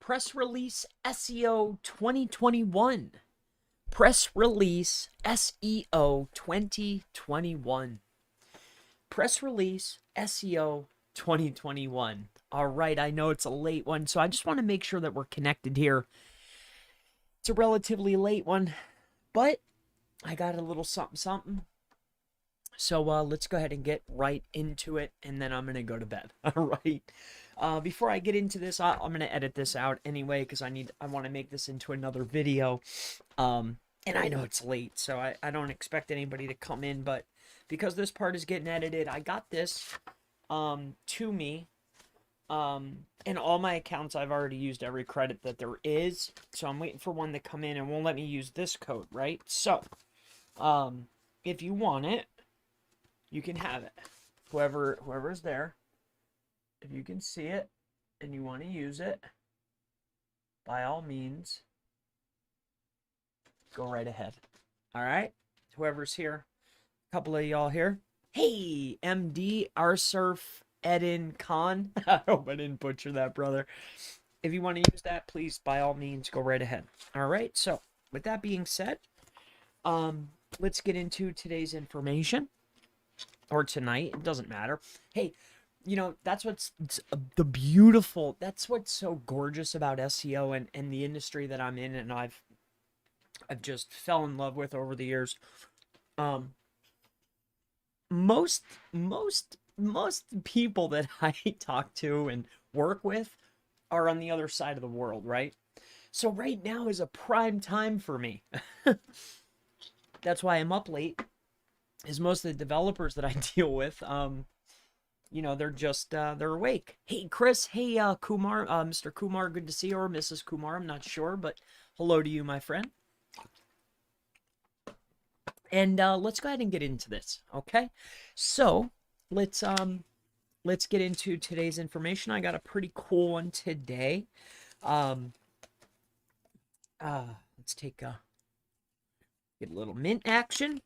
Press Release SEO 2021. Press Release SEO 2021. Press Release SEO 2021. All right, I know it's a late one, so I just want to make sure that we're connected here. It's a relatively late one, but I got a little something. So let's go ahead and get right into it, and then I'm going to go to bed. All right. Before I get into this, I'm going to edit this out anyway because I want to make this into another video. And I know it's late, so I don't expect anybody to come in, but because this part is getting edited, I got this to me. In all my accounts, I've already used every credit that there is, so I'm waiting for one to come in and won't let me use this code, right? So, if you want it, you can have it. Whoever's there, if you can see it and you want to use it, by all means, go right ahead. All right? Whoever's here, a couple of y'all here. Hey, MD, Arsurf, Edin, Khan. I hope I didn't butcher that, brother. If you want to use that, please, by all means, go right ahead. All right? So, with that being said, let's get into today's information. Or tonight, it doesn't matter. Hey, you know, that's what's that's what's so gorgeous about SEO and the industry that I'm in and I've just fell in love with over the years. Most people that I talk to and work with are on the other side of the world, right? So right now is a prime time for me. That's why I'm up late. Is most of the developers that I deal with, you know, they're just, they're awake. Hey, Chris. Hey, Kumar, Mr. Kumar, good to see you, or Mrs. Kumar, I'm not sure, but hello to you, my friend. And, let's go ahead and get into this, okay? So, let's get into today's information. I got a pretty cool one today. Let's get a little mint action.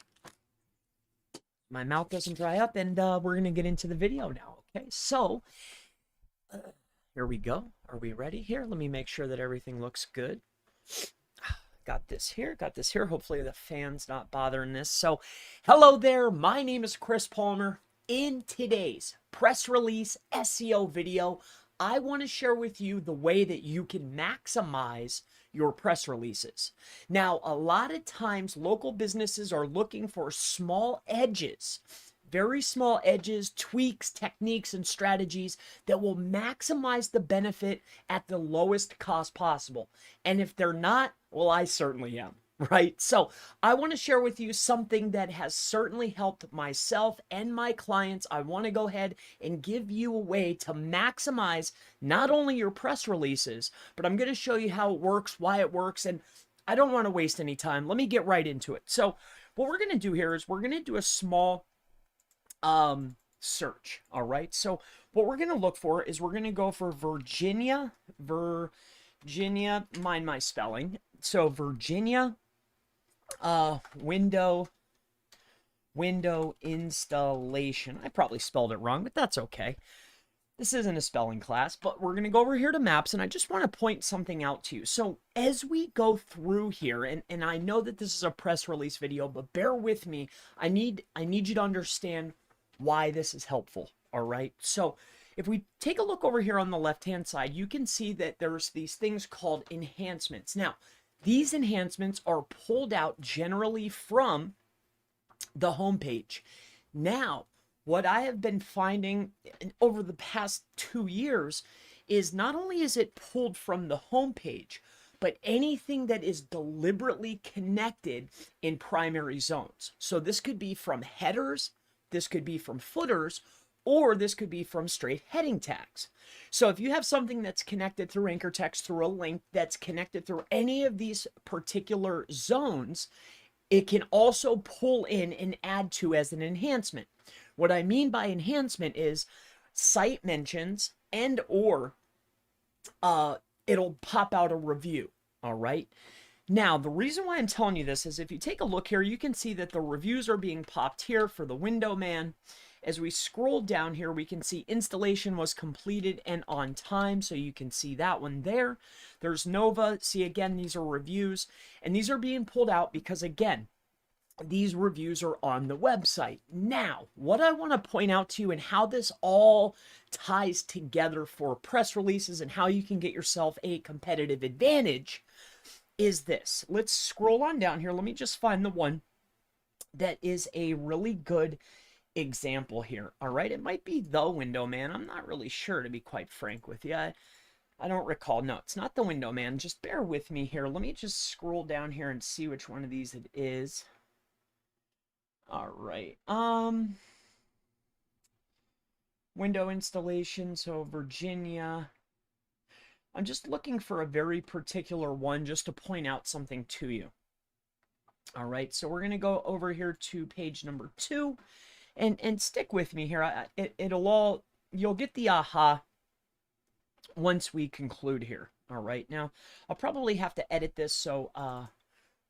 My mouth doesn't dry up, and we're going to get into the video now, okay? So, here we go. Are we ready here? Let me make sure that everything looks good. Got this here. Hopefully the fan's not bothering this. So, hello there. My name is Chris Palmer. In today's press release SEO video, I want to share with you the way that you can maximize your press releases. Now, a lot of times local businesses are looking for small edges, very small edges, tweaks, techniques, and strategies that will maximize the benefit at the lowest cost possible. And if they're not, well, I certainly am. Right? So I want to share with you something that has certainly helped myself and my clients. I want to go ahead and give you a way to maximize not only your press releases, but I'm going to show you how it works, why it works, and I don't want to waste any time. Let me get right into it. So what we're going to do here is we're going to do a small search. All right. So what we're going to look for is we're going to go for Virginia, mind my spelling. So Virginia, window installation. I probably spelled it wrong, but that's okay. This isn't a spelling class, but we're going to go over here to maps, and I just want to point something out to you. So as we go through here, and I know that this is a press release video, but bear with me. I need you to understand why this is helpful. All right. So if we take a look over here on the left-hand side, you can see that there's these things called enhancements. Now, these enhancements are pulled out generally from the homepage. Now, what I have been finding over the past 2 years is not only is it pulled from the homepage, but anything that is deliberately connected in primary zones. So this could be from headers, this could be from footers, or this could be from straight heading tags. So if you have something that's connected through anchor text, through a link that's connected through any of these particular zones, it can also pull in and add to as an enhancement. What I mean by enhancement is site mentions and or it'll pop out a review. All right. Now, the reason why I'm telling you this is if you take a look here, you can see that the reviews are being popped here for the window man. As we scroll down here, we can see installation was completed and on time. So you can see that one there. There's Nova. See, again, these are reviews. And these are being pulled out because, again, these reviews are on the website. Now, what I want to point out to you and how this all ties together for press releases and how you can get yourself a competitive advantage is this. Let's scroll on down here. Let me just find the one that is a really good example here. All right, it might be the Window Man. I'm not really sure, to be quite frank with you. I don't recall. No, it's not the Window Man. Just bear with me here. Let me just scroll down here and see which one of these it is. All right. Window installation. So Virginia. I'm just looking for a very particular one just to point out something to you. All right. So we're going to go over here to page number 2 and stick with me here. You'll get the aha once we conclude here. All right. Now I'll probably have to edit this. So,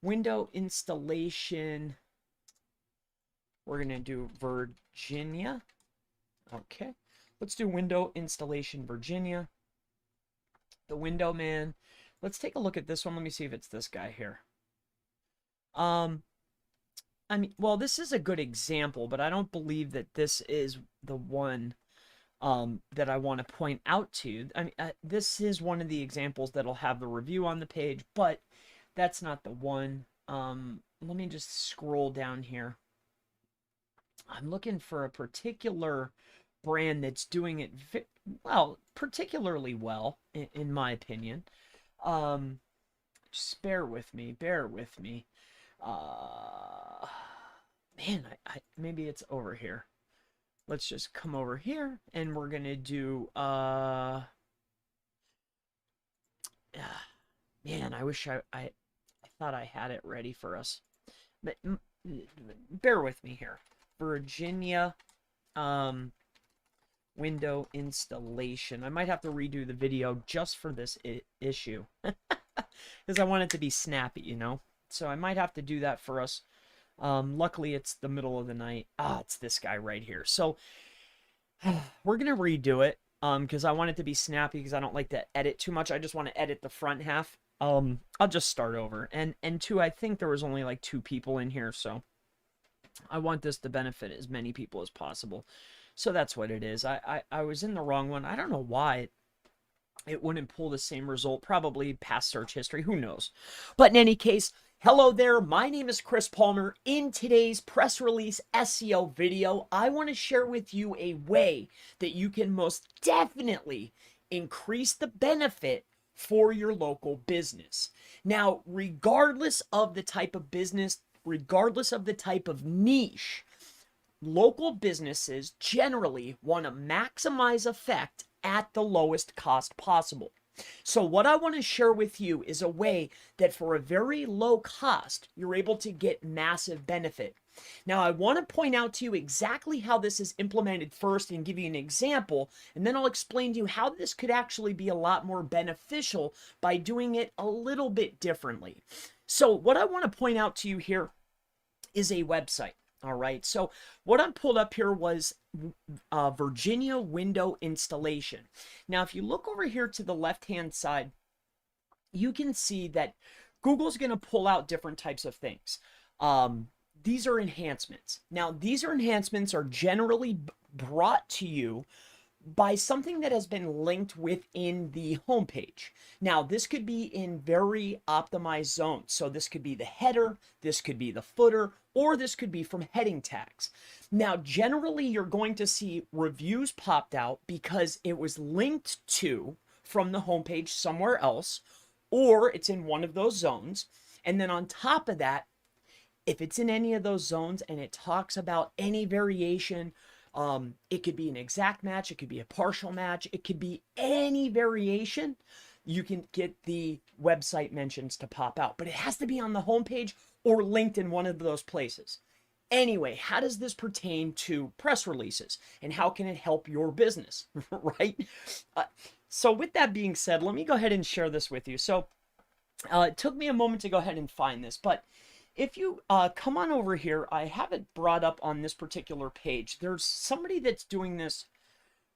window installation. We're going to do Virginia. Okay. Let's do window installation Virginia. The Window Man. Let's take a look at this one. Let me see if it's this guy here. I mean, well, this is a good example, but I don't believe that this is the one that I want to point out to you. I mean, this is one of the examples that'll have the review on the page, but that's not the one. Let me just scroll down here. I'm looking for a particular brand that's doing it particularly well, in my opinion. Just bear with me. Man, maybe it's over here. Let's just come over here and we're gonna do man, I wish I thought I had it ready for us, but bear with me here. Virginia window installation. I might have to redo the video just for this issue because I want it to be snappy, you know. So I might have to do that for us. Luckily, it's the middle of the night. It's this guy right here. So we're going to redo it because I want it to be snappy because I don't like to edit too much. I just want to edit the front half. I'll just start over. And two, I think there was only like 2 people in here, so I want this to benefit as many people as possible. So that's what it is. I was in the wrong one. I don't know why it wouldn't pull the same result. Probably past search history. Who knows? But in any case, hello there. My name is Chris Palmer. In today's press release SEO video, I want to share with you a way that you can most definitely increase the benefit for your local business. Now, regardless of the type of business, regardless of the type of niche, local businesses generally want to maximize effect at the lowest cost possible. So what I want to share with you is a way that for a very low cost, you're able to get massive benefit. Now, I want to point out to you exactly how this is implemented first and give you an example, and then I'll explain to you how this could actually be a lot more beneficial by doing it a little bit differently. So what I want to point out to you here is a website. All right, so what I pulled up here was Virginia window installation. Now, if you look over here to the left-hand side, you can see that Google's going to pull out different types of things. These are enhancements. Now, these enhancements are generally brought to you by something that has been linked within the homepage. Now, this could be in very optimized zones. So this could be the header, this could be the footer, or this could be from heading tags. Now, generally, you're going to see reviews popped out because it was linked to from the homepage somewhere else, or it's in one of those zones. And then on top of that, if it's in any of those zones and it talks about any variation, it could be an exact match, it could be a partial match, it could be any variation, you can get the website mentions to pop out. But it has to be on the homepage or linked in one of those places. Anyway, how does this pertain to press releases? And how can it help your business, right? So with that being said, let me go ahead and share this with you. So it took me a moment to go ahead and find this, but if you come on over here, I have it brought up on this particular page. There's somebody that's doing this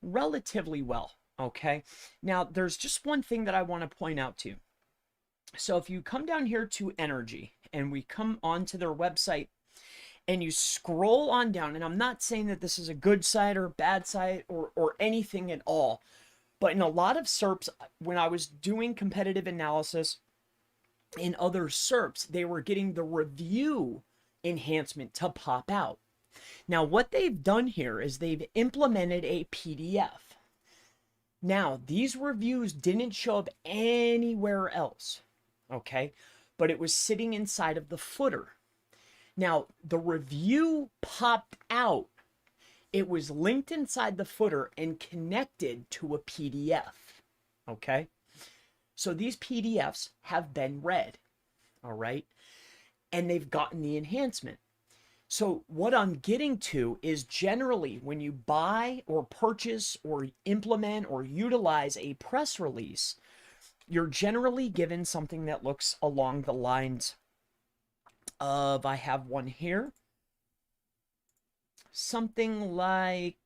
relatively well, okay? Now, there's just one thing that I want to point out to you. So if you come down here to energy and we come onto their website and you scroll on down, and I'm not saying that this is a good site or a bad site or anything at all, but in a lot of SERPs, when I was doing competitive analysis in other SERPs, they were getting the review enhancement to pop out. Now, what they've done here is they've implemented a PDF. Now, these reviews didn't show up anywhere else, okay? But it was sitting inside of the footer. Now, the review popped out. It was linked inside the footer and connected to a PDF, okay? So these PDFs have been read, all right? And they've gotten the enhancement. So what I'm getting to is generally when you buy or purchase or implement or utilize a press release, you're generally given something that looks along the lines of, I have one here, something like,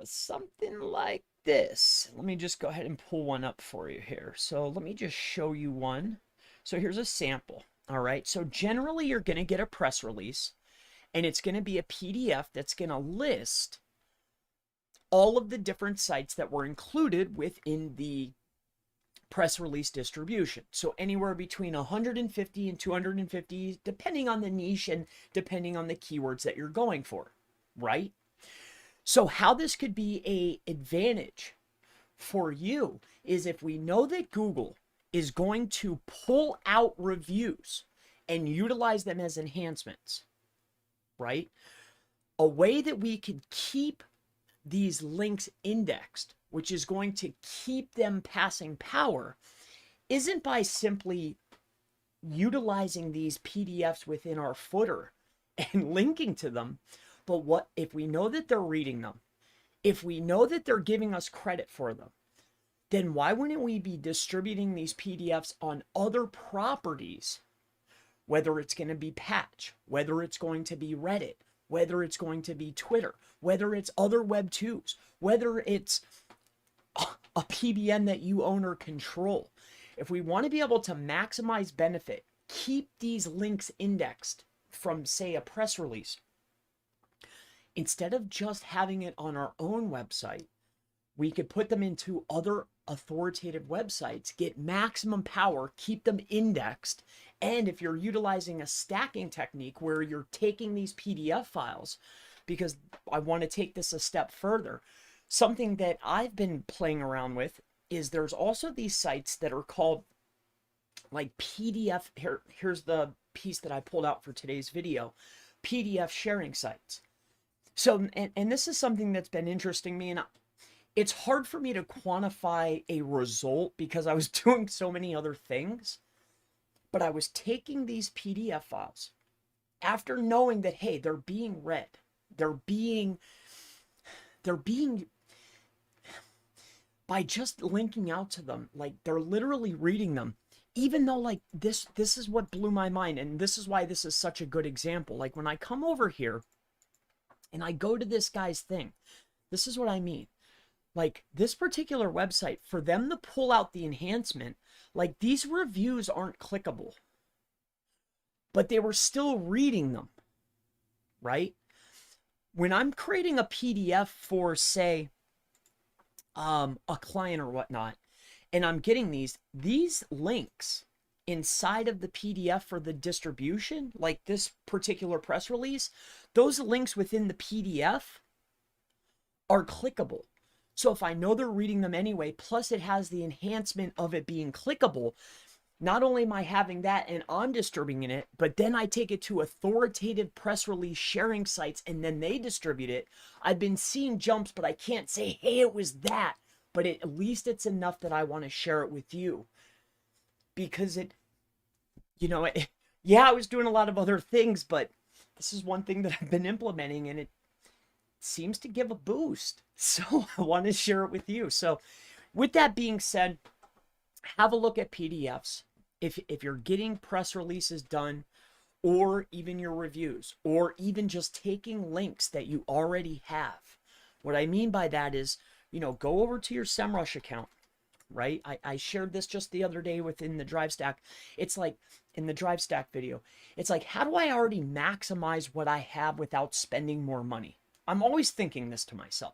something like this. Let me just go ahead and pull one up for you here. So let me just show you one. So here's a sample. All right. So generally you're going to get a press release and it's going to be a PDF that's going to list all of the different sites that were included within the press release distribution. So anywhere between 150 and 250, depending on the niche and depending on the keywords that you're going for, right? So how this could be an advantage for you is if we know that Google is going to pull out reviews and utilize them as enhancements, right? A way that we could keep these links indexed, which is going to keep them passing power, isn't by simply utilizing these PDFs within our footer and linking to them, but what if we know that they're reading them, if we know that they're giving us credit for them, then why wouldn't we be distributing these PDFs on other properties, whether it's going to be Patch, whether it's going to be Reddit, whether it's going to be Twitter, whether it's other Web 2s, whether it's a PBN that you own or control. If we want to be able to maximize benefit, keep these links indexed from, say, a press release, instead of just having it on our own website, we could put them into other authoritative websites, get maximum power, keep them indexed. And if you're utilizing a stacking technique where you're taking these PDF files, because I want to take this a step further, something that I've been playing around with is there's also these sites that are called like PDF. Here's the piece that I pulled out for today's video, PDF sharing sites. So, and this is something that's been interesting me, and it's hard for me to quantify a result because I was doing so many other things, but I was taking these PDF files after knowing that, hey, they're being read. They're being, by just linking out to them, like they're literally reading them, even though like this is what blew my mind. And this is why this is such a good example. Like when I come over here and I go to this guy's thing, this is what I mean. Like this particular website, for them to pull out the enhancement, like these reviews aren't clickable, but they were still reading them, right? When I'm creating a PDF for, say, a client or whatnot, and I'm getting these links inside of the PDF for the distribution, like this particular press release, those links within the PDF are clickable. So if I know they're reading them anyway, plus it has the enhancement of it being clickable, not only am I having that and I'm distributing it, but then I take it to authoritative press release sharing sites and then they distribute it. I've been seeing jumps, but I can't say, hey, it was that. But at least it's enough that I want to share it with you. Because it, yeah, I was doing a lot of other things, but this is one thing that I've been implementing and it seems to give a boost. So I want to share it with you. So with that being said, have a look at PDFs. If you're getting press releases done, or even your reviews, or even just taking links that you already have. What I mean by that is, go over to your SEMrush account, right? I shared this just the other day within the Drive Stack. It's like in the Drive Stack video, it's like, how do I already maximize what I have without spending more money? I'm always thinking this to myself.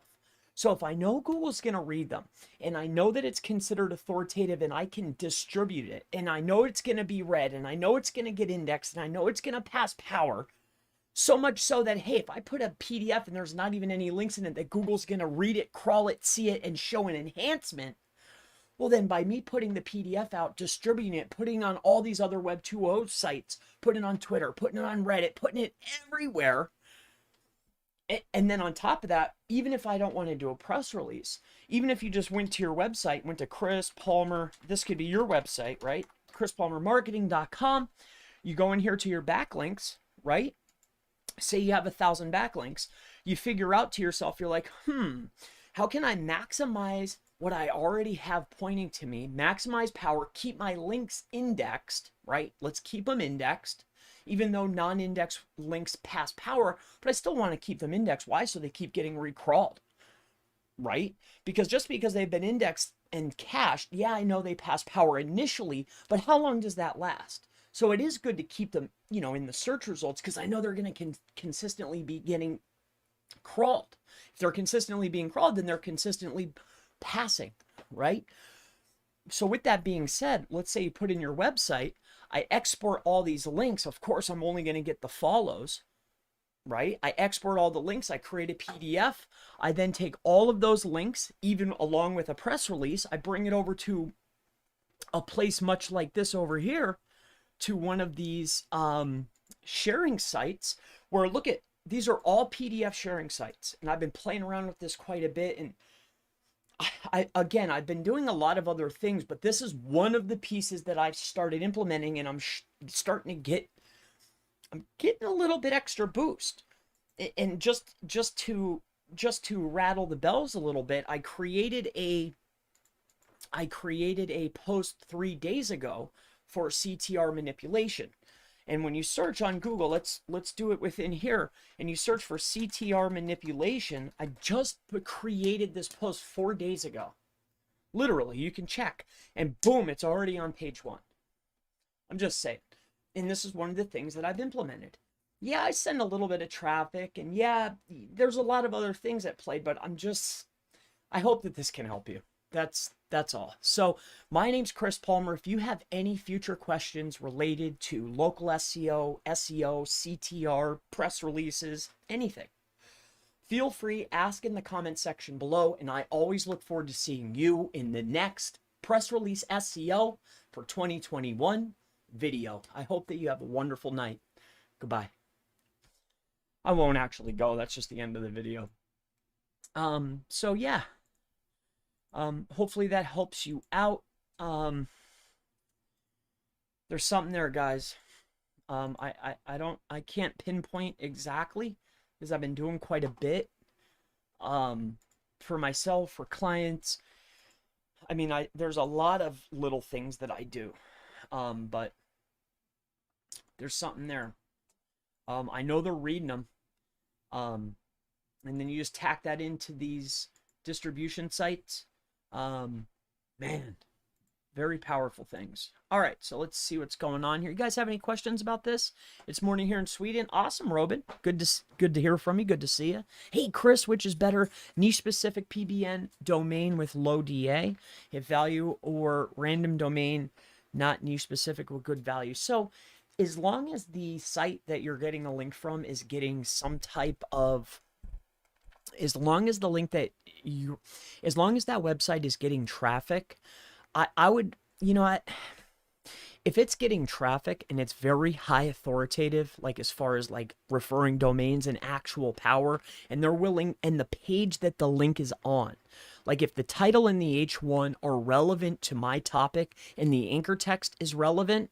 So if I know Google's going to read them, and I know that it's considered authoritative, and I can distribute it, and I know it's going to be read, and I know it's going to get indexed, and I know it's going to pass power, so much so that, hey, if I put a PDF and there's not even any links in it, that Google's going to read it, crawl it, see it, and show an enhancement, well, then by me putting the PDF out, distributing it, putting it on all these other Web 2.0 sites, putting it on Twitter, putting it on Reddit, putting it everywhere, and then on top of that, even if I don't want to do a press release, even if you just went to your website, went to Chris Palmer, this could be your website, right? chrispalmermarketing.com. You go in here to your backlinks, right? Say you have 1,000 backlinks. You figure out to yourself, you're like, how can I maximize what I already have pointing to me, maximize power, keep my links indexed, right? Let's keep them indexed. Even though non-index links pass power, but I still want to keep them indexed. Why? So they keep getting recrawled, right? Because just because they've been indexed and cached, yeah, I know they pass power initially, but how long does that last? So it is good to keep them, in the search results, because I know they're going to consistently be getting crawled. If they're consistently being crawled, then they're consistently passing, right? So with that being said, let's say you put in your website, I export all these links. Of course, I'm only going to get the follows, right? I export all the links. I create a PDF. I then take all of those links, even along with a press release. I bring it over to a place much like this over here, to one of these sharing sites where, look at, these are all PDF sharing sites. And I've been playing around with this quite a bit. And I've been doing a lot of other things, but this is one of the pieces that I've started implementing, and I'm starting to get, I'm getting a little bit extra boost. And just to rattle the bells a little bit, I created a post 3 days ago for CTR manipulation. And when you search on Google, let's do it within here, and you search for CTR manipulation, I just created this post 4 days ago. Literally, you can check, and boom, it's already on page 1. I'm just saying. And this is one of the things that I've implemented. Yeah, I send a little bit of traffic, and yeah, there's a lot of other things at play, but I hope that this can help you. That's all. So my name's Chris Palmer. If you have any future questions related to local SEO, CTR, press releases, anything, feel free, ask in the comment section below, and I always look forward to seeing you in the next Press Release SEO for 2021 video. I hope that you have a wonderful night. Goodbye. I won't actually go. That's just the end of the video. So yeah. Hopefully that helps you out. There's something there, guys. I can't pinpoint exactly, because I've been doing quite a bit, for myself, for clients. I mean, there's a lot of little things that I do, but there's something there. I know they're reading them, and then you just tack that into these distribution sites. Man, very powerful things. All right, so let's see what's going on here. You guys have any questions about this? It's morning here in Sweden. Awesome, Robin. Good to hear from you. Good to see you. Hey, Chris, which is better, niche specific PBN domain with low DA, hit value, or random domain, not niche specific with good value? So as long as the site that you're getting a link from is getting some type of, as long as that website is getting traffic, I would, if it's getting traffic and it's very high authoritative, like as far as like referring domains and actual power, and they're willing, and the page that the link is on, like if the title and the H1 are relevant to my topic and the anchor text is relevant,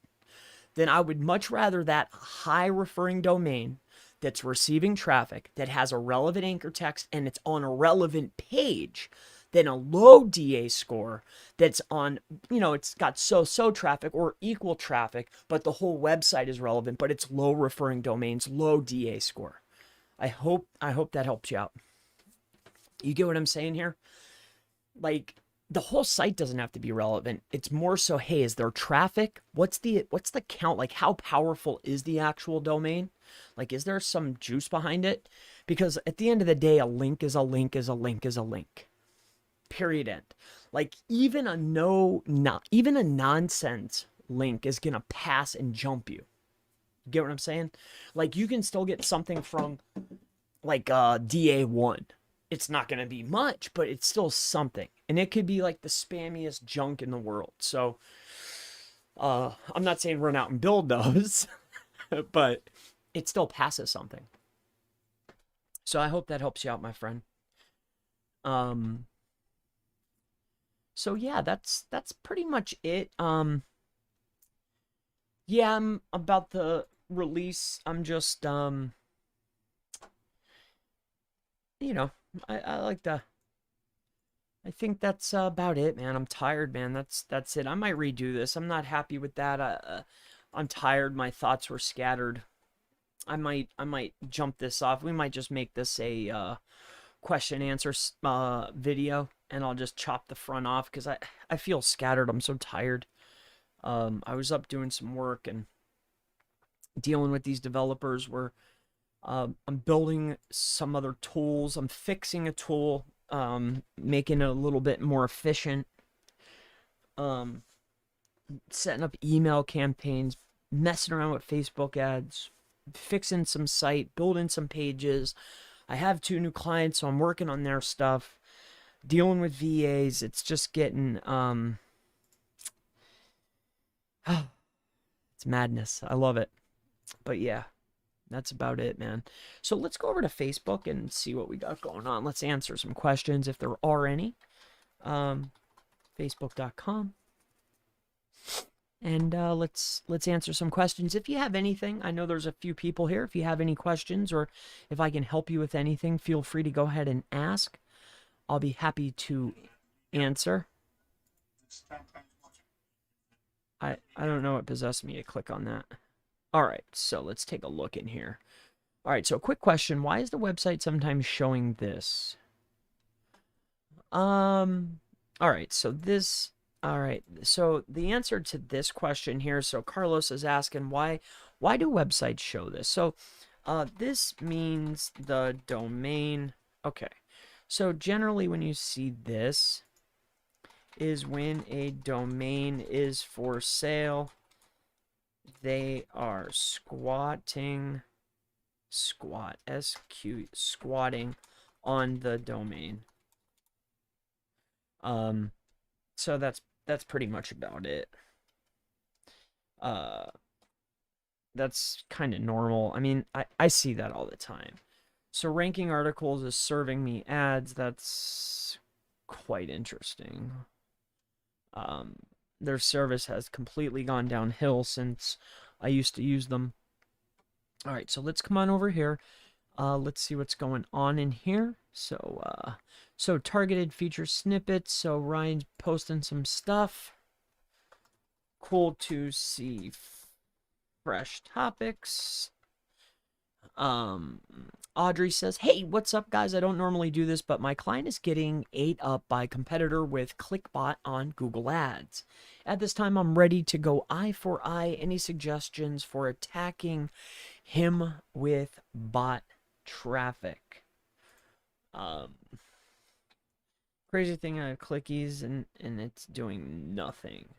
then I would much rather that high referring domain that's receiving traffic, that has a relevant anchor text, and it's on a relevant page, than a low DA score that's on, it's got so traffic or equal traffic, but the whole website is relevant, but it's low referring domains, low DA score. I hope that helps you out. You get what I'm saying here? Like, the whole site doesn't have to be relevant. It's more so, hey, is there traffic? What's the count? Like, how powerful is the actual domain? Like, is there some juice behind it? Because at the end of the day, a link is a link is a link is a link. Period, end. Like, even a nonsense link is gonna pass and jump you. Get what I'm saying? Like, you can still get something from like DA1. It's not going to be much, but it's still something. And it could be like the spammiest junk in the world. So I'm not saying run out and build those, but it still passes something. So I hope that helps you out, my friend. So yeah, that's pretty much it. Yeah, I'm about the release. I'm just I like the. I think that's about it, man. I'm tired, man. That's it. I might redo this. I'm not happy with that. I'm tired. My thoughts were scattered. I might jump this off. We might just make this a question answer video, and I'll just chop the front off because I feel scattered. I'm so tired. I was up doing some work and dealing with these developers where I'm building some other tools. I'm fixing a tool, making it a little bit more efficient. Setting up email campaigns, messing around with Facebook ads, fixing some site, building some pages. I have 2 new clients, so I'm working on their stuff, dealing with VAs. It's just getting, it's madness. I love it. But yeah. That's about it, man. So let's go over to Facebook and see what we got going on. Let's answer some questions if there are any. Facebook.com. And let's answer some questions. If you have anything, I know there's a few people here. If you have any questions or if I can help you with anything, feel free to go ahead and ask. I'll be happy to answer. I don't know what possessed me to click on that. All right, so let's take a look in here. All right, so a quick question. Why is the website sometimes showing this? All right, so the answer to this question here, so Carlos is asking why do websites show this? So this means the domain. Okay, so generally when you see this is when a domain is for sale. They are squatting on the domain. So that's pretty much about it. That's kind of normal. I mean, I see that all the time. So ranking articles is serving me ads. That's quite interesting. Their service has completely gone downhill since I used to use them. All right, so let's come on over here. Let's see what's going on in here. So targeted feature snippets. So Ryan's posting some stuff. Cool to see fresh topics. Audrey says, hey, what's up, guys? I don't normally do this, but my client is getting ate up by a competitor with ClickBot on Google Ads. At this time, I'm ready to go eye for eye. Any suggestions for attacking him with bot traffic? Crazy thing, I have clickies and it's doing nothing.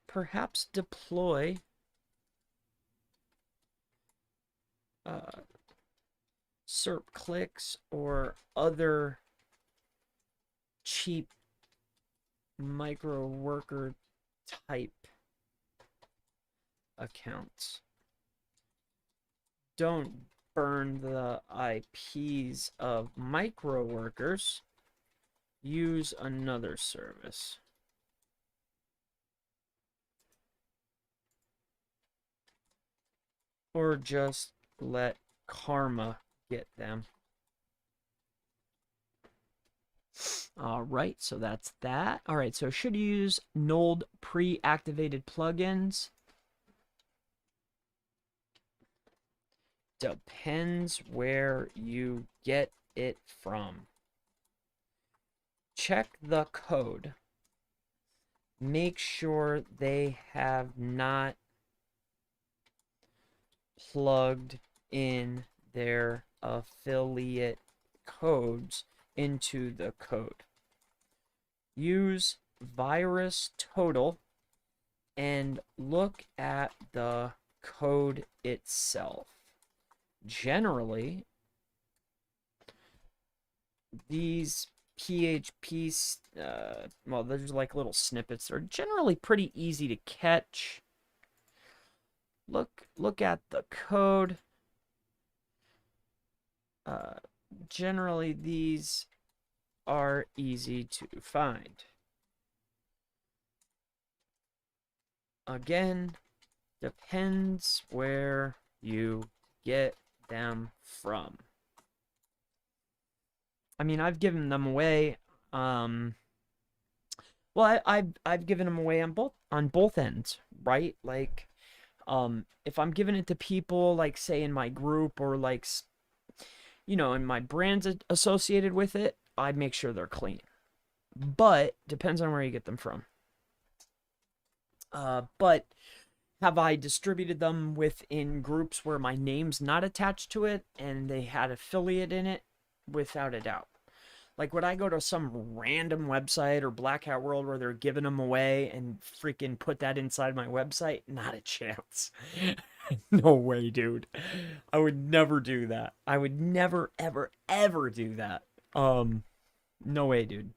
Perhaps deploy SERP clicks or other cheap micro worker type accounts. Don't burn the IPs of micro workers. Use another service. Or just let karma get them. All right, so that's that. All right, so should use nulled pre-activated plugins. Depends where you get it from. Check the code. Make sure they have not plugged in their affiliate codes into the code. Use virus total and look at the code itself. Generally, these PHP, well, there's like little snippets. They're generally pretty easy to catch. Look at the code. Generally, these are easy to find. Again, depends where you get them from. I mean, I've given them away. Well, I've given them away on both ends, right? Like, if I'm giving it to people, like say in my group or like, you know, in my brands associated with it, I make sure they're clean. But depends on where you get them from. But have I distributed them within groups where my name's not attached to it and they had affiliate in it? Without a doubt. Like, would I go to some random website or Black Hat World where they're giving them away and freaking put that inside my website? Not a chance. No way, dude. I would never do that. I would never, ever, ever do that. No way, dude.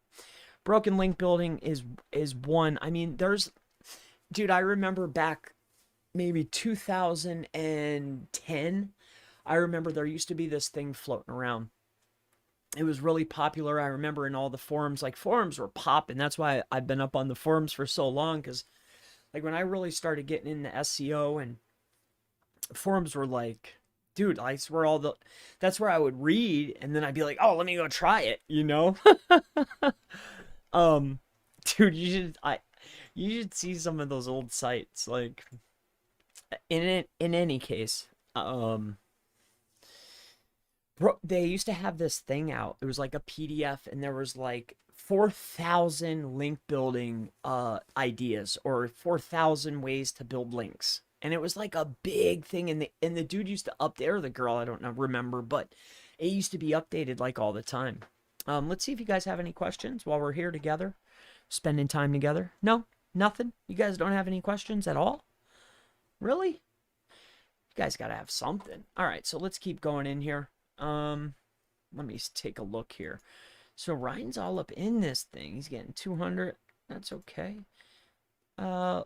Broken link building is one. I mean, dude, I remember back maybe 2010. I remember there used to be this thing floating around. It was really popular. I remember in all the forums, like forums were popping. That's why I've been up on the forums for so long. Because like when I really started getting into SEO and forums were like, dude, I swear that's where I would read. And then I'd be like, oh, let me go try it, you know? Dude, you should see some of those old sites. Like in any case, bro, they used to have this thing out. It was like a PDF, and there was like 4,000 link building ideas or 4,000 ways to build links. And it was like a big thing. And the dude used to update, or the girl, I don't know, remember, but it used to be updated like all the time. Let's see if you guys have any questions while we're here together, spending time together. No, nothing. You guys don't have any questions at all? Really? You guys got to have something. All right, so let's keep going in here. Let me take a look here. So Ryan's all up in this thing. He's getting 200. That's okay.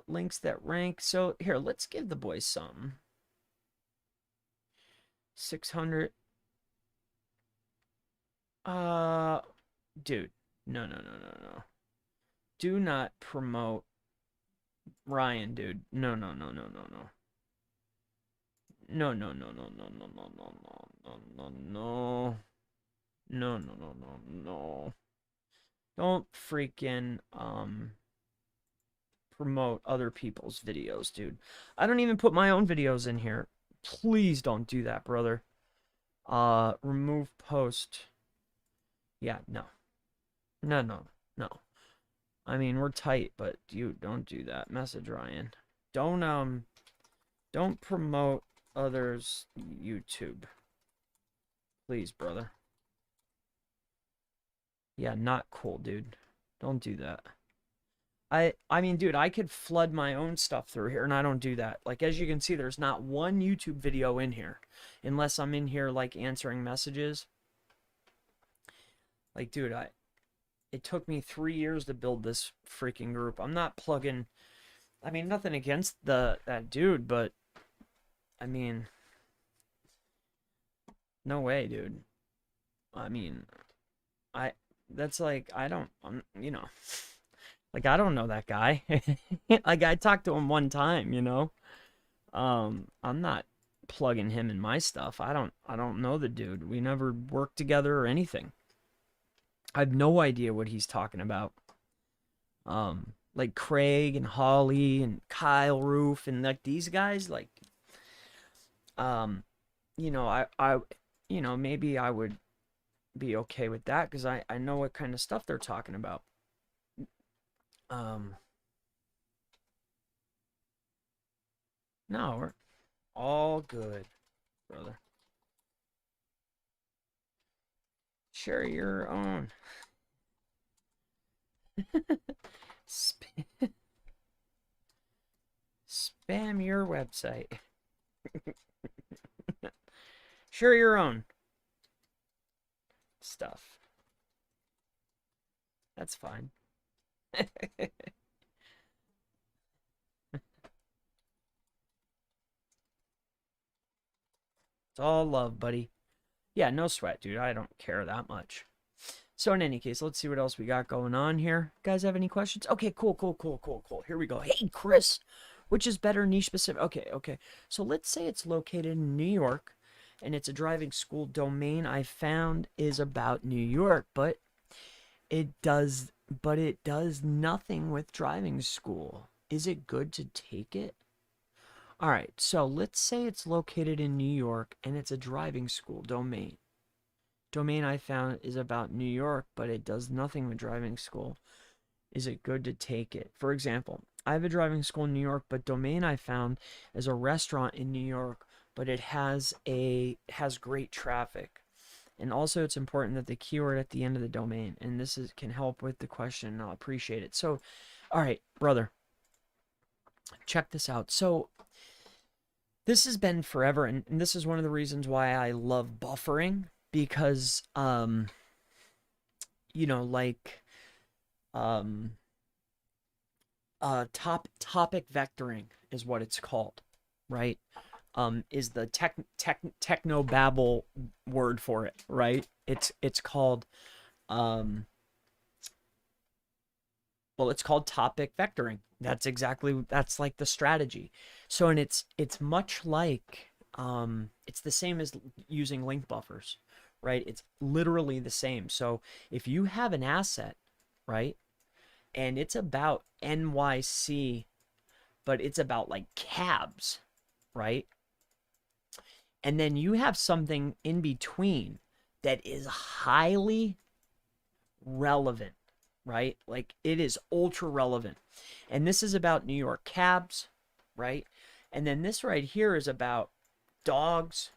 Links that rank. So here, let's give the boys some. 600. Dude. No. Do not promote Ryan, dude. No. No. Don't freaking promote other people's videos, dude. I don't even put my own videos in here. Please don't do that, brother. Remove post. Yeah, no. No. I mean, we're tight, but you don't do that. Message Ryan. Don't promote others' YouTube. Please, brother. Yeah, not cool, dude. Don't do that. I mean, dude, I could flood my own stuff through here, and I don't do that. Like, as you can see, there's not one YouTube video in here. Unless I'm in here, like, answering messages. Like, dude, it took me 3 years to build this freaking group. I'm not plugging... I mean, nothing against that dude, but... I mean... No way, dude. I mean... That's like, you know... Like, I don't know that guy. Like, I talked to him one time, you know? I'm not plugging him in my stuff. I don't know the dude. We never worked together or anything. I have no idea what he's talking about. Like Craig and Holly and Kyle Roof and like these guys, like, you know, you know, maybe I would be okay with that because I know what kind of stuff they're talking about. No, we're all good, brother. Share your own. Spam your website. Share your own stuff. That's fine. It's all love, buddy. Yeah, no sweat, dude. I don't care that much. So in any case, let's see what else we got going on here. Guys have any questions? Okay, cool. Here we go. Hey, Chris, which is better, niche specific? Okay. So let's say it's located in New York and it's a driving school. Domain I found is about New York, but it does nothing with driving school. Is it good to take it? All right, so let's say it's located in New York and it's a driving school domain. Domain I found is about New York, but it does nothing with driving school. Is it good to take it? For example, I have a driving school in New York, but domain I found is a restaurant in New York, but it has great traffic. And also it's important that the keyword at the end of the domain, and this can help with the question, and I'll appreciate it. So, all right, brother, check this out. So this has been forever, and this is one of the reasons why I love buffering, because you know, like topic vectoring is what it's called, right? Is the techno babble word for it, right? It's called well, it's called topic vectoring. That's like the strategy. So, and it's much like it's the same as using link buffers, right? It's literally the same. So if you have an asset, right, and it's about NYC, but it's about like cabs, right? And then you have something in between that is highly relevant, right? Like it is ultra relevant. And this is about New York cabs, right? And then this right here is about dogs,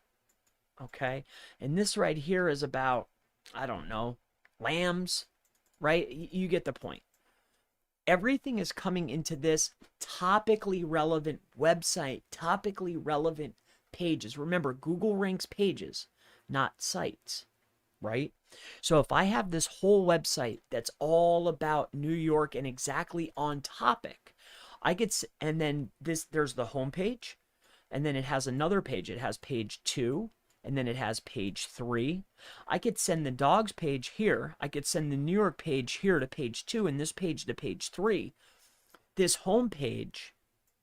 okay? And this right here is about, I don't know, lambs, right? You get the point. Everything is coming into this topically relevant website, topically relevant pages. Remember, Google ranks pages, not sites, right? So if I have this whole website that's all about New York and exactly on topic, and then there's the home page, and then it has another page. It has page 2, and then it has page 3. I could send the dogs page here. I could send the New York page here to page 2, and this page to page 3. This home page,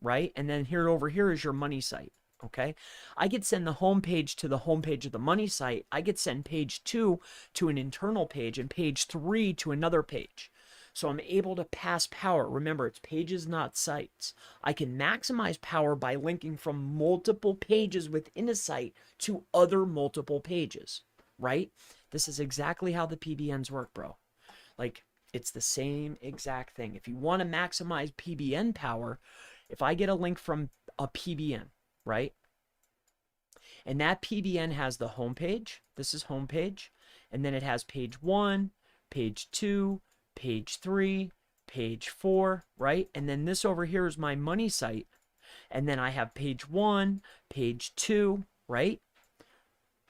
right? And then here over here is your money site. Okay, I could send the home page to the home page of the money site. I could send page 2 to an internal page and page 3 to another page. So I'm able to pass power. Remember, it's pages, not sites. I can maximize power by linking from multiple pages within a site to other multiple pages, right? This is exactly how the PBNs work, bro. Like, it's the same exact thing. If you want to maximize PBN power, if I get a link from a PBN, right? And that PBN has the home page. This is home page. And then it has page 1, page 2, page 3, page 4, right? And then this over here is my money site. And then I have page 1, page 2, right?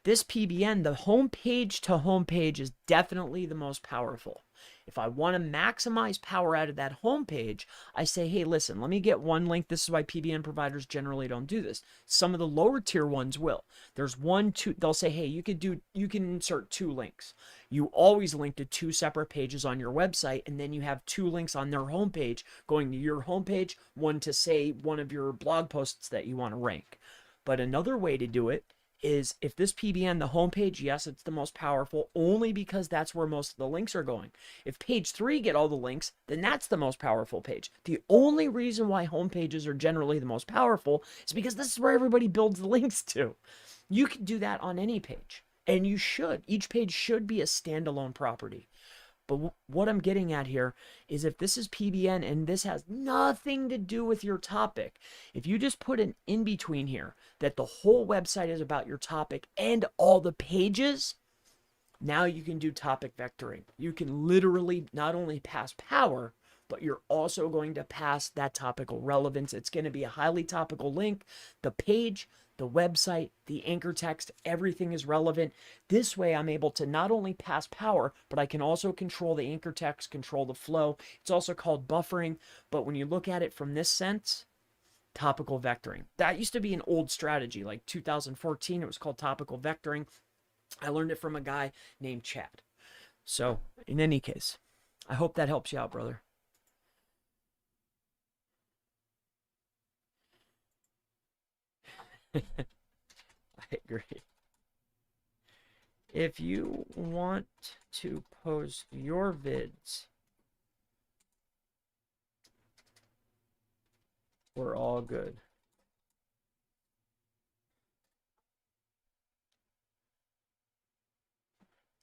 This PBN, the home page to home page, is definitely the most powerful. If I want to maximize power out of that home page, I say, hey, listen, let me get one link. This is why PBN providers generally don't do this. Some of the lower tier ones will. There's 1, 2, they'll say, hey, you can insert 2 links. You always link to 2 separate pages on your website, and then you have 2 links on their homepage going to your homepage, one to say one of your blog posts that you want to rank. But another way to do it is if this PBN, the homepage, yes, it's the most powerful only because that's where most of the links are going. If page 3 get all the links, then that's the most powerful page. The only reason why homepages are generally the most powerful is because this is where everybody builds the links to. You can do that on any page, and you should. Each page should be a standalone property. But what I'm getting at here is if this is PBN and this has nothing to do with your topic, if you just put an in between here that the whole website is about your topic and all the pages, now you can do topic vectoring. You can literally not only pass power, but you're also going to pass that topical relevance. It's going to be a highly topical link. The page, the website, the anchor text, everything is relevant. This way I'm able to not only pass power, but I can also control the anchor text, control the flow. It's also called buffering, but when you look at it from this sense, topical vectoring. That used to be an old strategy, like 2014, it was called topical vectoring. I learned it from a guy named Chad. So, in any case, I hope that helps you out, brother. I agree. If you want to post your vids, we're all good.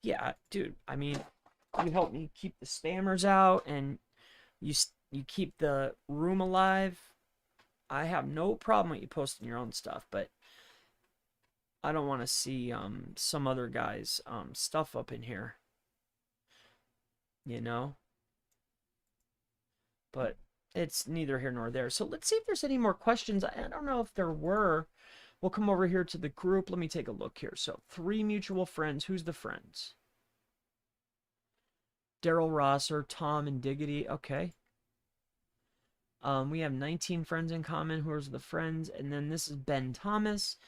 Yeah, dude, I mean, you help me keep the spammers out and you keep the room alive. I have no problem with you posting your own stuff, but I don't want to see some other guy's stuff up in here, you know? But it's neither here nor there. So let's see if there's any more questions. I don't know if there were. We'll come over here to the group. Let me take a look here. So 3 mutual friends. Who's the friends? Daryl Rosser, Tom, and Diggity. Okay. We have 19 friends in common. Who's the friends? And then this is Ben Thomas.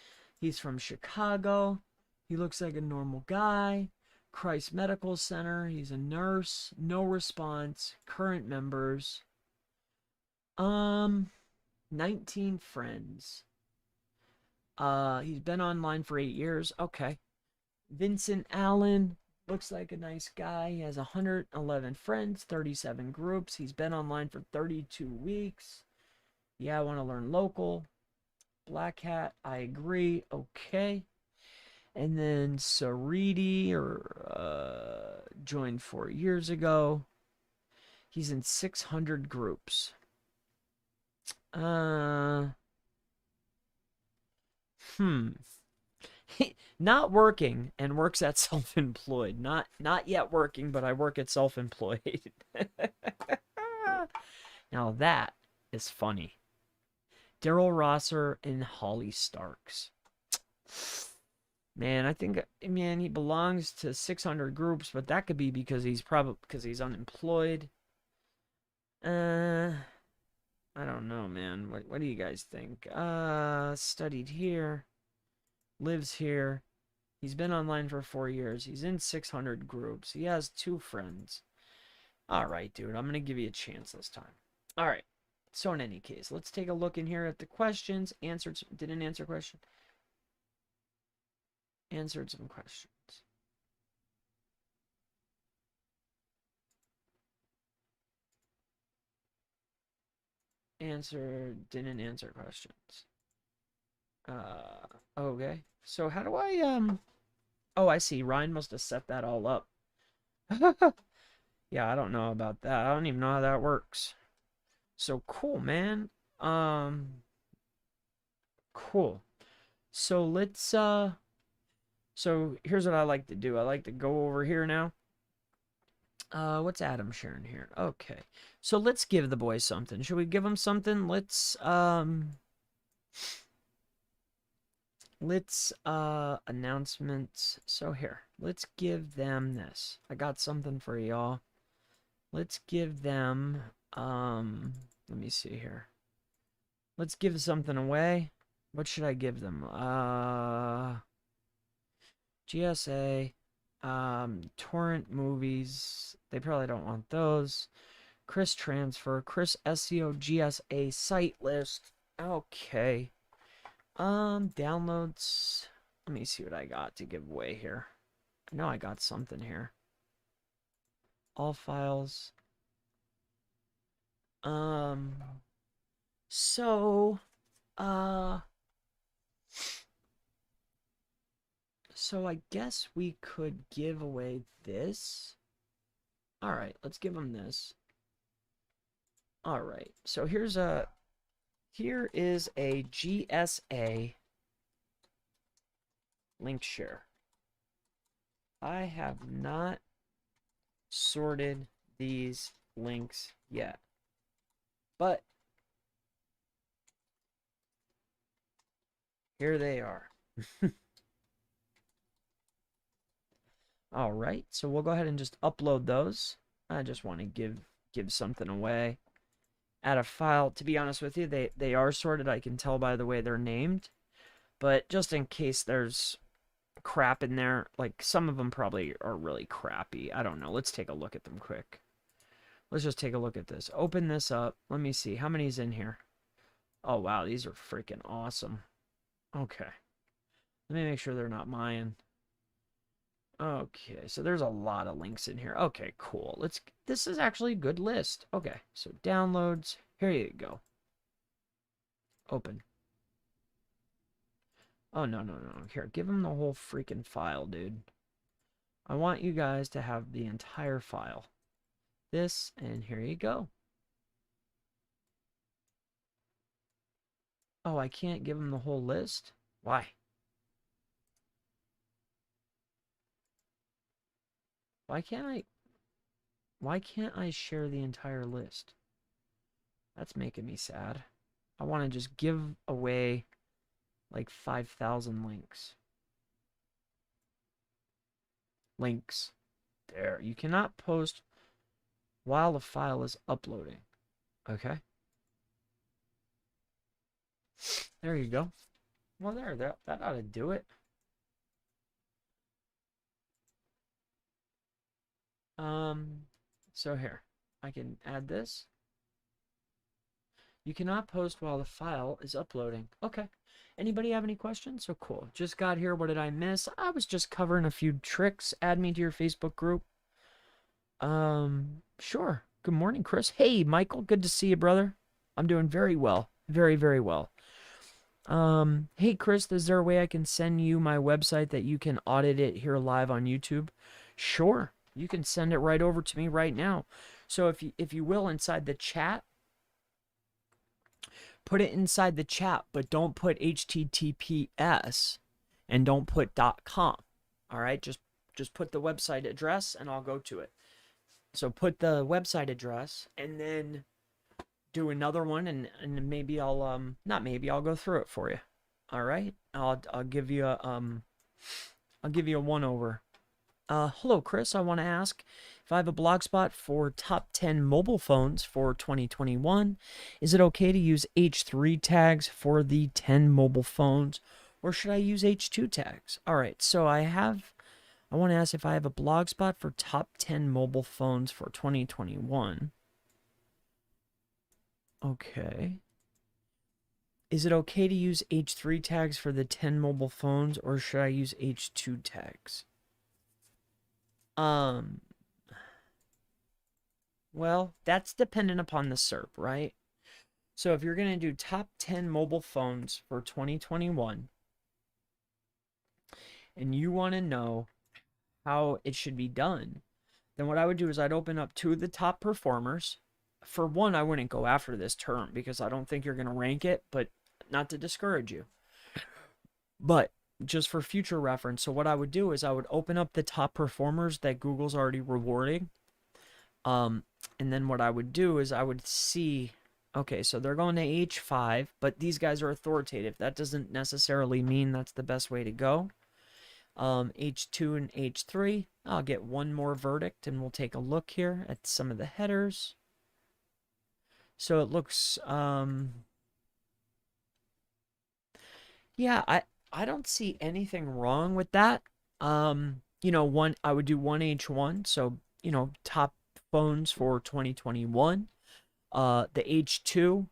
He's from Chicago. He looks like a normal guy. Christ Medical Center. He's a nurse. No response. Current members. 19 friends. He's been online for 8 years. Okay. Vincent Allen. Looks like a nice guy. He has 111 friends, 37 groups. He's been online for 32 weeks. Yeah, I want to learn local. Black Hat, I agree. Okay. And then Sariti, joined 4 years ago. He's in 600 groups. Not working and works at self-employed. Not yet working, but I work at self-employed. Now that is funny. Daryl Rosser and Holly Starks. Man, I think, man, he belongs to 600 groups, but that could be because he's unemployed. I don't know, man. What do you guys think? Studied here. Lives here. He's been online for 4 years. He's in 600 groups. He has 2 friends. All right, dude. I'm going to give you a chance this time. All right. So in any case, let's take a look in here at the questions. Didn't answer question. Answered some questions. Didn't answer questions. Okay. So how do I, oh, I see. Ryan must have set that all up. Yeah, I don't know about that. I don't even know how that works. So cool, man. Cool. So let's, so here's what I like to do. I like to go over here now. What's Adam sharing here? Okay. So let's give the boys something. Should we give them something? Let's announcements. So here, let's give them this. I got something for y'all. Let's give them, let me see here. Let's give something away. What should I give them? GSA, torrent movies. They probably don't want those. Chris transfer, Chris SEO, GSA site list. Okay. Downloads. Let me see what I got to give away here. I know I got something here. All files. So, uh, so I guess we could give away this. All right, let's give them this. All right, so here is a GSA link share. I have not sorted these links yet, but here they are. All right, so we'll go ahead and just upload those. I just want to give something away. Add a file. To be honest with you, they are sorted. I can tell by the way they're named. But just in case there's crap in there, like some of them probably are really crappy. I don't know. Let's take a look at them quick. Let's just take a look at this. Open this up. Let me see. How many's in here? Oh, wow. These are freaking awesome. Okay. Let me make sure they're not mine. Okay, so there's a lot of links in here. Okay, cool. This is actually a good list. Okay, so downloads. Here you go. Open. Oh, no. Here, give them the whole freaking file, dude. I want you guys to have the entire file. This, and here you go. Oh, I can't give them the whole list? Why? Why can't I share the entire list? That's making me sad. I want to just give away like 5,000 links. Links. There. You cannot post while the file is uploading. Okay? There you go. Well, that ought to do it. So here, I can add this. You cannot post while the file is uploading. Okay. Anybody have any questions? So cool. Just got here. What did I miss? I was just covering a few tricks. Add me to your Facebook group. Sure. Good morning, Chris. Hey, Michael. Good to see you, brother. I'm doing very well. Very, very well. Hey, Chris, is there a way I can send you my website that you can audit it here live on YouTube? Sure. You can send it right over to me right now. So if you will, inside the chat, put it inside the chat, but don't put HTTPS and don't put .com. All right, just put the website address and I'll go to it. So put the website address and then do another one and maybe I'll I'll go through it for you. All right, I'll give you a one over. Hello, Chris. I want to ask if I have a blog spot for top 10 mobile phones for 2021. Is it okay to use H3 tags for the 10 mobile phones, or should I use H2 tags? All right, so I want to ask if I have a blog spot for top 10 mobile phones for 2021. Okay. Is it okay to use H3 tags for the 10 mobile phones, or should I use H2 tags? Well, that's dependent upon the SERP, right? So if you're going to do top 10 mobile phones for 2021 and you want to know how it should be done, then what I would do is I'd open up 2 of the top performers. For one, I wouldn't go after this term because I don't think you're going to rank it, but not to discourage you. But just for future reference, so what I would do is I would open up the top performers that Google's already rewarding. And then what I would do is I would see, okay, so they're going to H5, but these guys are authoritative. That doesn't necessarily mean that's the best way to go. H2 and H3, I'll get one more verdict and we'll take a look here at some of the headers. So it looks, yeah, I don't see anything wrong with that. You know, I would do one H1, so, you know, top phones for 2021. The H2,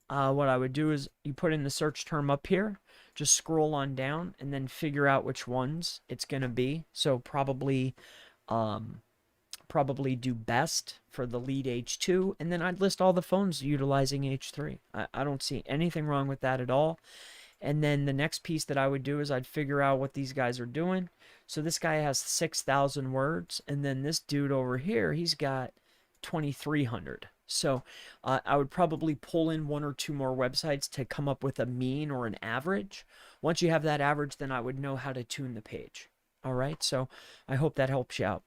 what I would do is you put in the search term up here. just scroll on down and then figure out which ones it's going to be. So probably do best for the lead H2, and then I'd list all the phones utilizing H3. I don't see anything wrong with that at all. And then the next piece that I would do is I'd figure out what these guys are doing. So this guy has 6,000 words, and then this dude over here, he's got 2,300. So I would probably pull in one or two more websites to come up with a mean or an average. Once you have that average, then I would know how to tune the page. All right, so I hope that helps you out.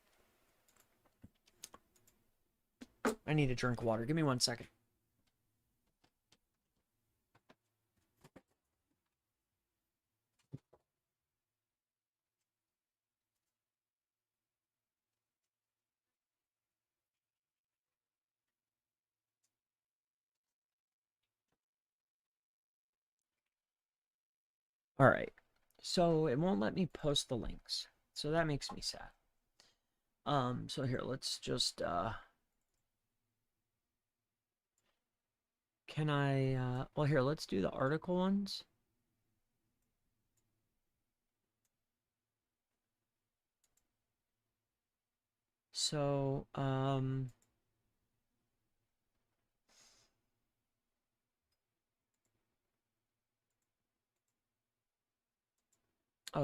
I need a drink of water. Give me 1 second. All right. So it won't let me post the links. So that makes me sad. So here, let's just can I well here, let's do the article ones. So oh,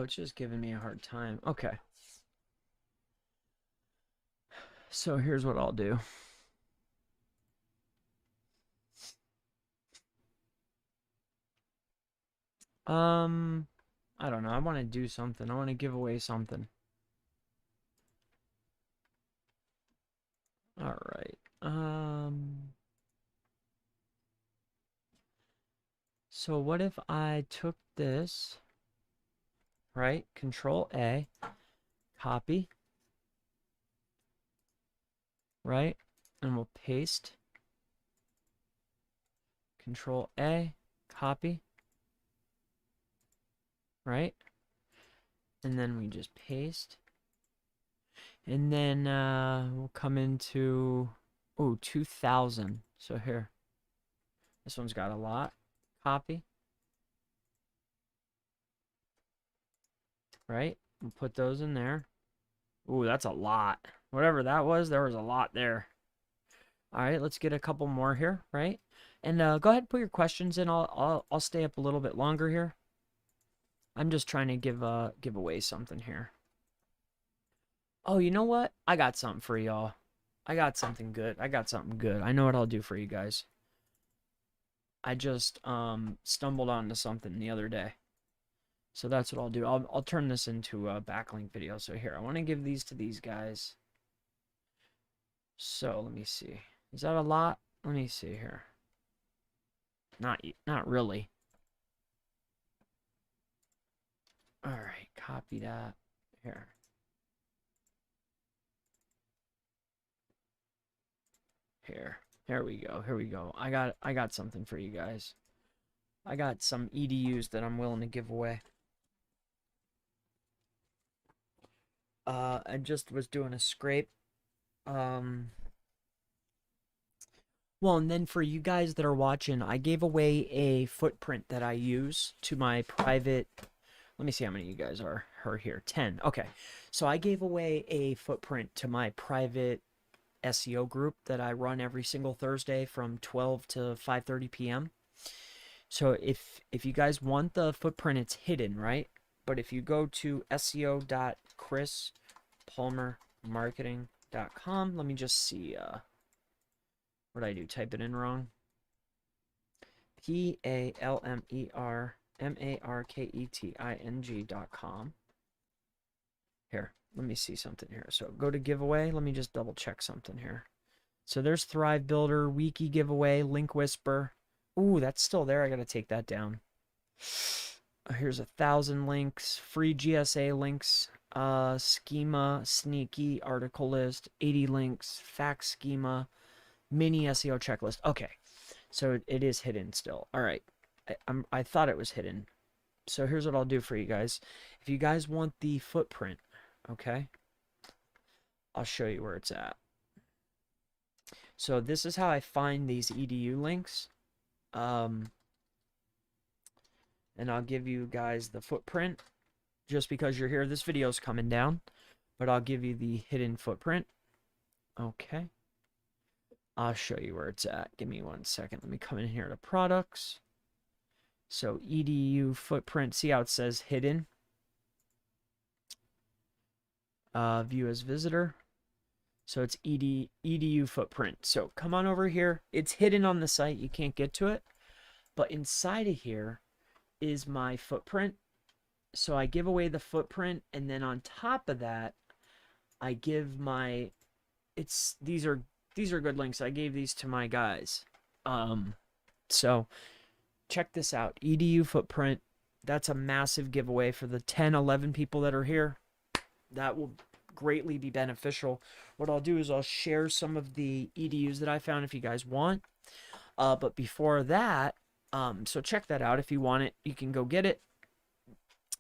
it's just giving me a hard time. Okay. So here's what I'll do. I don't know. I want to do something. I want to give away something. All right. So what if I took this, right? Control A, copy, right? And we'll paste. Control A, copy, right? And then we just paste. And then we'll come into, oh, 2,000. So here, this one's got a lot. Copy. Right? We'll put those in there. Ooh, that's a lot. Whatever that was, there was a lot there. All right, let's get a couple more here, right? And go ahead and put your questions in. I'll stay up a little bit longer here. I'm just trying to give away something here. Oh, you know what? I got something for y'all. I got something good. I got something good. I know what I'll do for you guys. I just stumbled onto something the other day. So that's what I'll do. I'll turn this into a backlink video. So here, I want to give these to these guys. So let me see. Is that a lot? Let me see here. Not really. All right, copy that here. Here we go. Here we go. I got something for you guys. I got some EDUs that I'm willing to give away. I just was doing a scrape. Well, and then for you guys that are watching, I gave away a footprint that I use to my private. Let me see how many of you guys are here. 10. Okay. So I gave away a footprint to my private SEO group that I run every single Thursday from 12 to 5:30 p.m. So if you guys want the footprint, it's hidden, right? But if you go to seo.chrispalmermarketing.com, let me just see what did I do? Type it in wrong. PALMERMARKETING.com. Here, let me see something here. So go to giveaway. Let me just double check something here. So there's Thrive Builder, Wiki giveaway, Link Whisper. Ooh, that's still there. I got to take that down. Here's 1,000 links, free GSA links, schema, sneaky, article list, 80 links, fact schema, mini SEO checklist. Okay, so it is hidden still. All right, I thought it was hidden. So here's what I'll do for you guys. If you guys want the footprint, okay, I'll show you where it's at. So this is how I find these EDU links. And and I'll give you guys the footprint just because you're here. This video's coming down, but I'll give you the hidden footprint. Okay. I'll show you where it's at. Give me 1 second. Let me come in here to products. So edu footprint, see how it says hidden? View as visitor. So it's edu footprint. So come on over here. It's hidden on the site. You can't get to it. But inside of here is my footprint. So I give away the footprint, and then on top of that, I give my, these are good links. I gave these to my guys. So check this out. edu footprint. That's a massive giveaway for the 10, 11 people that are here. That will greatly be beneficial. What I'll do is I'll share some of the EDUs that I found if you guys want. But before that, so check that out. If you want it, you can go get it.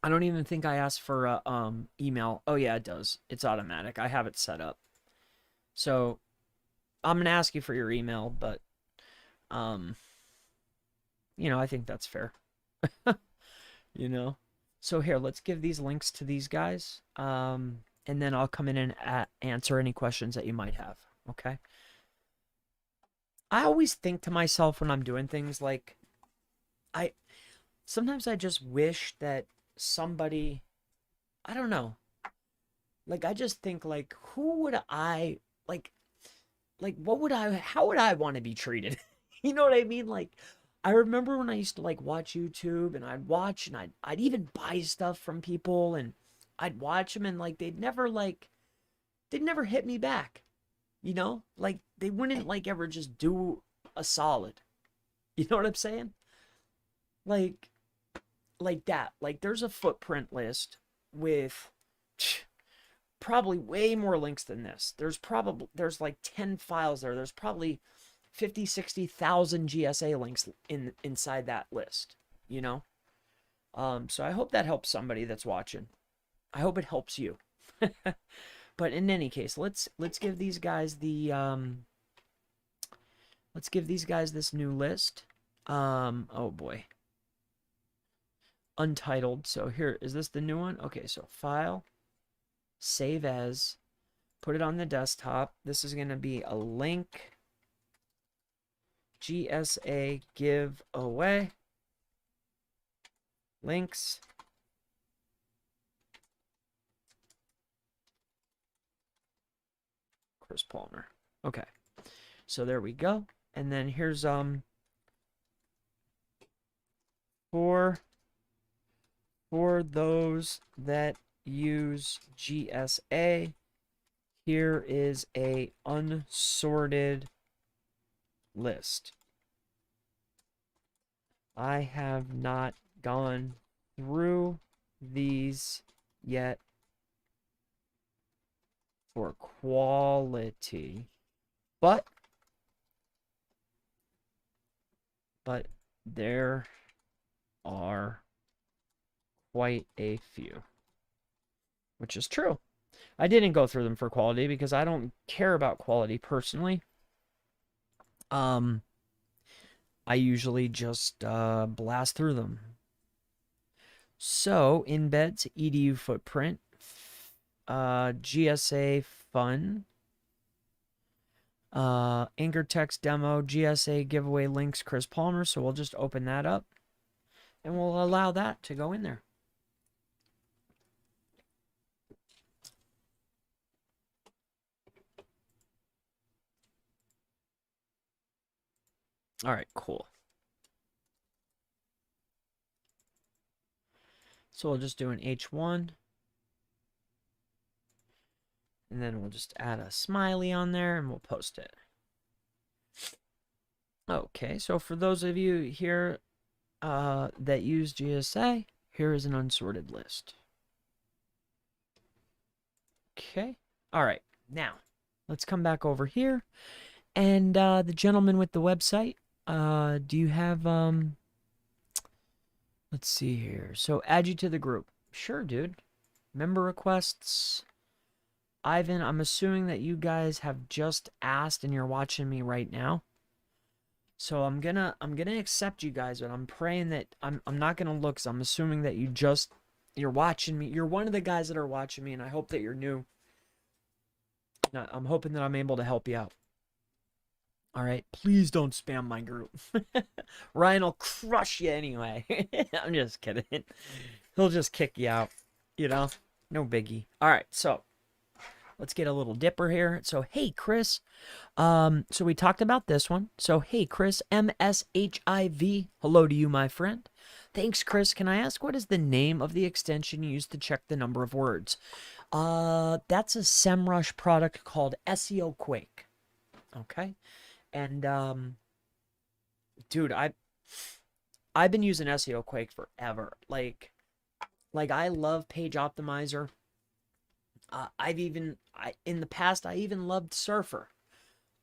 I don't even think I asked for a email. Oh yeah, it does. It's automatic. I have it set up. So I'm going to ask you for your email, but you know, I think that's fair. You know. So here, let's give these links to these guys. And then I'll come in and answer any questions that you might have. Okay. I always think to myself when I'm doing things like, sometimes I just wish that somebody, I don't know. Like, I just think like, who would I, like, what would how would I want to be treated? You know what I mean? Like, I remember when I used to like watch YouTube, and I'd watch, and I'd even buy stuff from people, and I'd watch them, and like they'd never hit me back. You know? Like they wouldn't like ever just do a solid. You know what I'm saying? Like that. Like there's a footprint list with probably way more links than this. There's like 10 files there. There's probably 50, 60,000 GSA links inside that list, you know? So I hope that helps somebody that's watching. I hope it helps you. But in any case, let's give these guys the let's give these guys this new list. Oh boy. Untitled. So here, is this the new one? Okay, so file, save as, put it on the desktop. This is going to be a link GSA giveaway. Links. Chris Palmer. Okay. So there we go. And then here's for those that use GSA, here is a unsorted list. I have not gone through these yet for quality, but there are quite a few, which is true. I didn't go through them for quality because I don't care about quality personally. I usually just blast through them. So embeds edu footprint, GSA fun, anchor text demo, GSA giveaway links, Chris Palmer. So we'll just open that up and we'll allow that to go in there. All right, cool. So we'll just do an H1. And then we'll just add a smiley on there and we'll post it. Okay, so for those of you here that use GSA, here is an unsorted list. Okay, all right, now let's come back over here. And the gentleman with the website, do you have, let's see here. So add you to the group. Sure, dude. Member requests. Ivan, I'm assuming that you guys have just asked and you're watching me right now. So I'm gonna accept you guys, but I'm praying that I'm not gonna look, 'cause I'm assuming that you're watching me. You're one of the guys that are watching me, and I hope that you're new. I'm hoping that I'm able to help you out. All right, please don't spam my group. Ryan will crush you anyway. I'm just kidding. He'll just kick you out, you know? No biggie. All right, so let's get a little dipper here. So, hey, Chris. So we talked about this one. So, hey, Chris, MSHIV. Hello to you, my friend. Thanks, Chris. Can I ask what is the name of the extension you use to check the number of words? That's a SEMrush product called SEO Quake. Okay. And dude, I've been using SEO Quake forever. Like I love Page Optimizer. In the past I even loved Surfer.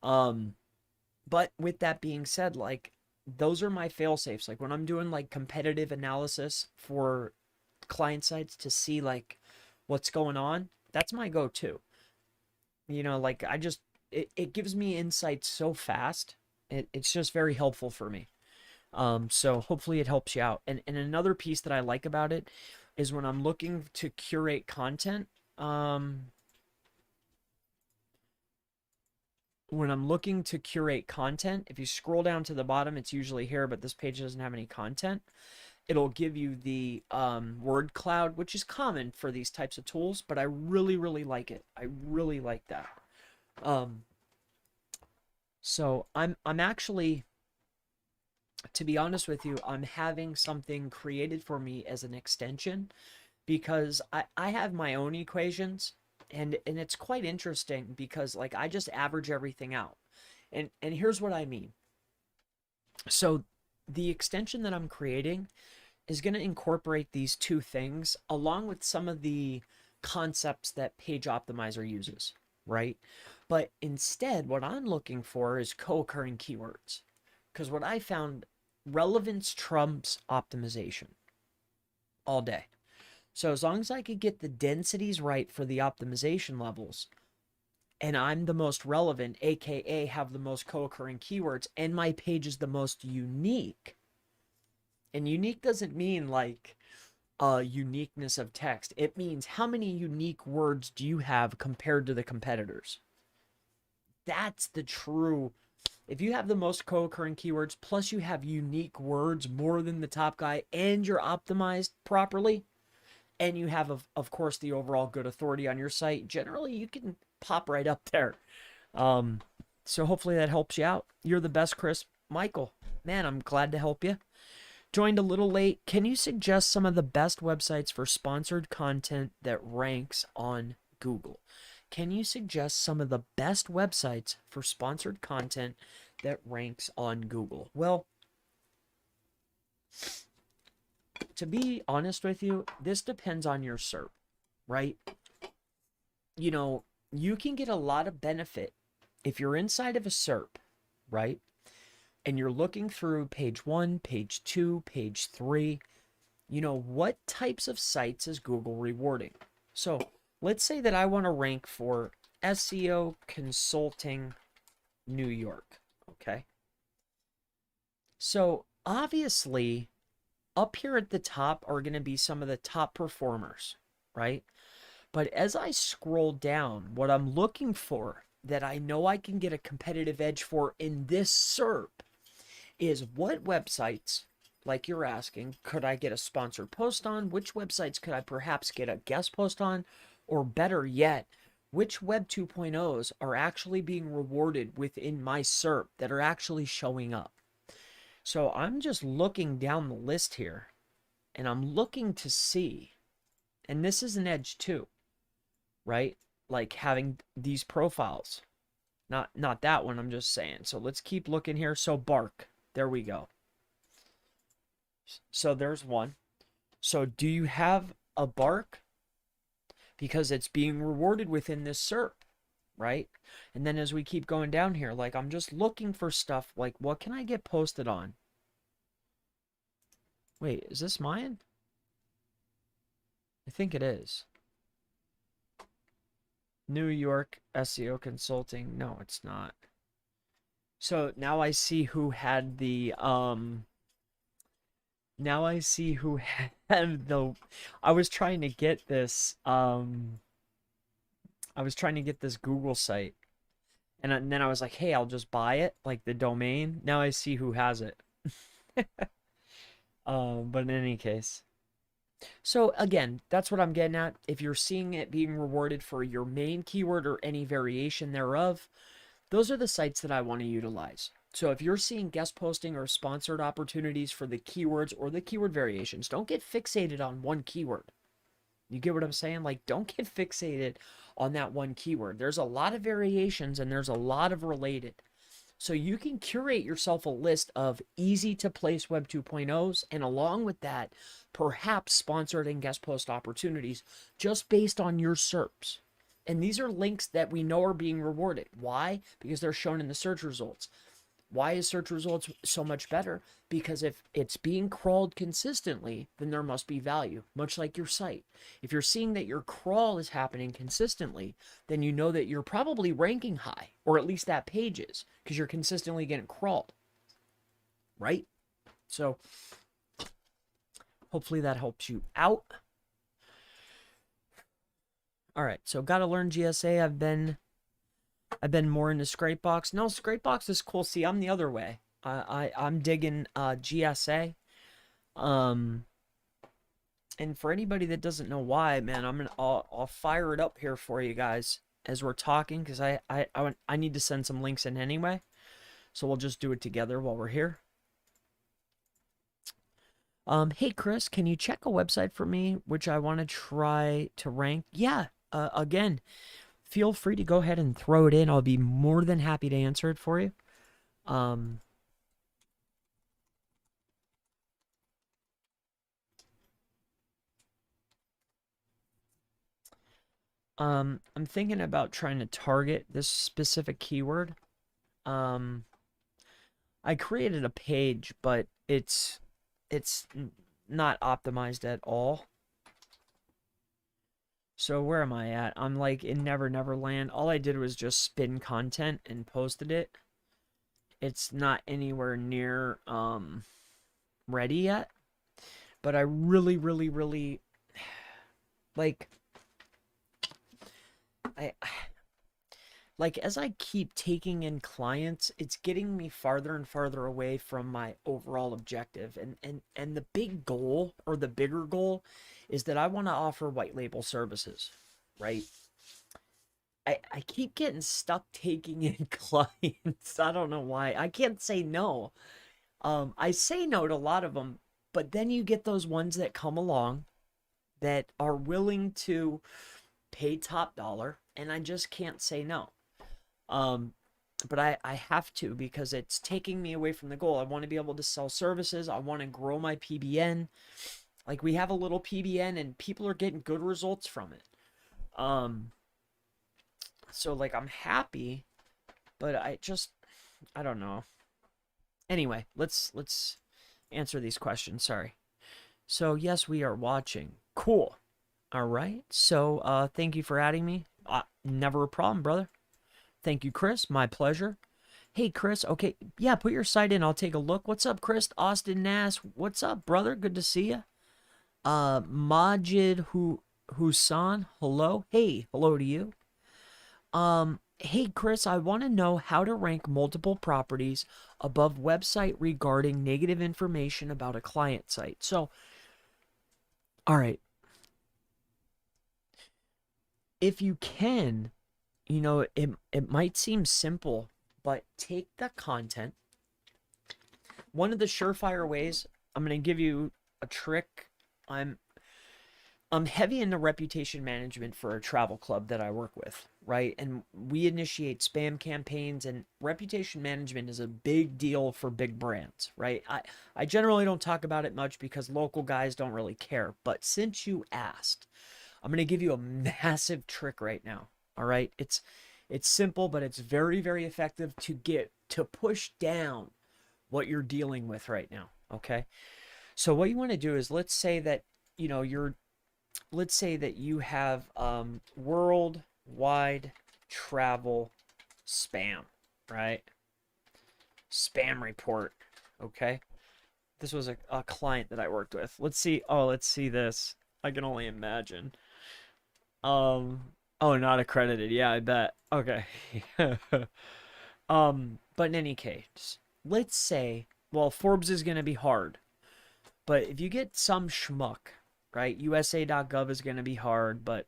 But with that being said, like those are my fail safes. Like when I'm doing like competitive analysis for client sites to see like what's going on, that's my go-to. You know, like it gives me insights so fast. It's just very helpful for me. So hopefully it helps you out. And another piece that I like about it is when I'm looking to curate content, if you scroll down to the bottom, it's usually here, but this page doesn't have any content. It'll give you the word cloud, which is common for these types of tools, but I really, really like it. I really like that. So I'm actually, to be honest with you, I'm having something created for me as an extension because I have my own equations, and it's quite interesting because like I just average everything out. And here's what I mean. So the extension that I'm creating is going to incorporate these two things along with some of the concepts that Page Optimizer uses, right? But instead, what I'm looking for is co-occurring keywords. Because what I found, relevance trumps optimization all day. So as long as I could get the densities right for the optimization levels, and I'm the most relevant, aka have the most co-occurring keywords, and my page is the most unique. And unique doesn't mean like uniqueness of text. It means how many unique words do you have compared to the competitors? That's the true. If you have the most co-occurring keywords, plus you have unique words more than the top guy, and you're optimized properly, and you have, of course, the overall good authority on your site, generally you can pop right up there. So hopefully that helps you out. You're the best, Chris. Michael, man, I'm glad to help you. Joined a little late. Can you suggest some of the best websites for sponsored content that ranks on Google? Can you suggest some of the best websites for sponsored content that ranks on Google? Well, to be honest with you, this depends on your SERP, right? You know, you can get a lot of benefit if you're inside of a SERP, right? And you're looking through page 1, page 2, page 3, you know, what types of sites is Google rewarding? So let's say that I want to rank for SEO Consulting New York, okay? So obviously, up here at the top are going to be some of the top performers, right? But as I scroll down, what I'm looking for that I know I can get a competitive edge for in this SERP is what websites, like you're asking, could I get a sponsored post on? Which websites could I perhaps get a guest post on? Or better yet, which Web 2.0s are actually being rewarded within my SERP that are actually showing up? So I'm just looking down the list here, and I'm looking to see, and this is an edge too, right? Like having these profiles. Not that one, I'm just saying. So let's keep looking here. So Bark, there we go. So there's one. So do you have a Bark? Because it's being rewarded within this SERP, right? And then as we keep going down here, like I'm just looking for stuff like what can I get posted on? Wait, is this mine? I think it is. New York SEO Consulting. No, it's not. So now I see who had the now I see who had the I was trying to get this I was trying to get this Google site, and then I was like, "Hey, I'll just buy it, like the domain." Now I see who has it. But in any case. So again, that's what I'm getting at. If you're seeing it being rewarded for your main keyword or any variation thereof, those are the sites that I want to utilize. So if you're seeing guest posting or sponsored opportunities for the keywords or the keyword variations, don't get fixated on one keyword. You get what I'm saying? Like, don't get fixated on that one keyword. There's a lot of variations and there's a lot of related. So you can curate yourself a list of easy to place Web 2.0s, and along with that, perhaps sponsored and guest post opportunities just based on your SERPs. And these are links that we know are being rewarded. Why? Because they're shown in the search results. Why is search results so much better? Because if it's being crawled consistently, then there must be value, much like your site. If you're seeing that your crawl is happening consistently, then you know that you're probably ranking high, or at least that page is, because you're consistently getting crawled, right? So hopefully that helps you out. All right, so got to learn GSA. I've been more into Scrapebox. No, Scrapebox is cool. See, I'm the other way. I'm digging GSA. And for anybody that doesn't know why, man, I'll fire it up here for you guys as we're talking, because I need to send some links in anyway. So we'll just do it together while we're here. Hey Chris, can you check a website for me which I want to try to rank? Yeah. Again, feel free to go ahead and throw it in. I'll be more than happy to answer it for you. I'm thinking about trying to target this specific keyword. I created a page, but it's not optimized at all. So where am I at? I'm like in Never Never Land. All I did was just spin content and posted it. It's not anywhere near ready yet. But I really, really, really like I like as I keep taking in clients, it's getting me farther and farther away from my overall objective. And the big goal, or the bigger goal, is that I want to offer white label services, right? I keep getting stuck taking in clients. I don't know why. I can't say no. I say no to a lot of them, but then you get those ones that come along that are willing to pay top dollar, and I just can't say no. Um, but I have to, because it's taking me away from the goal. I want to be able to sell services. I want to grow my PBN. Like, we have a little PBN and people are getting good results from it. So like I'm happy, but I don't know. Anyway, let's answer these questions. Sorry. So yes, we are watching. Cool. All right. So thank you for adding me. Never a problem, brother. Thank you, Chris. My pleasure. Hey, Chris. Okay. Yeah, put your site in. I'll take a look. What's up, Chris? Austin Nass. What's up, brother? Good to see you. Majid Husan. Hello. Hey, hello to you. Hey, Chris, I want to know how to rank multiple properties above website regarding negative information about a client site. So, all right. If you can, it might seem simple, but take the content. One of the surefire ways, I'm going to give you a trick. I'm heavy into reputation management for a travel club that I work with, right? And we initiate spam campaigns, and reputation management is a big deal for big brands, right? I generally don't talk about it much because local guys don't really care. But since you asked, I'm going to give you a massive trick right now. All right. It's simple, but it's very, very effective to push down what you're dealing with right now. Okay. So what you want to do is, let's say that, let's say that you have worldwide travel spam, right? spam report. Okay. This was a client that I worked with. Let's see. Oh, let's see this. I can only imagine. Oh, not accredited. Yeah, I bet. Okay. But in any case, let's say, well, Forbes is going to be hard. But if you get some schmuck, right? USA.gov is going to be hard, but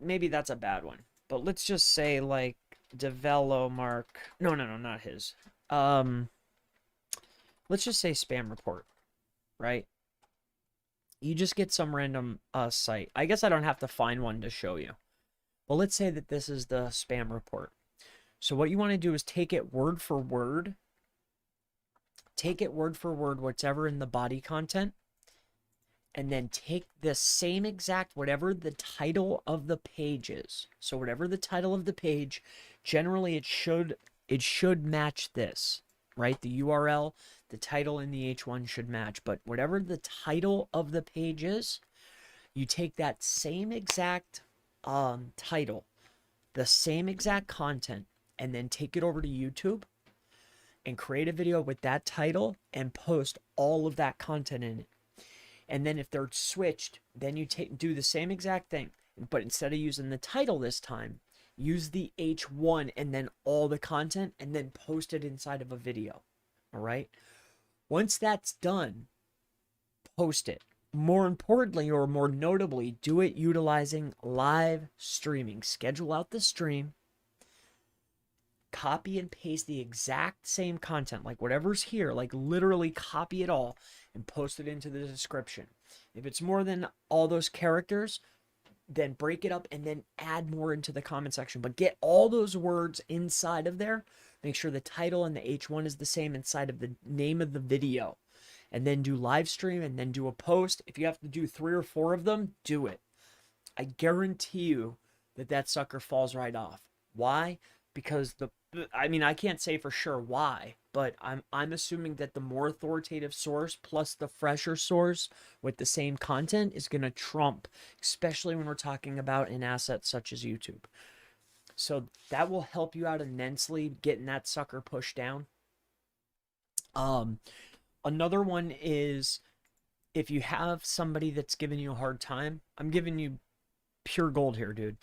maybe that's a bad one. But let's just say like Develomark. No, not his. Let's just say spam report, right? You just get some random site. I guess I don't have to find one to show you. But let's say that this is the spam report. So what you want to do is take it word for word. Take it word for word, whatever in the body content. And then take the same exact, whatever the title of the page is. So whatever the title of the page, generally it should match this, right? The URL, the title, and the H1 should match. But whatever the title of the page is, you take that same exact title, the same exact content, and then take it over to YouTube and create a video with that title and post all of that content in it. And then if they're switched, then you do the same exact thing, but instead of using the title this time, use the H1 and then all the content, and then post it inside of a video. All right. Once that's done, post it. More importantly, or more notably, do it utilizing live streaming. Schedule out the stream, copy and paste the exact same content, like whatever's here, like literally copy it all and post it into the description. If it's more than all those characters, then break it up and then add more into the comment section. But get all those words inside of there. Make sure the title and the H1 is the same inside of the name of the video. And then do live stream and then do a post. If you have to do 3 or 4 of them, do it. I guarantee you that sucker falls right off. Why? Because I can't say for sure why, but I'm assuming that the more authoritative source plus the fresher source with the same content is going to trump, especially when we're talking about an asset such as YouTube. So that will help you out immensely getting that sucker pushed down. Another one is if you have somebody that's giving you a hard time. I'm giving you pure gold here, dude.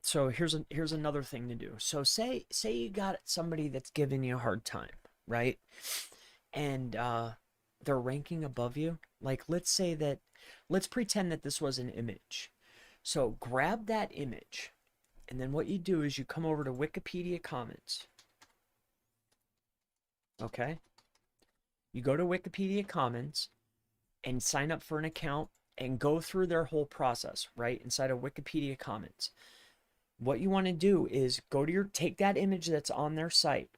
So here's another thing to do. So say you got somebody that's giving you a hard time, right? And they're ranking above you. Like let's pretend that this was an image. So grab that image, and then what you do is you come over to Wikipedia Commons. Okay? You go to Wikipedia Commons and sign up for an account and go through their whole process, right? Inside of Wikipedia Commons. What you want to do is take that image that's on their site,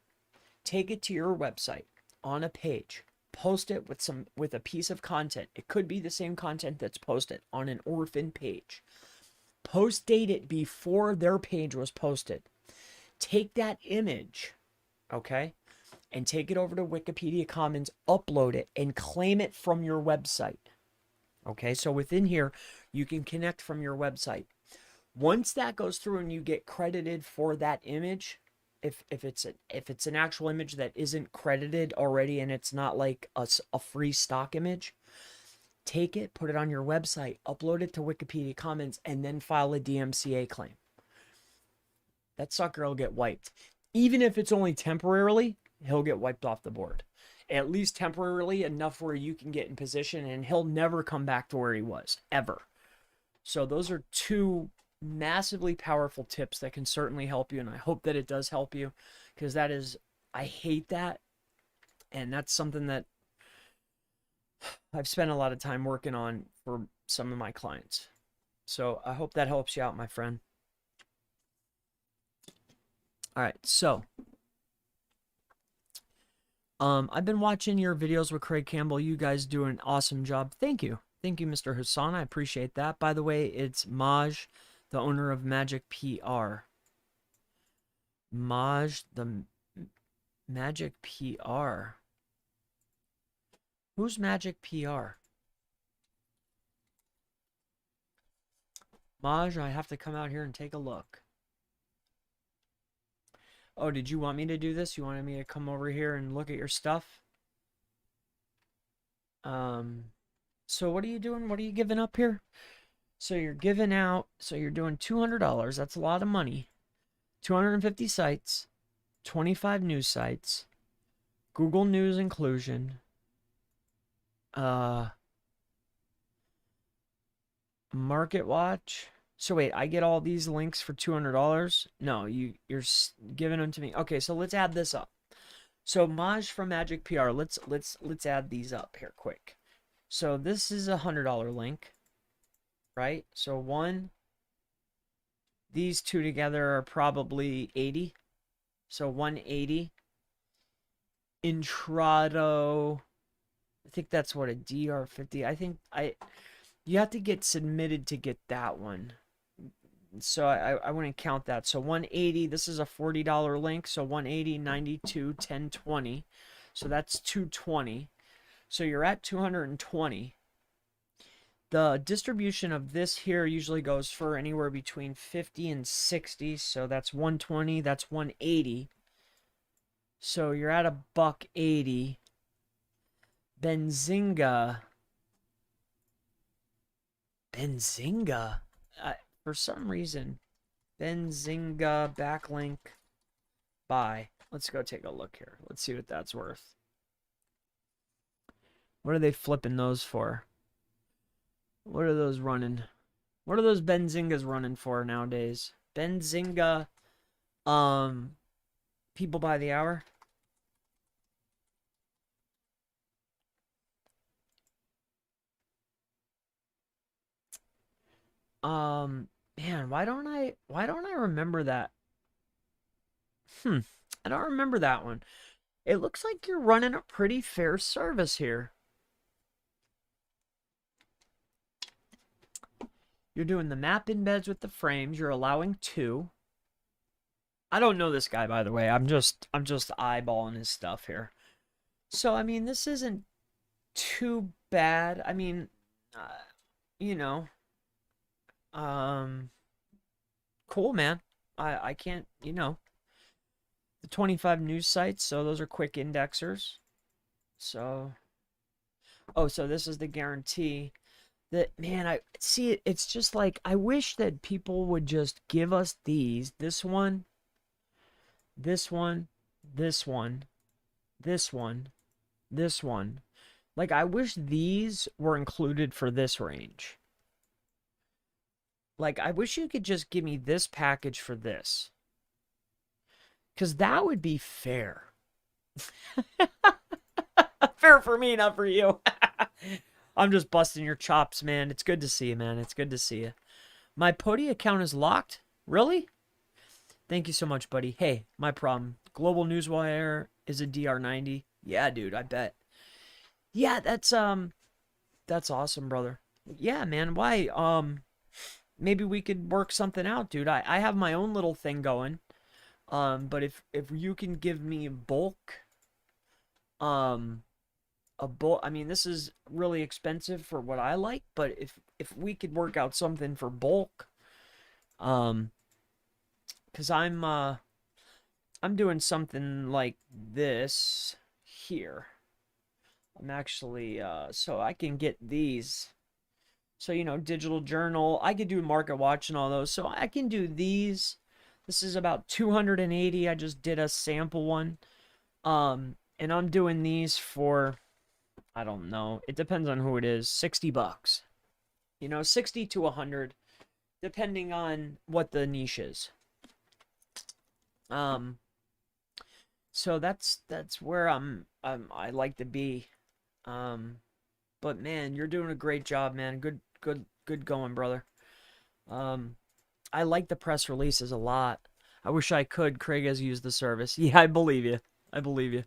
take it to your website on a page, post it with a piece of content. It could be the same content that's posted on an orphan page. Post date it before their page was posted. Take that image, okay, and take it over to Wikipedia Commons, upload it, and claim it from your website. Okay, so within here, you can connect from your website. Once that goes through and you get credited for that image, if it's an actual image that isn't credited already and it's not like a free stock image, take it, put it on your website, upload it to Wikipedia Commons, and then file a DMCA claim. That sucker will get wiped. Even if it's only temporarily, he'll get wiped off the board. At least temporarily enough where you can get in position and he'll never come back to where he was, ever. So those are 2 massively powerful tips that can certainly help you, and I hope that it does help you, because I hate that, and that's something that I've spent a lot of time working on for some of my clients. So I hope that helps you out, my friend. All right, so I've been watching your videos with Craig Campbell. You guys do an awesome job. Thank you, Mr. Hassan. I appreciate that. By the way, it's Maj, the owner of Magic PR. Maj, the Magic PR. Who's Magic PR? Maj, I have to come out here and take a look. Oh, did you want me to do this? You wanted me to come over here and look at your stuff? So what are you doing? What are you giving up here? So you're giving out, so you're doing $200. That's a lot of money. 250 sites, 25 news sites, Google News inclusion, Market Watch. So wait, I get all these links for $200? No, you're giving them to me. Okay, so let's add this up. So Maj from Magic PR, let's add these up here quick. So this is a $100 link, right? So these two together are probably 80. So 180. Intrado, I think that's what a DR50. I think you have to get submitted to get that one. So I wouldn't count that. So 180, this is a $40 link. So 180, 92, 10, 20. So that's 220. So you're at 220. The distribution of this here usually goes for anywhere between 50 and 60. So that's 120, that's 180. So you're at $180. Benzinga. For some reason, Benzinga backlink buy. Let's go take a look here. Let's see what that's worth. What are they flipping those for? What are those running? What are those Benzingas running for nowadays? Benzinga, people by the hour. Man, why don't I remember that? I don't remember that one. It looks like you're running a pretty fair service here. You're doing the map embeds with the frames. You're allowing 2. I don't know this guy, by the way. I'm just eyeballing his stuff here. So, I mean, this isn't too bad. I mean, you know, cool, man. I can't, the 25 news sites, so those are quick indexers. So, oh, so this is the guarantee that, man, I see it's just like, I wish that people would just give us these, this one, this one, this one, this one, this one. Like, I wish these were included for this range. Like, I wish you could just give me this package for this. Because that would be fair. Fair for me, not for you. I'm just busting your chops, man. It's good to see you, man. It's good to see you. My Pody account is locked? Really? Thank you so much, buddy. Hey, my problem. Global Newswire is a DR90. Yeah, dude, I bet. Yeah, that's awesome, brother. Yeah, man. Why? Maybe we could work something out, dude. I have my own little thing going. But if you can give me bulk, I mean, this is really expensive for what I like, but if we could work out something for bulk, because I'm doing something like this here. I'm actually so I can get these. So, digital journal, I could do Market Watch and all those. So I can do these. This is about 280. I just did a sample one. And I'm doing these for, I don't know. It depends on who it is. $60. 60 to 100, depending on what the niche is. So that's where I like to be. But man, you're doing a great job, man. Good going, brother. I like the press releases a lot. I wish I could. Craig has used the service. Yeah, I believe you. I believe you.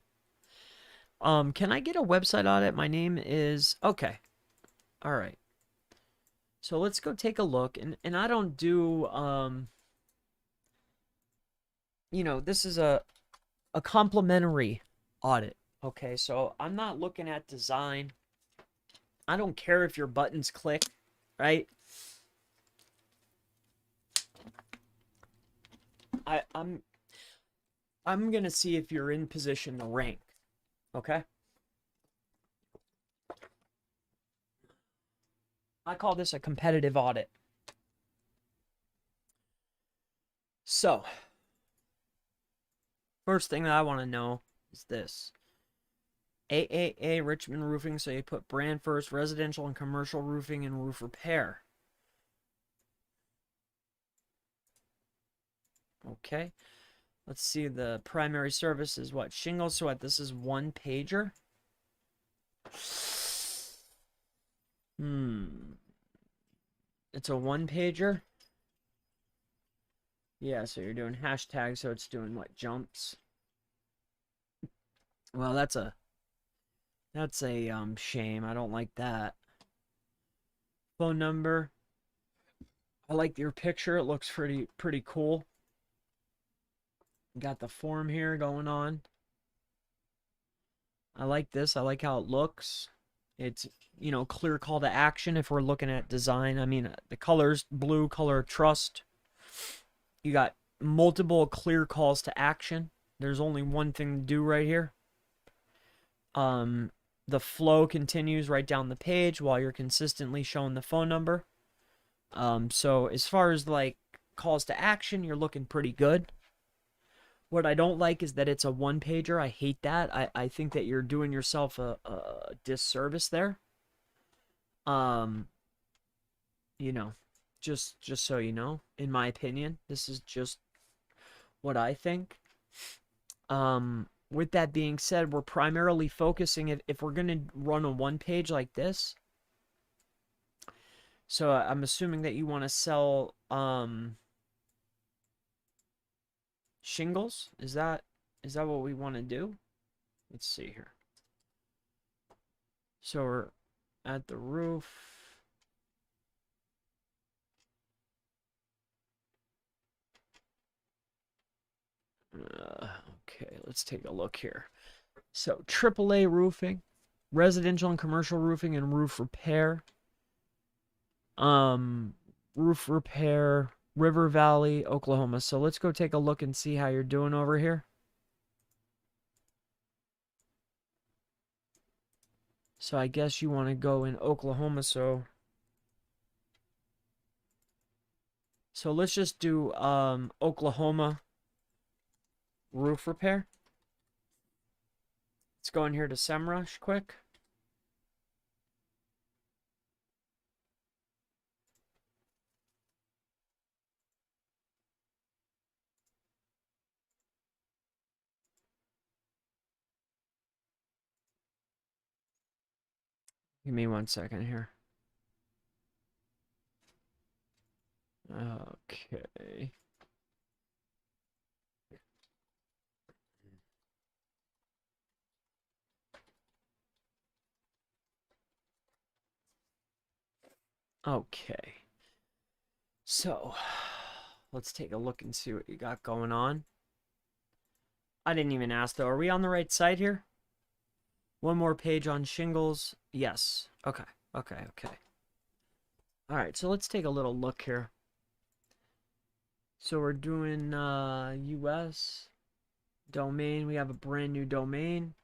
Can I get a website audit? My name is... Okay. All right. So let's go take a look. And I don't do... this is a complimentary audit. Okay, so I'm not looking at design. I don't care if your buttons click, right? I'm going to see if you're in position to rank. Okay? I call this a competitive audit. So, first thing that I want to know is this. AAA Richmond Roofing, so you put brand first, residential and commercial roofing and roof repair. Okay. Let's see, the primary service is what? Shingles. So what? This is one pager. It's a one pager. Yeah, so you're doing hashtags, so it's doing what? Jumps. Well, that's a shame. I don't like that. Phone number. I like your picture. It looks pretty cool. Got the form here going on. I like this. I like how it looks. It's, you know, clear call to action if we're looking at design. I mean, the colors, blue, color of trust. You got multiple clear calls to action. There's only one thing to do right here. The flow continues right down the page while you're consistently showing the phone number. So as far as like calls to action, you're looking pretty good. What I don't like is that it's a one pager. I hate that. I think that you're doing yourself a disservice there. You know, just so you know, in my opinion, this is just what I think. With that being said, we're primarily focusing if we're going to run a one page like this. So I'm assuming that you want to sell shingles. Is that what we want to do? Let's see here. So we're at the roof. Okay, let's take a look here. So AAA roofing, residential and commercial roofing and roof repair. Roof repair, River Valley, Oklahoma. So let's go take a look and see how you're doing over here. So I guess you want to go in Oklahoma. So let's just do Oklahoma roof repair. Let's go in here to SEMrush quick. Give me 1 second here. Okay. Okay. So, let's take a look and see what you got going on. I didn't even ask though. Are we on the right site here? One more page on shingles. Yes. Okay. Okay. All right. So let's take a little look here. So we're doing US domain. We have a brand new domain.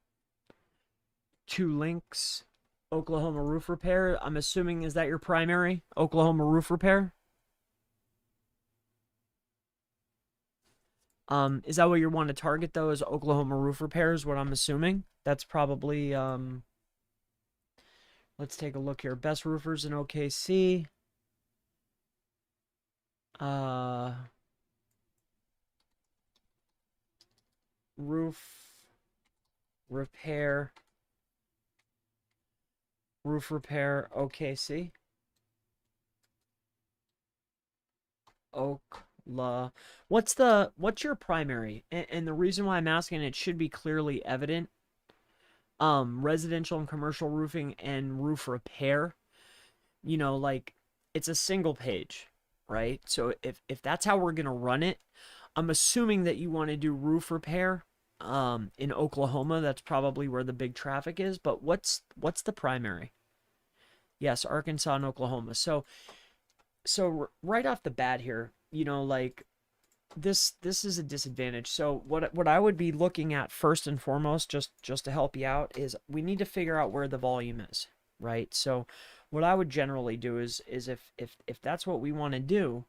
2 links. Oklahoma roof repair. I'm assuming, is that your primary? Oklahoma roof repair? Is that what you want to target though, is Oklahoma roof repairs, what I'm assuming? That's probably, let's take a look here. Best roofers in OKC. Roof repair. Roof repair OKC. What's your primary? And the reason why I'm asking, it should be clearly evident. Residential and commercial roofing and roof repair. You know, like, it's a single page, right? So if that's how we're gonna run it, I'm assuming that you want to do roof repair in Oklahoma. That's probably where the big traffic is. But what's the primary? Yes, Arkansas and Oklahoma. So right off the bat here, you know, like, this is a disadvantage. So what I would be looking at first and foremost, just to help you out, is we need to figure out where the volume is, right? So what I would generally do is if that's what we want to do,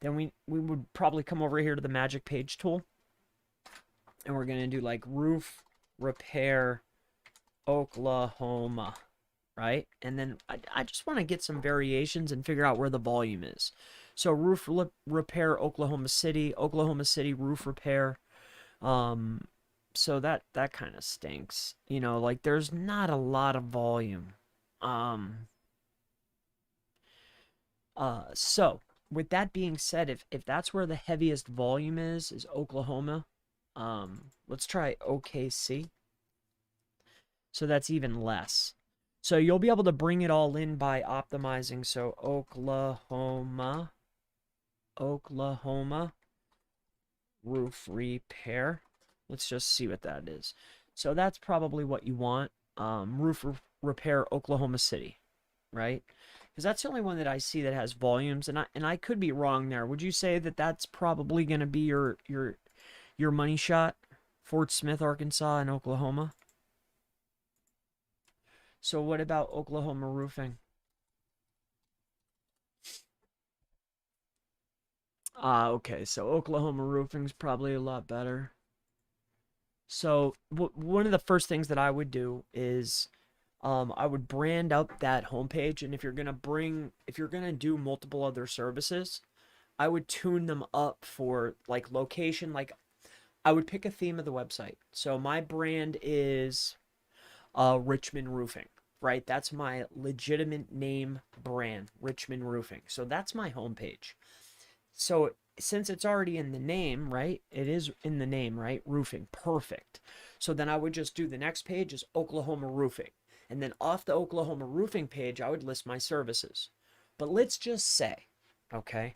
then we would probably come over here to the magic page tool, and we're going to do like roof repair Oklahoma, right? And then I just want to get some variations and figure out where the volume is. So roof repair Oklahoma City roof repair. So that kind of stinks. You know, like there's not a lot of volume. So with that being said, if that's where the heaviest volume is Oklahoma, let's try OKC. So that's even less. So you'll be able to bring it all in by optimizing. So Oklahoma roof repair. Let's just see what that is. So that's probably what you want. Roof repair Oklahoma City, right? Because that's the only one that I see that has volumes, and I could be wrong there. Would you say that that's probably going to be your money shot? Fort Smith, Arkansas, and Oklahoma. So what about Oklahoma roofing? Okay, so Oklahoma roofing's probably a lot better. So one of the first things that I would do is I would brand up that homepage, and if you're gonna do multiple other services, I would tune them up for like location. Like I would pick a theme of the website. So my brand is Richmond Roofing, right? That's my legitimate name brand, Richmond Roofing. So that's my homepage. So since it's already in the name, right? It is in the name, right? Roofing, perfect. So then I would just do the next page is Oklahoma Roofing. And then off the Oklahoma Roofing page, I would list my services. But let's just say, okay,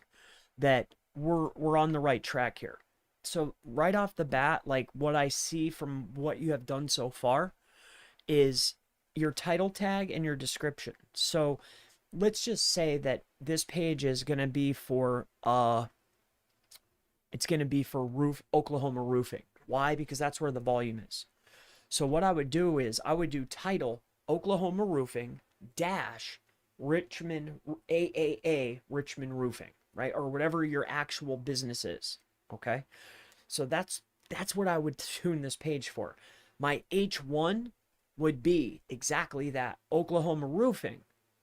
that we're on the right track here. So right off the bat, like what I see from what you have done so far is your title tag and your description. So let's just say that this page is going to be for Oklahoma roofing. Why? Because that's where the volume is. So what I would do is I would do title Oklahoma roofing dash Richmond AAA Richmond roofing, right? Or whatever your actual business is. Okay? So that's what I would tune this page for. My H1 would be exactly that, Oklahoma roofing.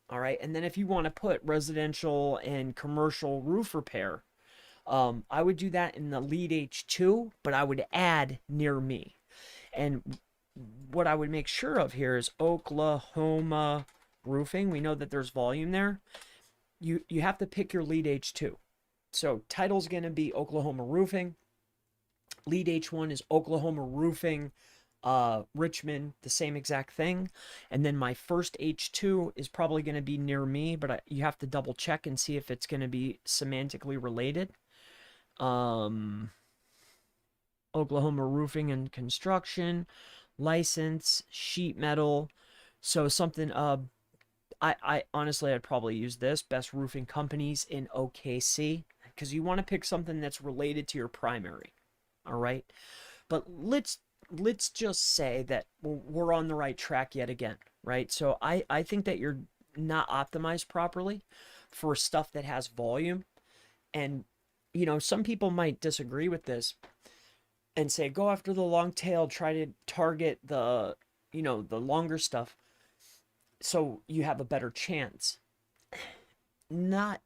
All right. And then if you want to put residential and commercial roof repair, I would do that in the lead H2, but I would add near me. And what I would make sure of here is Oklahoma roofing. We know that there's volume there. You have to pick your lead H2. So title's going to be Oklahoma roofing. Lead H1 is Oklahoma roofing. Richmond, the same exact thing. And then my first H2 is probably going to be near me, but you have to double check and see if it's going to be semantically related. Oklahoma roofing and construction, license, sheet metal. So something, I honestly, I'd probably use this, best roofing companies in OKC, because you want to pick something that's related to your primary. All right. But let's just say that we're on the right track yet again, right? So I think that you're not optimized properly for stuff that has volume. And, you know, some people might disagree with this and say, go after the long tail, try to target the, you know, the longer stuff so you have a better chance. No,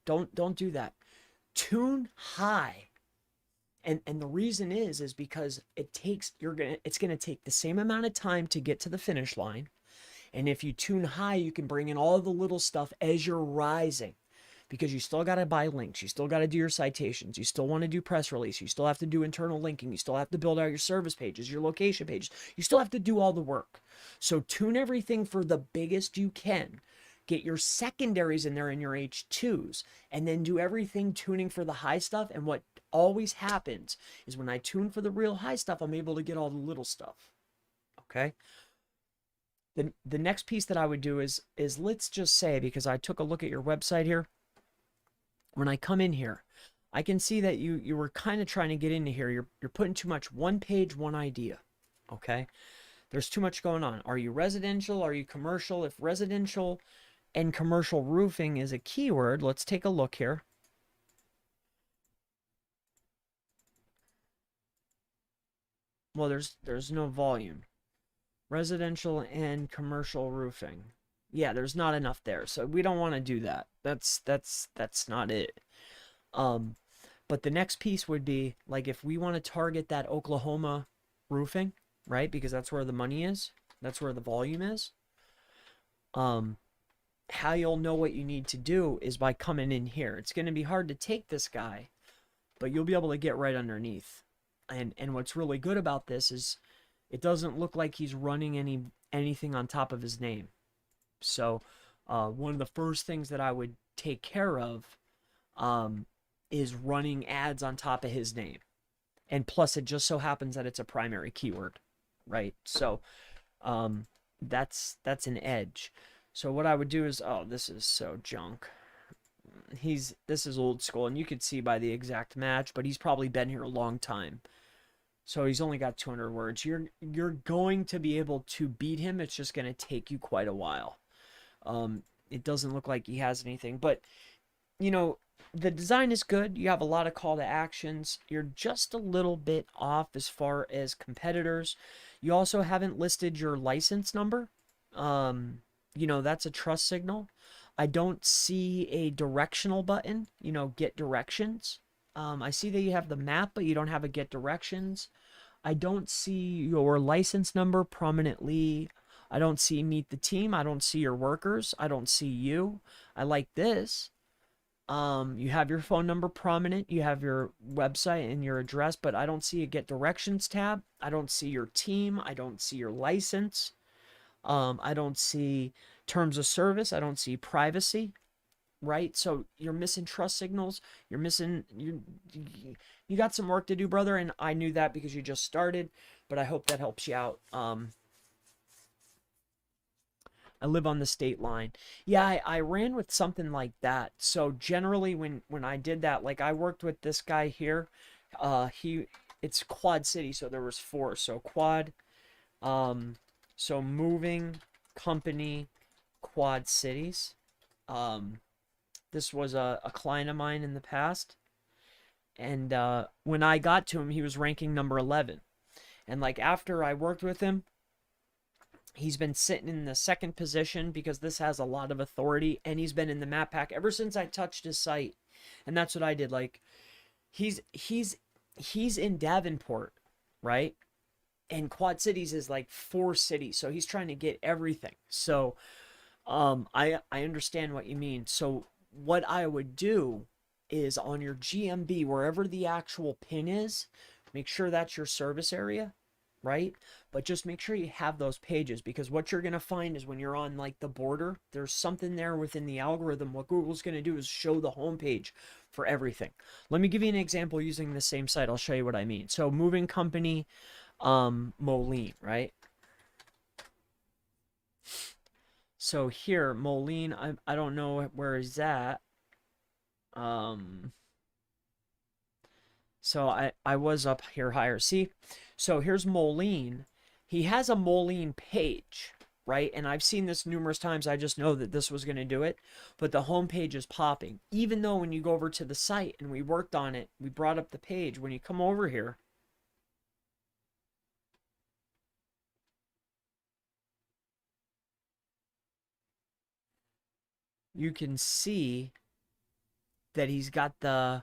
don't do that. Tune high. And the reason is because it's gonna take the same amount of time to get to the finish line. And if you tune high, you can bring in all the little stuff as you're rising, because you still got to buy links, you still got to do your citations, you still want to do press release, you still have to do internal linking, you still have to build out your service pages, your location pages, you still have to do all the work. So tune everything for the biggest you can. Get your secondaries in there in your H2s, and then do everything tuning for the high stuff. And what always happens is when I tune for the real high stuff, I'm able to get all the little stuff. Okay. The next piece that I would do is let's just say, because I took a look at your website here, when I come in here, I can see that you were kind of trying to get into here. You're putting too much one page, one idea. Okay? There's too much going on. Are you residential? Are you commercial? If residential and commercial roofing is a keyword, let's take a look here. Well, there's no volume. Residential and commercial roofing. Yeah, there's not enough there. So we don't want to do that. That's not it. But the next piece would be like if we want to target that Oklahoma roofing, right? Because that's where the money is. That's where the volume is. How you'll know what you need to do is by coming in here. It's going to be hard to take this guy, but you'll be able to get right underneath. And what's really good about this is it doesn't look like he's running anything on top of his name. So one of the first things that I would take care of is running ads on top of his name. And plus it just so happens that it's a primary keyword, right? So that's an edge. So what I would do is, oh, this is so junk. This is old school, and you could see by the exact match, but he's probably been here a long time. So he's only got 200 words. You're going to be able to beat him. It's just going to take you quite a while. It doesn't look like he has anything, but you know, the design is good. You have a lot of call to actions. You're just a little bit off as far as competitors. You also haven't listed your license number. You know, that's a trust signal. I don't see a directional button, you know, get directions. I see that you have the map, but you don't have a get directions. I don't see your license number prominently. I don't see meet the team. I don't see your workers. I don't see you. I like this. You have your phone number prominent. You have your website and your address, but I don't see a get directions tab. I don't see your team. I don't see your license. I don't see terms of service. I don't see privacy. Right? So you're missing trust signals. You're missing you got some work to do, brother, and I knew that because you just started, but I hope that helps you out. I live on the state line. Yeah, I ran with something like that. So generally when I did that, like I worked with this guy here. It's Quad City, so there was 4. So Quad, so moving company, Quad Cities. This was a client of mine in the past. And when I got to him, he was ranking number 11. And like after I worked with him, he's been sitting in the 2nd position because this has a lot of authority. And he's been in the map pack ever since I touched his site. And that's what I did. Like he's in Davenport, right? And Quad Cities is like 4 cities. So he's trying to get everything. So I understand what you mean. So what I would do is on your GMB, wherever the actual pin is, make sure that's your service area, right? But just make sure you have those pages, because what you're going to find is when you're on like the border, there's something there within the algorithm. What Google's going to do is show the homepage for everything. Let me give you an example using the same site. I'll show you what I mean. So moving company, Moline, right? So here, Moline, I don't know where is that. So I was up here higher. See? So here's Moline. He has a Moline page, right? And I've seen this numerous times. I just know that this was going to do it. But the home page is popping. Even though when you go over to the site and we worked on it, we brought up the page. When you come over here, you can see that he's got the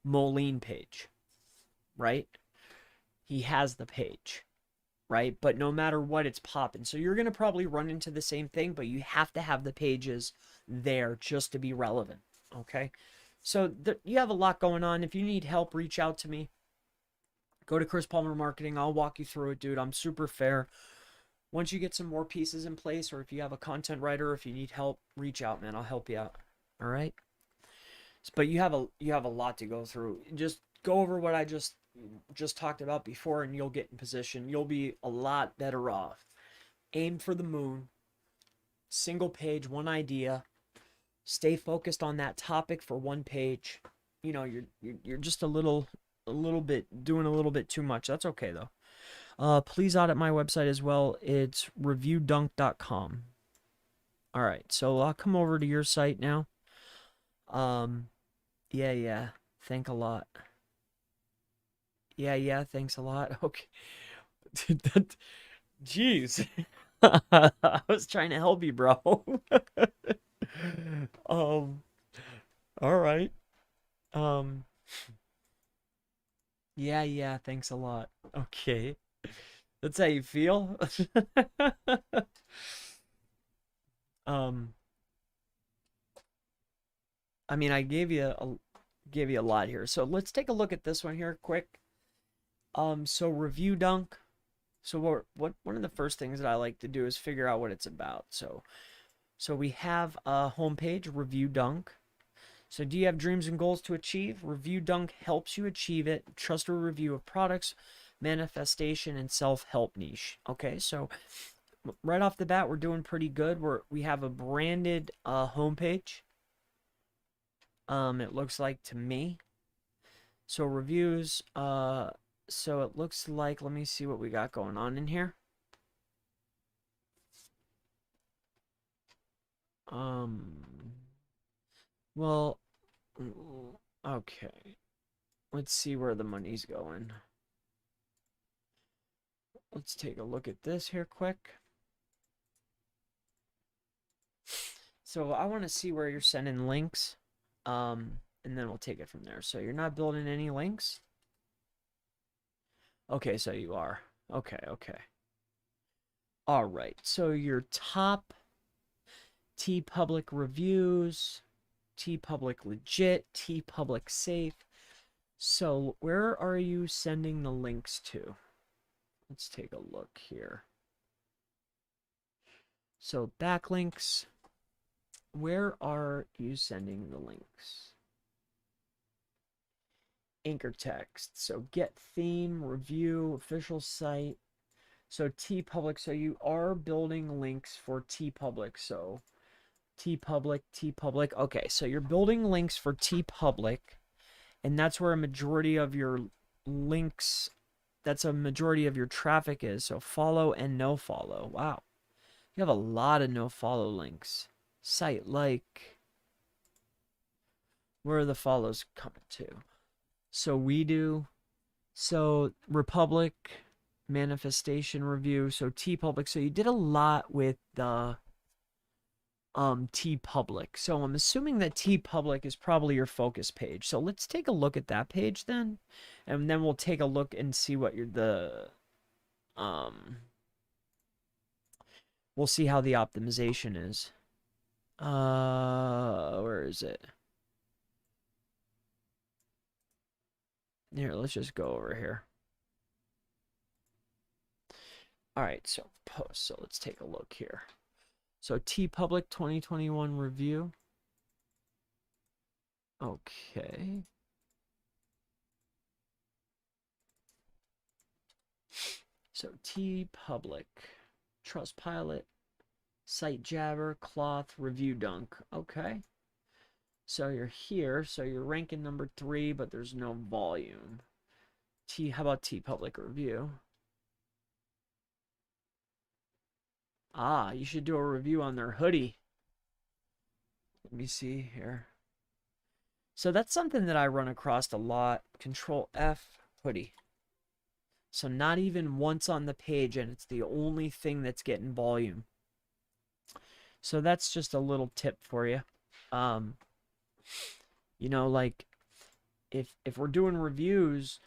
Moline page, right? He has the page, right? But no matter what, it's popping. So you're going to probably run into the same thing, but you have to have the pages there just to be relevant, okay? So you have a lot going on. If you need help, reach out to me. Go to Chris Palmer Marketing. I'll walk you through it, dude. I'm super fair. Once you get some more pieces in place, or if you have a content writer, if you need help, reach out, man. I'll help you out. All right? But you have a lot to go through. Just go over what I just talked about before, and you'll get in position. You'll be a lot better off. Aim for the moon. Single page, one idea. Stay focused on that topic for one page. you know, you're just a little bit doing a little bit too much. That's okay though. Please audit my website as well. It's reviewdunk.com. All right, so I'll come over to your site now. Yeah, yeah. Thank a lot. Yeah, yeah. Thanks a lot. Okay. That, jeez. I was trying to help you, bro. Um, all right. Um, yeah, yeah. Thanks a lot. Okay. That's how you feel? Um, I mean, I gave you a lot here. So let's take a look at this one here quick. So review dunk. So what one of the first things that I like to do is figure out what it's about. So we have a homepage, Review Dunk. So do you have dreams and goals to achieve? Review Dunk helps you achieve it. Trusted review of products, manifestation, and self-help niche. Okay, so right off the bat, we're doing pretty good. We have a branded homepage. It looks like to me. So reviews, so it looks like, let me see what we got going on in here. Well, okay. Let's see where the money's going. Let's take a look at this here quick. So I want to see where you're sending links. And then we'll take it from there. So you're not building any links? Okay, so you are. Okay, okay. All right. So your top TeePublic reviews, TeePublic legit, TeePublic safe. So where are you sending the links to? Let's take a look here. So backlinks. Where are you sending the links? Anchor text. So get theme, review, official site. So TeePublic. So you are building links for TeePublic. So TeePublic. Okay, so you're building links for TeePublic, and that's where a majority of your links, that's a majority of your traffic is. So follow and no follow. Wow. You have a lot of no follow links. Site like. Where are the follows coming to? So we do. So Republic, manifestation review. So TeePublic. So you did a lot with the TeePublic. So I'm assuming that TeePublic is probably your focus page. So let's take a look at that page then. And then we'll take a look and see what we'll see how the optimization is. Where is it? Here, let's just go over here. All right, so post. So let's take a look here. So TeePublic 2021 review. Okay. So TeePublic, Trustpilot, Site Jabber, Cloth, Review Dunk. Okay. So you're here. So you're ranking number 3, but there's no volume. How about TeePublic review? Ah, you should do a review on their hoodie. Let me see here. So that's something that I run across a lot. Control F, hoodie. So not even once on the page, and it's the only thing that's getting volume. So that's just a little tip for you. You know, like if we're doing reviews,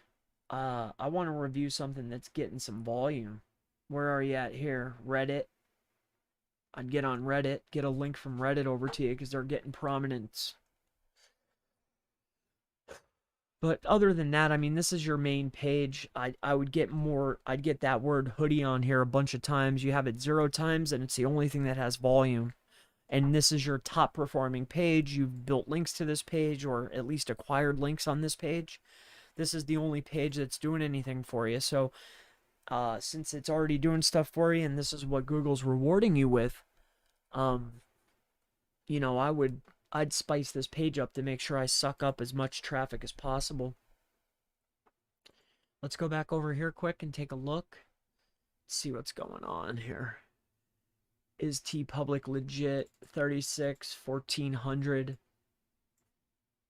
I want to review something that's getting some volume. Where are you at here? Reddit. I'd get on Reddit, get a link from Reddit over to you because they're getting prominence. But other than that, I mean, this is your main page. I would get more, I'd get that word hoodie on here a bunch of times. You have it 0 times, and it's the only thing that has volume. And this is your top performing page. You've built links to this page, or at least acquired links on this page. This is the only page that's doing anything for you. So since it's already doing stuff for you, and this is what Google's rewarding you with, you know, I would I'd spice this page up to make sure I suck up as much traffic as possible. Let's go back over here quick and take a look. See what's going on here. Is TeePublic legit? 36, 1400.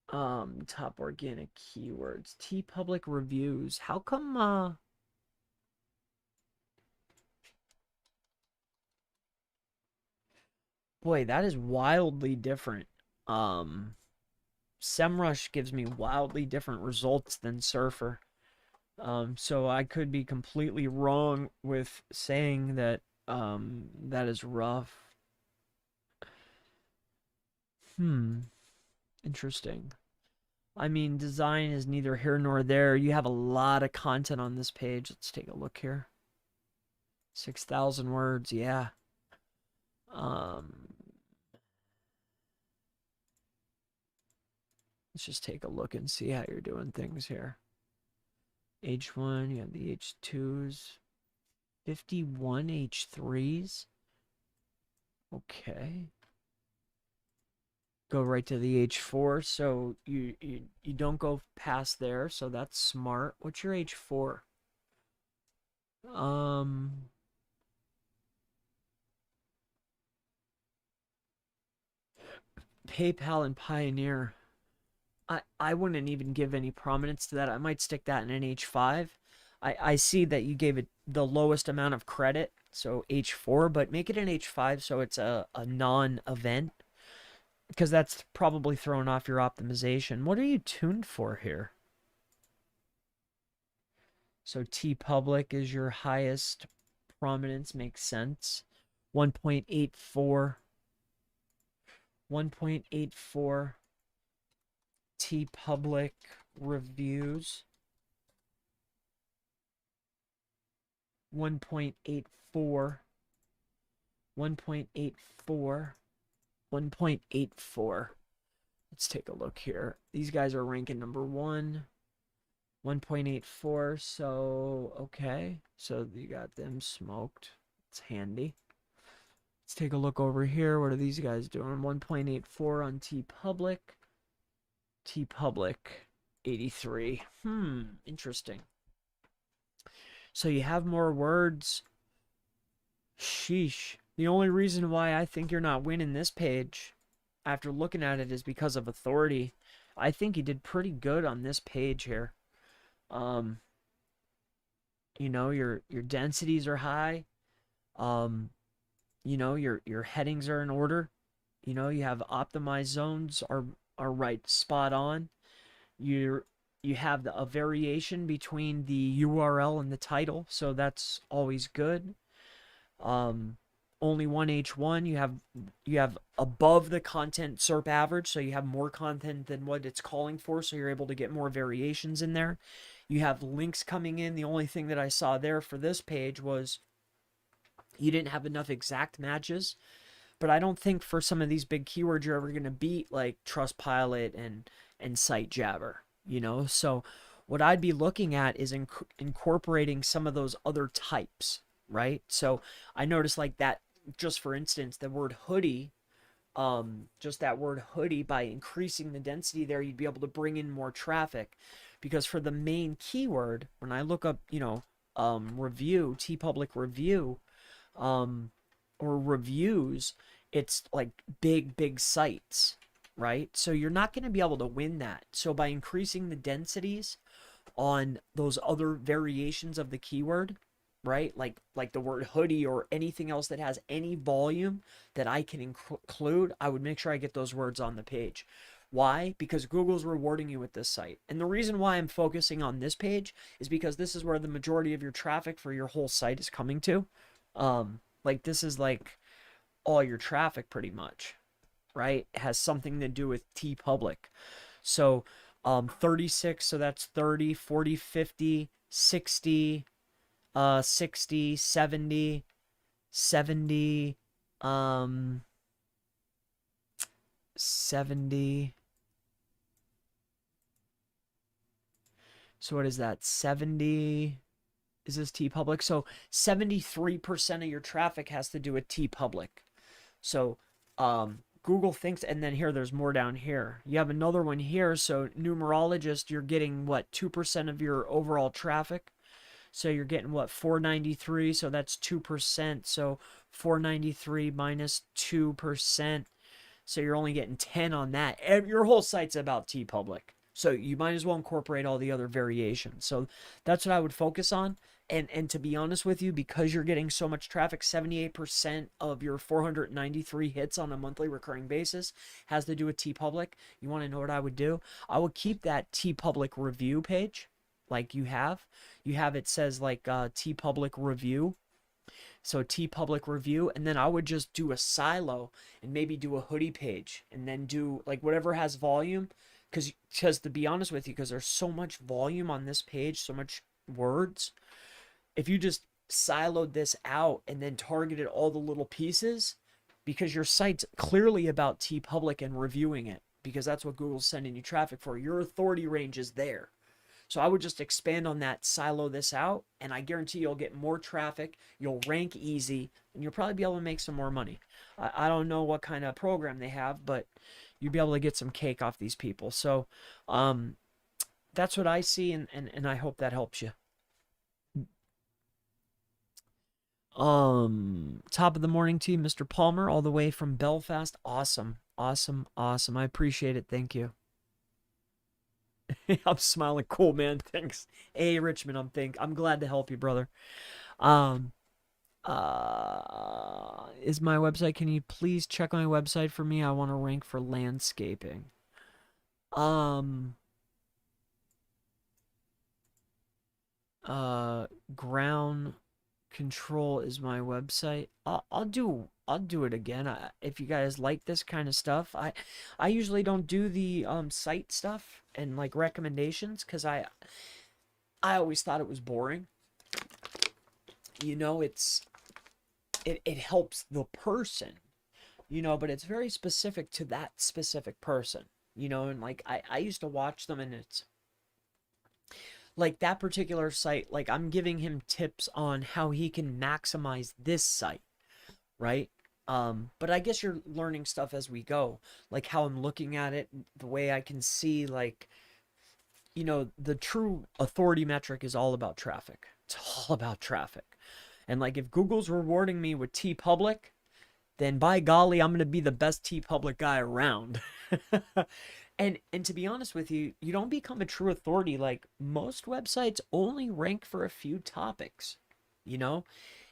Top organic keywords. TeePublic reviews. How come, boy, that is wildly different. SEMrush gives me wildly different results than Surfer. So I could be completely wrong with saying that that is rough. Interesting. I mean, design is neither here nor there. You have a lot of content on this page. Let's take a look here. 6,000 words, yeah. Let's just take a look and see how you're doing things here. H1, you have the H2s. 51 H3s. Okay. Go right to the H4, so you don't go past there, so that's smart. What's your H4? PayPal and Pioneer. I wouldn't even give any prominence to that. I might stick that in an H5. I see that you gave it the lowest amount of credit, so H4, but make it an H5 so it's a non-event, because that's probably throwing off your optimization. What are you tuned for here? So TeePublic is your highest prominence, makes sense. 1.84. 1.84. TeePublic reviews. 1.84. 1.84. 1.84. Let's take a look here. These guys are ranking number 1. 1.84. So, okay. So you got them smoked. It's handy. Let's take a look over here. What are these guys doing? 1.84 on TeePublic. TeePublic 83. Interesting. So you have more words. Sheesh. The only reason why I think you're not winning this page after looking at it is because of authority. I think you did pretty good on this page here. You know, your densities are high. You know, your headings are in order. You know, you have optimized zones are right spot on. You have a variation between the URL and the title, so that's always good. Only one H1. You have above the content SERP average, so you have more content than what it's calling for, so you're able to get more variations in there. You have links coming in. The only thing that I saw there for this page was you didn't have enough exact matches. But I don't think for some of these big keywords you're ever going to beat like Trustpilot and SiteJabber, you know? So what I'd be looking at is incorporating some of those other types, right? So I noticed like that, just for instance, the word hoodie, just that word hoodie, by increasing the density there, you'd be able to bring in more traffic. Because for the main keyword, when I look up, you know, review, TeePublic review, or reviews, it's like big sites, right? So you're not going to be able to win that. So by increasing the densities on those other variations of the keyword, right? Like the word hoodie or anything else that has any volume that I can include, I would make sure I get those words on the page. Why? Because Google's rewarding you with this site. And the reason why I'm focusing on this page is because this is where the majority of your traffic for your whole site is coming to. Like this is like all your traffic pretty much, right? It has something to do with TeePublic. So 36, so that's 30, 40, 50, 60, 60, 70, 70, 70. So what is that? 70. Is this TeePublic? So 73% of your traffic has to do with TeePublic. So Google thinks, and then here, there's more down here. You have another one here. So numerologist, you're getting what, 2% of your overall traffic. So you're getting what, 493. So that's 2%. So 493 minus 2%. So you're only getting 10 on that. Your whole site's about TeePublic. So you might as well incorporate all the other variations. So that's what I would focus on. And to be honest with you, because you're getting so much traffic, 78% of your 493 hits on a monthly recurring basis has to do with TeePublic. You want to know what I would do? I would keep that TeePublic review page like you have. You have, it says like TeePublic review. So TeePublic review, and then I would just do a silo and maybe do a hoodie page, and then do like whatever has volume, because to be honest with you, because there's so much volume on this page, so much words, if you just siloed this out and then targeted all the little pieces, because your site's clearly about TeePublic and reviewing it, because that's what Google's sending you traffic for. Your authority range is there. So I would just expand on that, silo this out, and I guarantee you'll get more traffic, you'll rank easy, and you'll probably be able to make some more money. I don't know what kind of program they have, but you'll be able to get some cake off these people. So that's what I see, and I hope that helps you. Top of the morning to you, Mr. Palmer, all the way from Belfast. Awesome. Awesome. Awesome. I appreciate it. Thank you. I'm smiling. Cool, man. Thanks. Hey, Richmond, I'm glad to help you, brother. Is my website, can you please check my website for me? I want to rank for landscaping. Ground control is my website. I'll do it again. If you guys like this kind of stuff, I usually don't do the site stuff and like recommendations, because I always thought it was boring. You know, it helps the person, you know, but it's very specific to that specific person, you know, and like I used to watch them, and it's like that particular site, like I'm giving him tips on how he can maximize this site, right? But I guess you're learning stuff as we go, like how I'm looking at it, the way I can see, like, you know, the true authority metric is all about traffic. It's all about traffic. And like if Google's rewarding me with TeePublic, then by golly, I'm going to be the best TeePublic guy around. And to be honest with you, you don't become a true authority. Like most websites only rank for a few topics, you know?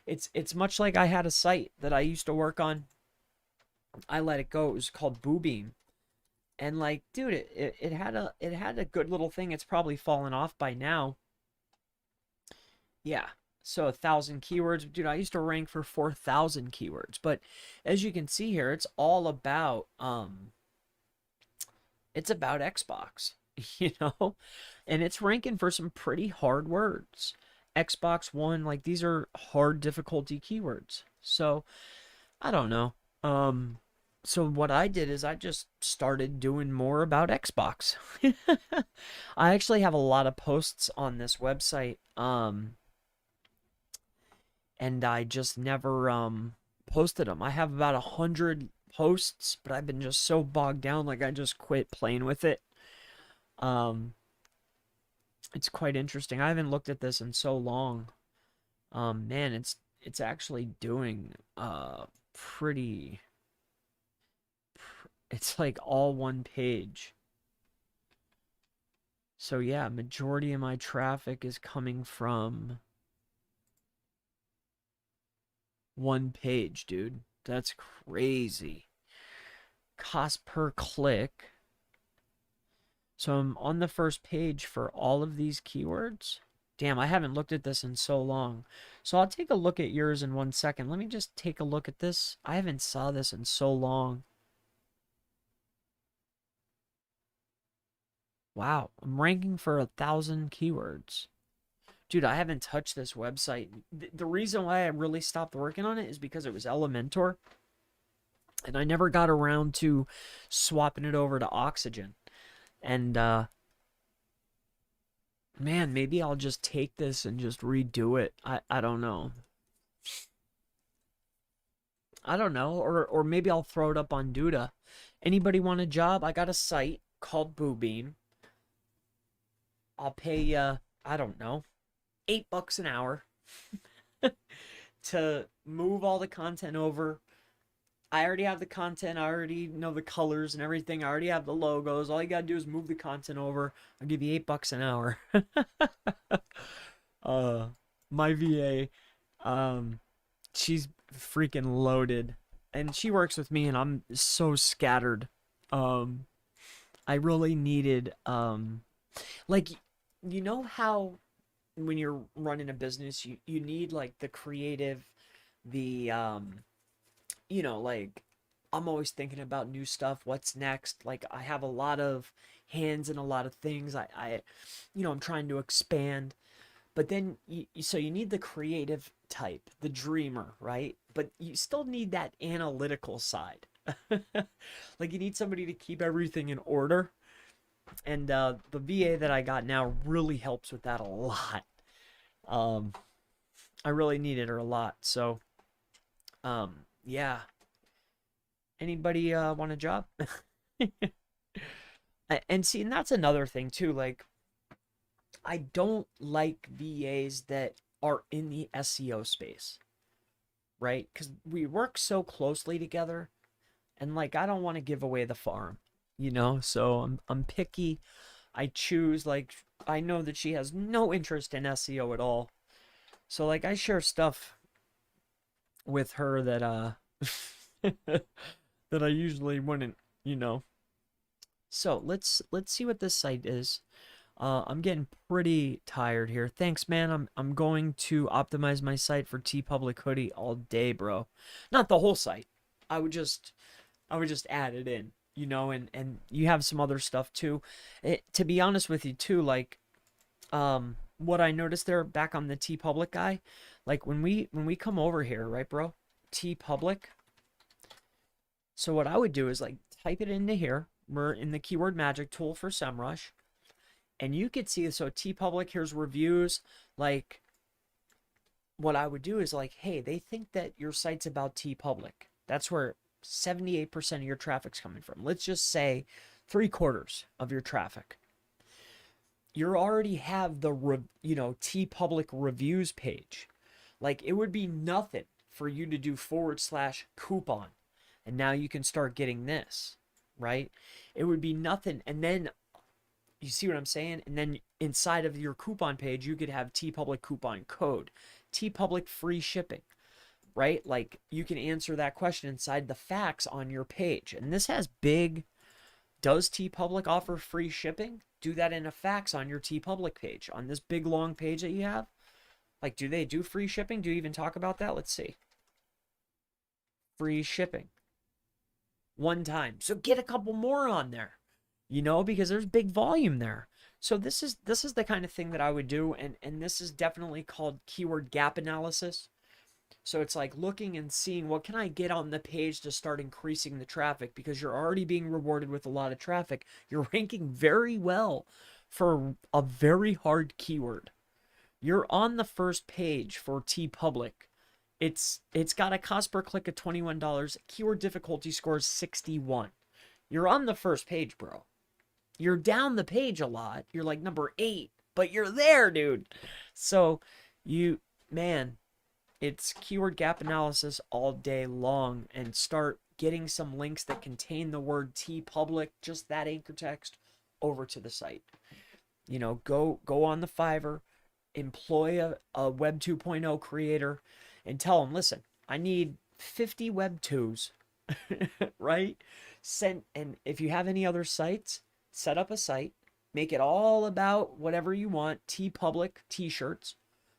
It's much like I had a site that I used to work on. I let it go. It was called Boobeam. And like, dude, it had a good little thing. It's probably fallen off by now. Yeah. So 1,000 keywords. Dude, I used to rank for 4,000 keywords. But as you can see here, it's all about it's about Xbox, you know? And it's ranking for some pretty hard words. Xbox One, like these are hard difficulty keywords. So I don't know. So what I did is I just started doing more about Xbox. I actually have a lot of posts on this website. And I just never posted them. I have about 100 posts, but I've been just so bogged down, like I just quit playing with it. It's quite interesting. I haven't looked at this in so long. Man, it's actually doing pretty. It's like all one page. So yeah, majority of my traffic is coming from one page, dude. That's crazy. Cost per click. So I'm on the first page for all of these keywords. Damn, I haven't looked at this in so long. So I'll take a look at yours in 1 second. Let me just take a look at this. I haven't saw this in so long. Wow, I'm ranking for 1,000 keywords. Dude, I haven't touched this website. The reason why I really stopped working on it is because it was Elementor. And I never got around to swapping it over to Oxygen. And, man, maybe I'll just take this and just redo it. I don't know. I don't know, or maybe I'll throw it up on Duda. Anybody want a job? I got a site called Boobeam. I'll pay you, I don't know, $8 an hour to move all the content over. I already have the content. I already know the colors and everything. I already have the logos. All you gotta do is move the content over. I'll give you $8 an hour. uh, my VA, she's freaking loaded, and she works with me, and I'm so scattered. I really needed, like, you know how when you're running a business, you need like the creative, the like I'm always thinking about new stuff, what's next. Like I have a lot of hands in a lot of things. I'm trying to expand. But then so you need the creative type, the dreamer, right? But you still need that analytical side. Like you need somebody to keep everything in order. And the VA that I got now really helps with that a lot. Um, I really needed her a lot. So, yeah. Anybody want a job? And see, and that's another thing too. Like, I don't like VAs that are in the SEO space, right? Because we work so closely together, and like I don't want to give away the farm, So I'm picky. I choose, like, I know that she has no interest in SEO at all, so like I share stuff with her that that I usually wouldn't. So let's see what this site is. I'm getting pretty tired here. Thanks, man. I'm going to optimize my site for TeePublic Hoodie all day, bro. Not the whole site. I would just add it in, and you have some other stuff too. To be honest with you too, like what I noticed there back on the TeePublic guy, like when we come over here, right, bro? TeePublic. So what I would do is like type it into here. We're in the keyword magic tool for SEMrush. And you could see, so TeePublic, here's reviews. Like, what I would do is like, hey, they think that your site's about TeePublic. That's where 78% of your traffic's coming from. Let's just say 3/4 of your traffic. You already have the, TeePublic reviews page. Like, it would be nothing for you to do /coupon. And now you can start getting this, right? It would be nothing. And then, you see what I'm saying? And then inside of your coupon page, you could have TeePublic coupon code, TeePublic free shipping, right? Like you can answer that question inside the facts on your page. And this has big, does TeePublic offer free shipping? Do that in a facts on your TeePublic page, on this big long page that you have. Like, do they do free shipping? Do you even talk about that? Let's see. Free shipping. One time. So get a couple more on there. Because there's big volume there. So this is the kind of thing that I would do, and this is definitely called keyword gap analysis. So it's like looking and seeing what can I get on the page to start increasing the traffic, because you're already being rewarded with a lot of traffic. You're ranking very well for a very hard keyword. You're on the first page for TeePublic. It's got a cost per click of $21. Keyword difficulty score is 61. You're on the first page, bro. You're down the page a lot. You're like number 8, but you're there, dude. So it's keyword gap analysis all day long, and start getting some links that contain the word TeePublic, just that anchor text, over to the site. Go on the Fiverr, employ a Web 2.0 creator, and tell them, listen, I need 50 Web 2s, right? And if you have any other sites, set up a site, make it all about whatever you want, TeePublic t-shirts,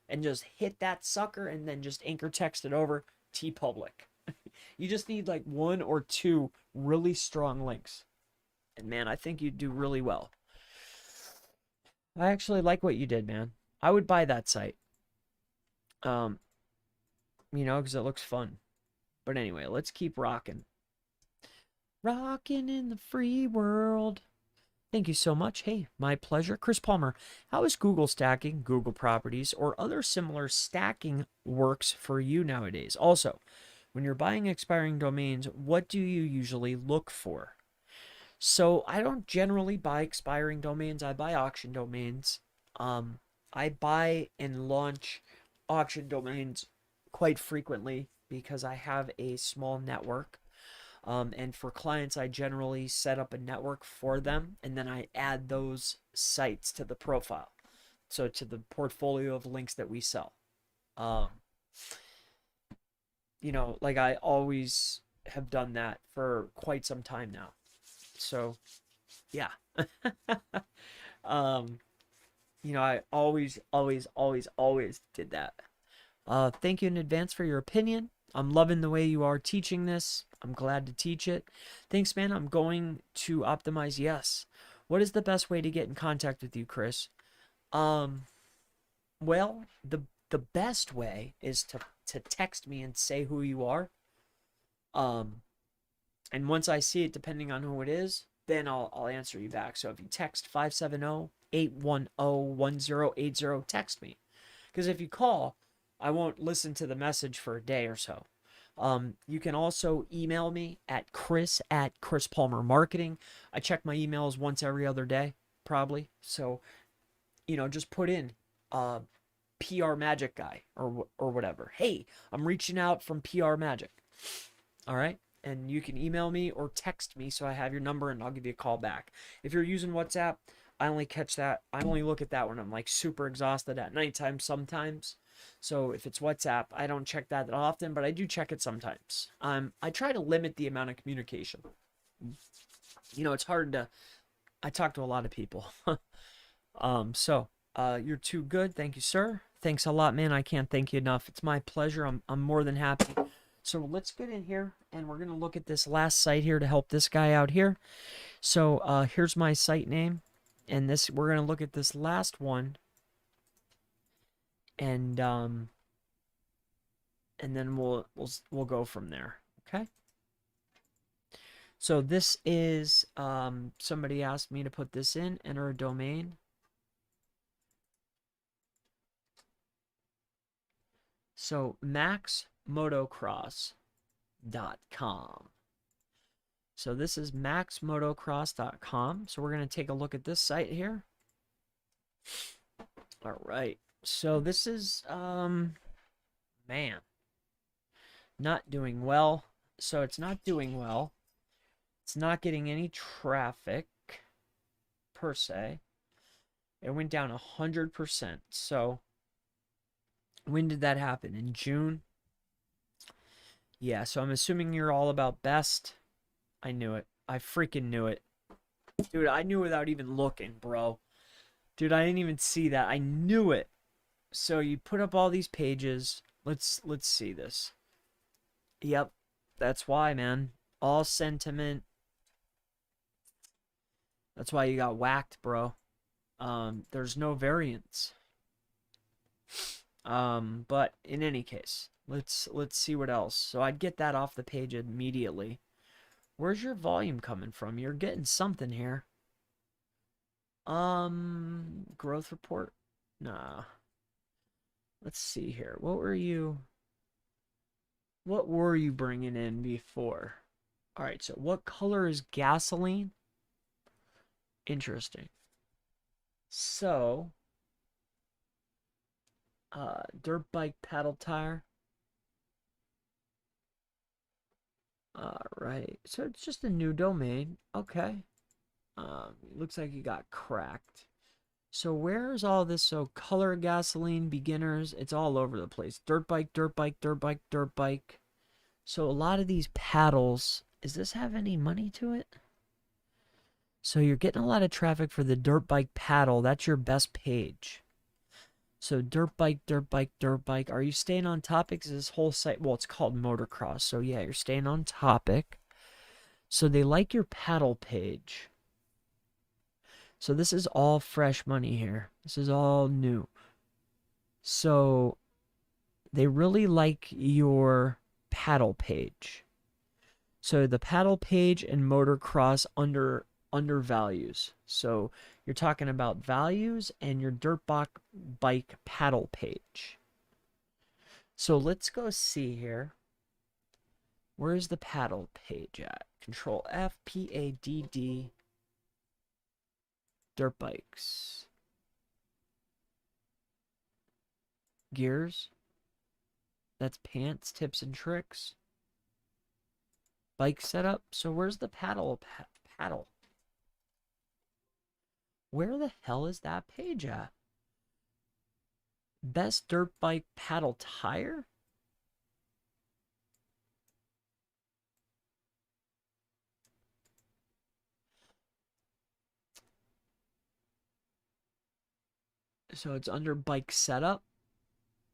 and just hit that sucker, and then just anchor text it over TeePublic. You just need like 1 or 2 really strong links. And man, I think you'd do really well. I actually like what you did, man. I would buy that site. Because it looks fun. But anyway, let's keep rocking. Rocking in the free world. Thank you so much. Hey, my pleasure. Chris Palmer, how is Google stacking, Google properties, or other similar stacking works for you nowadays? Also, When you're buying expiring domains, what do you usually look for? So I don't generally buy expiring domains. I buy auction domains. I buy and launch auction domains quite frequently because I have a small network. And for clients, I generally set up a network for them, and then I add those sites to the profile. So to the portfolio of links that we sell. Um, like I always have done that for quite some time now. So yeah. um, I always did that. Thank you in advance for your opinion. I'm loving the way you are teaching this. I'm glad to teach it. Thanks, man. I'm going to optimize. Yes. What is the best way to get in contact with you, Chris? Well, the best way is to text me and say who you are. And once I see it, depending on who it is, then I'll answer you back. So if you text 570-810-1080, text me. Because if you call, I won't listen to the message for a day or so. You can also email me at Chris Palmer Marketing. I check my emails once every other day, probably. So, just put in PR Magic Guy or whatever. Hey, I'm reaching out from PR Magic. All right. And you can email me or text me so I have your number and I'll give you a call back. If you're using WhatsApp, I only look at that when I'm like super exhausted at nighttime sometimes. So if it's WhatsApp, I don't check that often, but I do check it sometimes. I try to limit the amount of communication. It's hard I talk to a lot of people. You're too good. Thank you, sir. Thanks a lot, man. I can't thank you enough. It's my pleasure. I'm more than happy. So let's get in here and we're going to look at this last site here to help this guy out here. So here's my site name, and we're going to look at this last one, and then we'll go from there. Okay. So this is somebody asked me to put this in, enter a domain. So maxmotocross.com. So this is maxmotocross.com. So we're going to take a look at this site here. All right. So this is man, not doing well. So it's not doing well. It's not getting any traffic per se. It went down 100%. So when did that happen? In June? Yeah, so I'm assuming you're all about best. I knew it. I freaking knew it. Dude, I knew without even looking, bro. Dude, I didn't even see that. I knew it. So you put up all these pages. Let's see this. Yep. That's why, man. All sentiment. That's why you got whacked, bro. There's no variance. But in any case, let's see what else. So I'd get that off the page immediately. Where's your volume coming from? You're getting something here. Growth report? Nah. Let's see here. What were you bringing in before? All right, so what color is gasoline? Interesting. So, dirt bike paddle tire. All right, so it's just a new domain. Okay. Looks like you got cracked. So where's all this? So color gasoline, beginners, it's all over the place. Dirt bike, dirt bike, dirt bike, dirt bike. So a lot of these paddles, does this have any money to it? So you're getting a lot of traffic for the dirt bike paddle. That's your best page. So dirt bike, dirt bike, dirt bike. Are you staying on topic? Is this whole site? Well, it's called motocross. So yeah, you're staying on topic. So they like your paddle page. So this is all fresh money here. This is all new. So they really like your paddle page. So the paddle page and motocross under values. So you're talking about values and your dirt bike paddle page. So let's go see here. Where's the paddle page at? Control F, PADD, dirt bikes. Gears. That's pants, tips, and tricks. Bike setup. So where's the paddle? Paddle. Where the hell is that page at? Best dirt bike paddle tire? So it's under bike setup.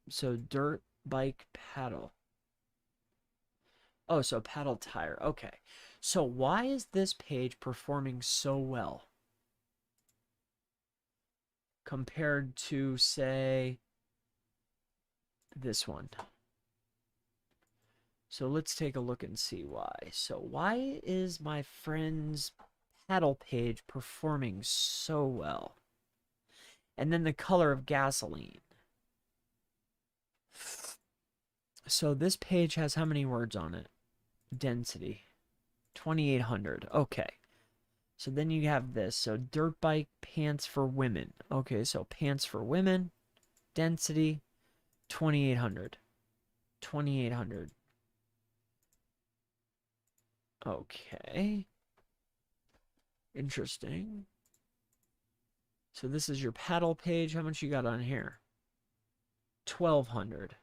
So dirt bike paddle. Oh, so paddle tire. Okay. So why is this page performing so well compared to, say, this one? So let's take a look and see why. So why is my friend's paddle page performing so well? And then the color of gasoline. So this page has how many words on it? Density. 2,800. Okay. So then you have this. So dirt bike pants for women. Okay, so pants for women. Density. 2,800. 2,800. Okay. Interesting. So this is your paddle page. How much you got on here? 1,200.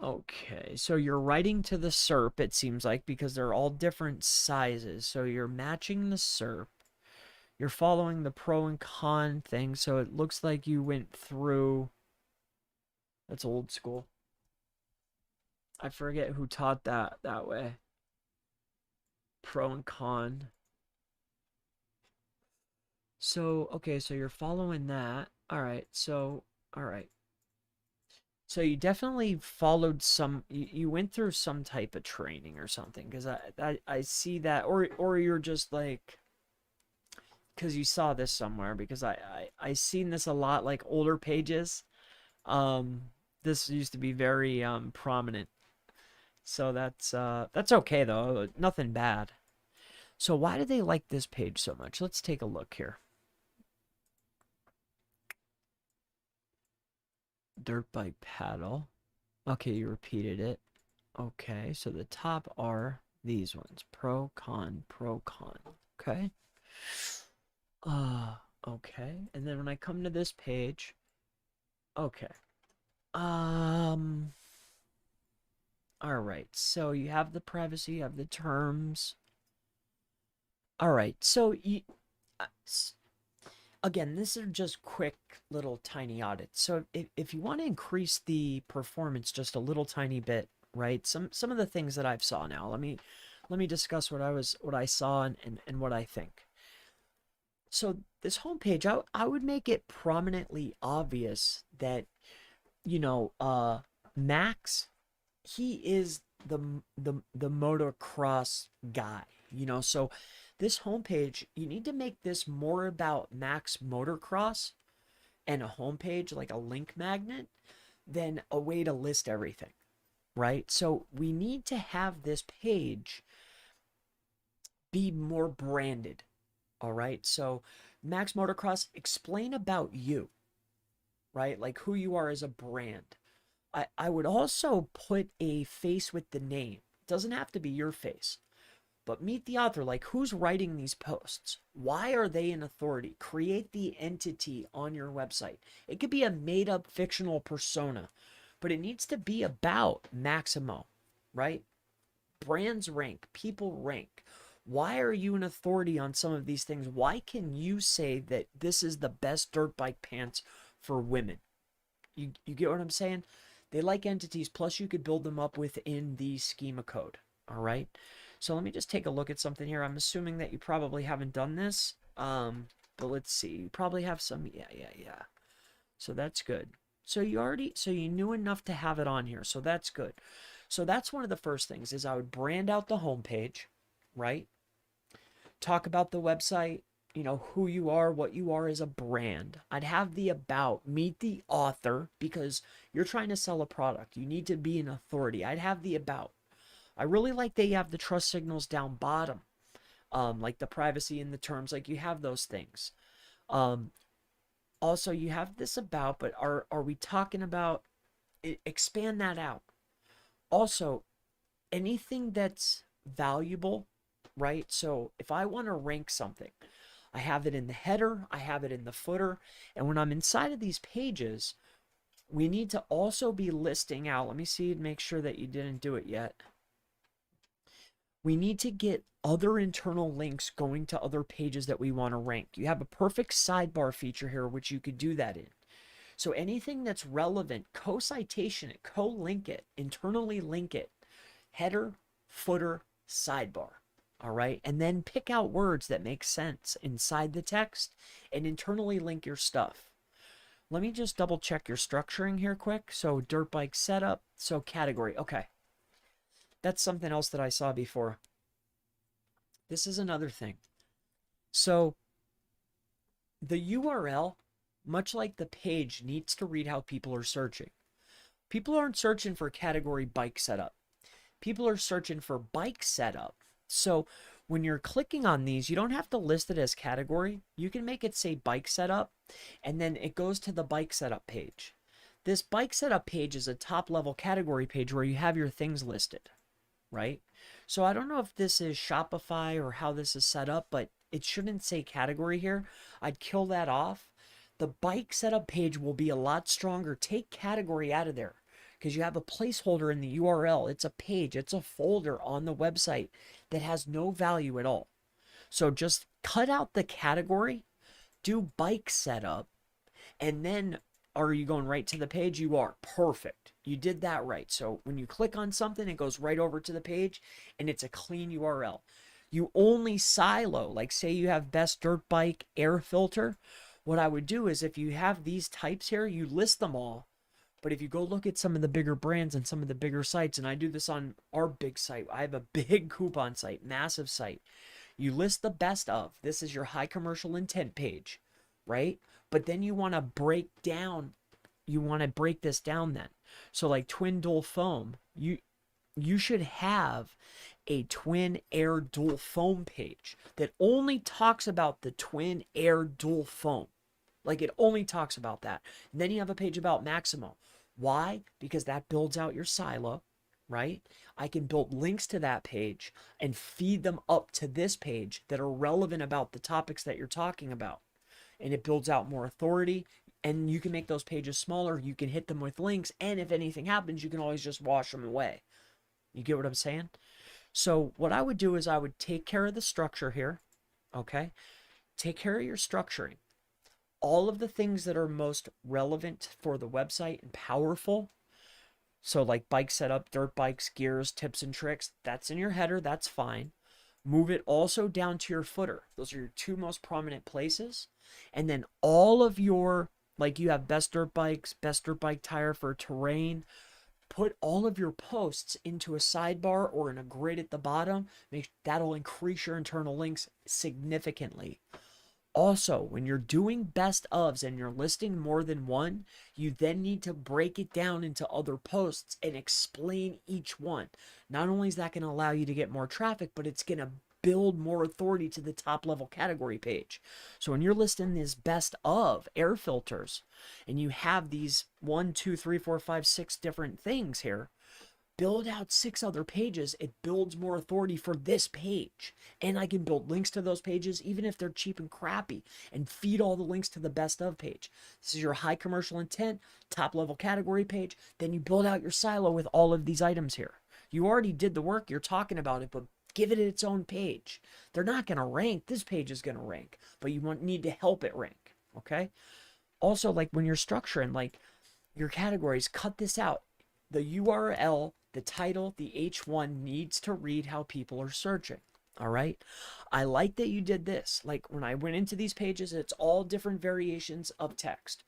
Okay, so you're writing to the SERP, it seems like, because they're all different sizes. So you're matching the SERP. You're following the pro and con thing. So it looks like you went through... That's old school. I forget who taught that way. Pro and con. So, okay, so you're following that. All right, so, all right. So you definitely followed some, you went through some type of training or something, because I see that, or you're just like, because you saw this somewhere, because I seen this a lot, like older pages. This used to be very prominent. So that's okay though, nothing bad. So why do they like this page so much? Let's take a look here. Dirt bike paddle. Okay, you repeated it. Okay, so the top are these ones. Pro, con, pro, con. Okay. Okay. And then when I come to this page, okay. All right. So you have the privacy, you have the terms. All right. So again, this are just quick little tiny audits. So if you want to increase the performance just a little tiny bit, right? Some of the things that I've saw now. Let me discuss what I saw and what I think. So this homepage, I would make it prominently obvious that, you know, Max, he is the motocross guy, you know. So this homepage, you need to make this more about Max Motocross and a homepage like a link magnet than a way to list everything, right? So we need to have this page be more branded. All right. So Max Motocross, explain about you, right? Like who you are as a brand. I would also put a face with the name. It doesn't have to be your face, but meet the author. Like who's writing these posts? Why are they an authority? Create the entity on your website. It could be a made up fictional persona, but it needs to be about Maximo, right? Brands rank, people rank. Why are you an authority on some of these things? Why can you say that this is the best dirt bike pants for women? You get what I'm saying? They like entities, plus you could build them up within the schema code. All right. So let me just take a look at something here. I'm assuming that you probably haven't done this. But let's see. You probably have some. Yeah. So that's good. So you knew enough to have it on here. So that's good. So that's one of the first things is I would brand out the homepage, right? Talk about the website, you know, who you are, what you are as a brand. I'd have the about, meet the author, because you're trying to sell a product. You need to be an authority. I'd have the about. I really like that you have the trust signals down bottom, like the privacy and the terms, like you have those things. Um, Also, you have this about, but are we talking about expand that out? Also, anything that's valuable, right? So if I want to rank something, I have it in the header, I have it in the footer, and when I'm inside of these pages, we need to also be listing out. Let me see, make sure that you didn't do it yet. We need to get other internal links going to other pages that we want to rank. You have a perfect sidebar feature here, which you could do that in. So anything that's relevant, co-citation it, co-link it, internally link it, header, footer, sidebar. All right. And then pick out words that make sense inside the text and internally link your stuff. Let me just double check your structuring here quick. So dirt bike setup. So category. Okay. That's something else that I saw before. This is another thing. So the URL, much like the page, needs to read how people are searching. People aren't searching for category bike setup. People are searching for bike setup. So when you're clicking on these, you don't have to list it as category. You can make it say bike setup, and then it goes to the bike setup page. This bike setup page is a top level category page where you have your things listed, right? So I don't know if this is Shopify or how this is set up, but it shouldn't say category here. I'd kill that off. The bike setup page will be a lot stronger. Take category out of there because you have a placeholder in the URL. It's a page, it's a folder on the website that has no value at all. So just cut out the category, do bike setup, and then are you going right to the page? You are. Perfect. You did that right. So when you click on something, it goes right over to the page and it's a clean URL. You only silo, like say you have best dirt bike air filter. What I would do is if you have these types here, you list them all. But if you go look at some of the bigger brands and some of the bigger sites, and I do this on our big site, I have a big coupon site, massive site. You list the best of. This is your high commercial intent page, right? But then you want to break this down then. So like twin dual foam, you should have a twin air dual foam page that only talks about the twin air dual foam. Like it only talks about that. And then you have a page about Maximo. Why? Because that builds out your silo, right? I can build links to that page and feed them up to this page that are relevant about the topics that you're talking about. And it builds out more authority, and you can make those pages smaller. You can hit them with links, and if anything happens, you can always just wash them away. You get what I'm saying? So what I would do is I would take care of the structure here, okay? Take care of your structuring. All of the things that are most relevant for the website and powerful, so like bike setup, dirt bikes, gears, tips and tricks, that's in your header, that's fine. Move it also down to your footer. Those are your two most prominent places. And then all of your, like you have best dirt bikes, best dirt bike tire for terrain. Put all of your posts into a sidebar or in a grid at the bottom. That'll increase your internal links significantly. Also, when you're doing best ofs and you're listing more than one, you then need to break it down into other posts and explain each one. Not only is that going to allow you to get more traffic, but it's going to build more authority to the top level category page. So when you're listing this best of air filters and you have these 1, 2, 3, 4, 5, 6 different things here, build out 6 other pages. It builds more authority for this page. And I can build links to those pages, even if they're cheap and crappy, and feed all the links to the best of page. This is your high commercial intent, top level category page. Then you build out your silo with all of these items here. You already did the work. You're talking about it, but give it its own page. They're not going to rank. This page is going to rank, but you need to help it rank. Okay. Also, like when you're structuring, like your categories, cut this out. The URL, the title, the H1 needs to read how people are searching. All right. I like that you did this. Like when I went into these pages, it's all different variations of text.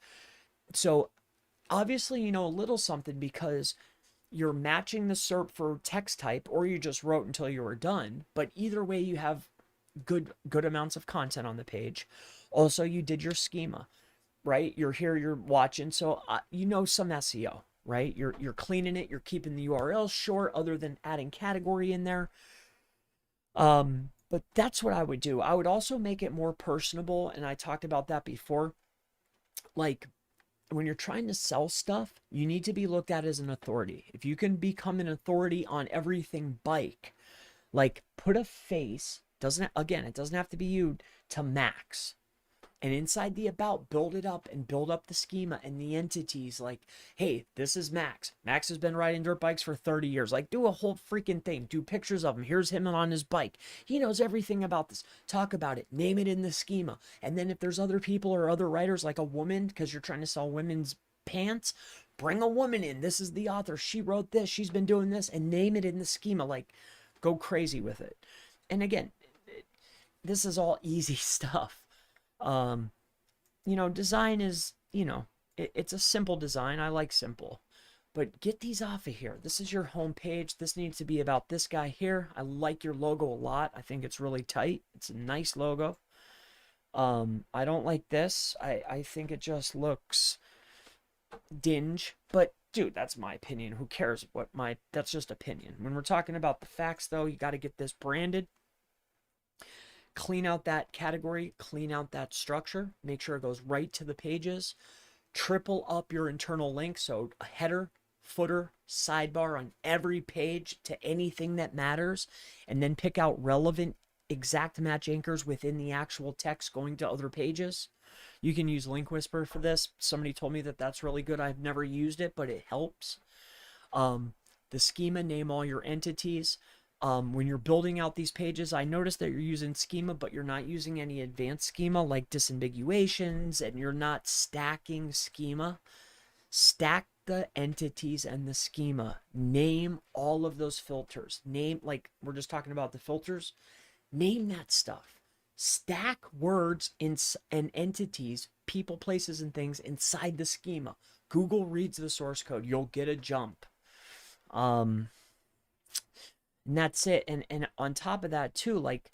So obviously, you know, a little something because you're matching the SERP for text type, or you just wrote until you were done. But either way, you have good amounts of content on the page. Also, you did your schema, right? You're here, you're watching. So you know some SEO. right? You're cleaning it, you're keeping the URL short other than adding category in there. But that's what I would do. I would also make it more personable, and I talked about that before. Like, when you're trying to sell stuff, you need to be looked at as an authority. If you can become an authority on everything bike, like put a face, it doesn't have to be you, to Max. And inside the about, build it up and build up the schema and the entities. Like, hey, this is Max. Max has been riding dirt bikes for 30 years. Like, do a whole freaking thing. Do pictures of him. Here's him on his bike. He knows everything about this. Talk about it. Name it in the schema. And then if there's other people or other writers, like a woman, because you're trying to sell women's pants, bring a woman in. This is the author. She wrote this. She's been doing this. And name it in the schema. Like, go crazy with it. And again, this is all easy stuff. Design is, it's a simple design. I like simple, but get these off of here. This is your home page. This needs to be about this guy here. I like your logo a lot. I think it's really tight. It's a nice logo. I don't like this. I think it just looks dinge, but dude, that's my opinion. Who cares that's just opinion. When we're talking about the facts though, you got to get this branded. Clean out that category, clean out that structure, make sure it goes right to the pages, triple up your internal link. So a header, footer, sidebar on every page to anything that matters, and then pick out relevant exact match anchors within the actual text going to other pages. You can use Link Whisper for this. Somebody told me that that's really good. I've never used it, but it helps. The schema, name all your entities. When you're building out these pages, I noticed that you're using schema, but you're not using any advanced schema like disambiguations, and you're not stacking schema. Stack the entities and the schema. Name all of those filters. Name, like we're just talking about the filters. Name that stuff. Stack words and entities, people, places, and things inside the schema. Google reads the source code. You'll get a jump. And that's it. And on top of that too, like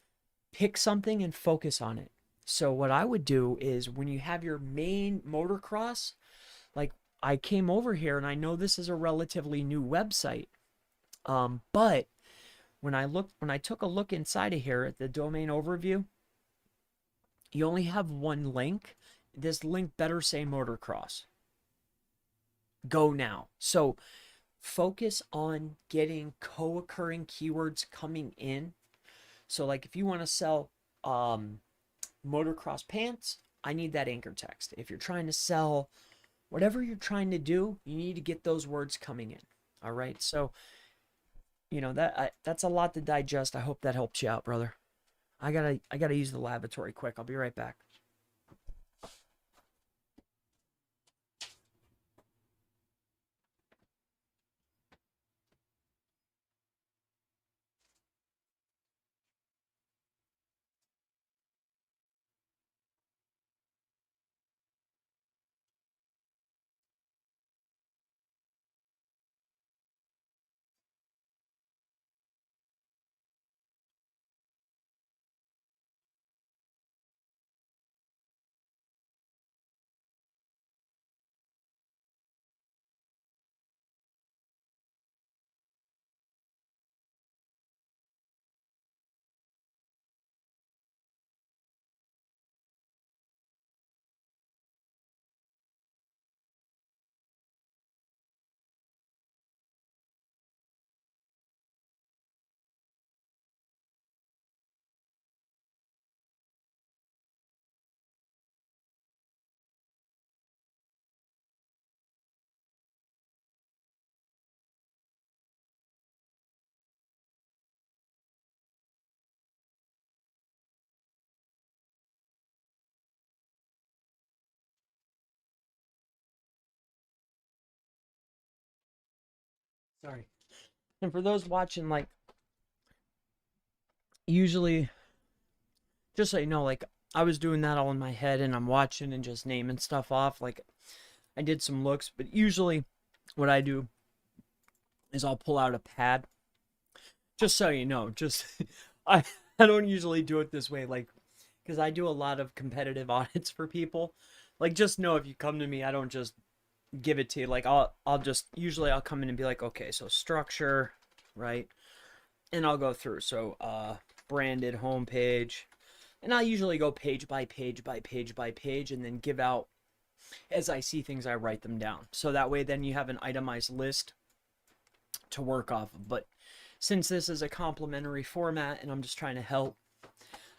pick something and focus on it. So what I would do is when you have your main motocross, like I came over here and I know this is a relatively new website. But when I took a look inside of here at the domain overview, you only have one link. This link better say motocross. Go now. So focus on getting co-occurring keywords coming in. So like if you want to sell motocross pants, I need that anchor text. If you're trying to sell whatever you're trying to do, you need to get those words coming in. All right. So, that's a lot to digest. I hope that helps you out, brother. I gotta use the lavatory quick. I'll be right back. Sorry. And for those watching, like, usually, just so you know, like, I was doing that all in my head and I'm watching and just naming stuff off. Like, I did some looks, but usually what I do is I'll pull out a pad. Just so you know, I don't usually do it this way, like, because I do a lot of competitive audits for people. Like, just know if you come to me, I don't just give it to you. Like I'll just usually I'll come in and be like, okay, so structure, right? And I'll go through. So branded homepage. And I usually go page by page by page by page and then give out as I see things, I write them down. So that way then you have an itemized list to work off of. But since this is a complimentary format and I'm just trying to help,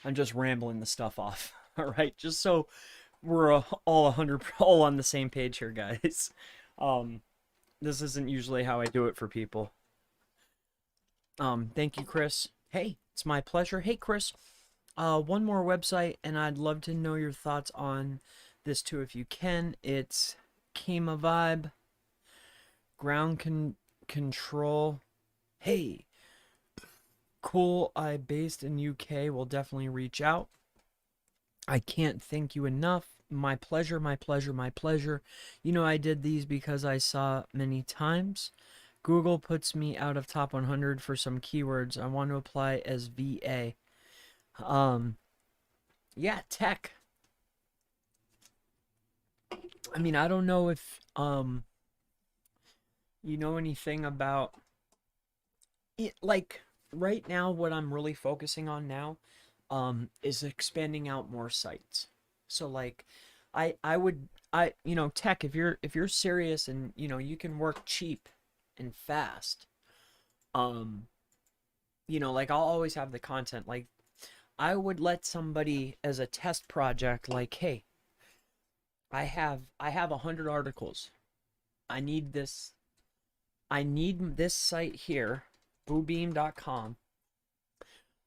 I'm just rambling the stuff off. All right, just so we're all on the same page here, guys. This isn't usually how I do it for people. Thank you, Chris. Hey, it's my pleasure. Hey, Chris. One more website, and I'd love to know your thoughts on this too, if you can. It's Kema Vibe, Control. Hey, cool. I based in UK. Will definitely reach out. I can't thank you enough. My pleasure, my pleasure, my pleasure. You know, I did these because I saw many times. Google puts me out of top 100 for some keywords. I want to apply as VA. Yeah, tech. I mean, I don't know if you know anything about it. Like right now, what I'm really focusing on now is expanding out more sites. So like you know, tech, if you're serious and you know you can work cheap and fast, you know, like I'll always have the content. Like I would let somebody as a test project, like, hey, I have 100 articles. I need this site here, boobeam.com.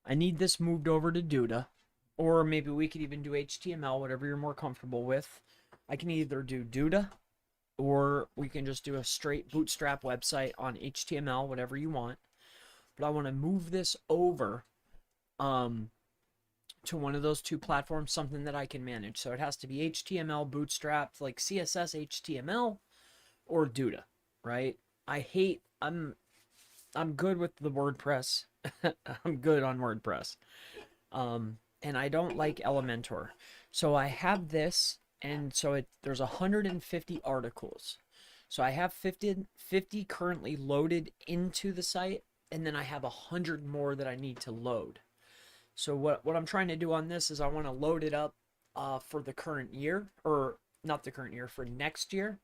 I need this moved over to Duda, or maybe we could even do HTML, whatever you're more comfortable with. I can either do Duda, or we can just do a straight bootstrap website on HTML, whatever you want. But I want to move this over to one of those two platforms, something that I can manage. So it has to be HTML, bootstrapped, like CSS HTML, or Duda, right? I'm good with the WordPress. I'm good on WordPress. And I don't like Elementor. So I have this, and so there's 150 articles. So I have 50 currently loaded into the site, and then I have 100 more that I need to load. So what I'm trying to do on this is I want to load it up for the current year, or not the current year, for next year.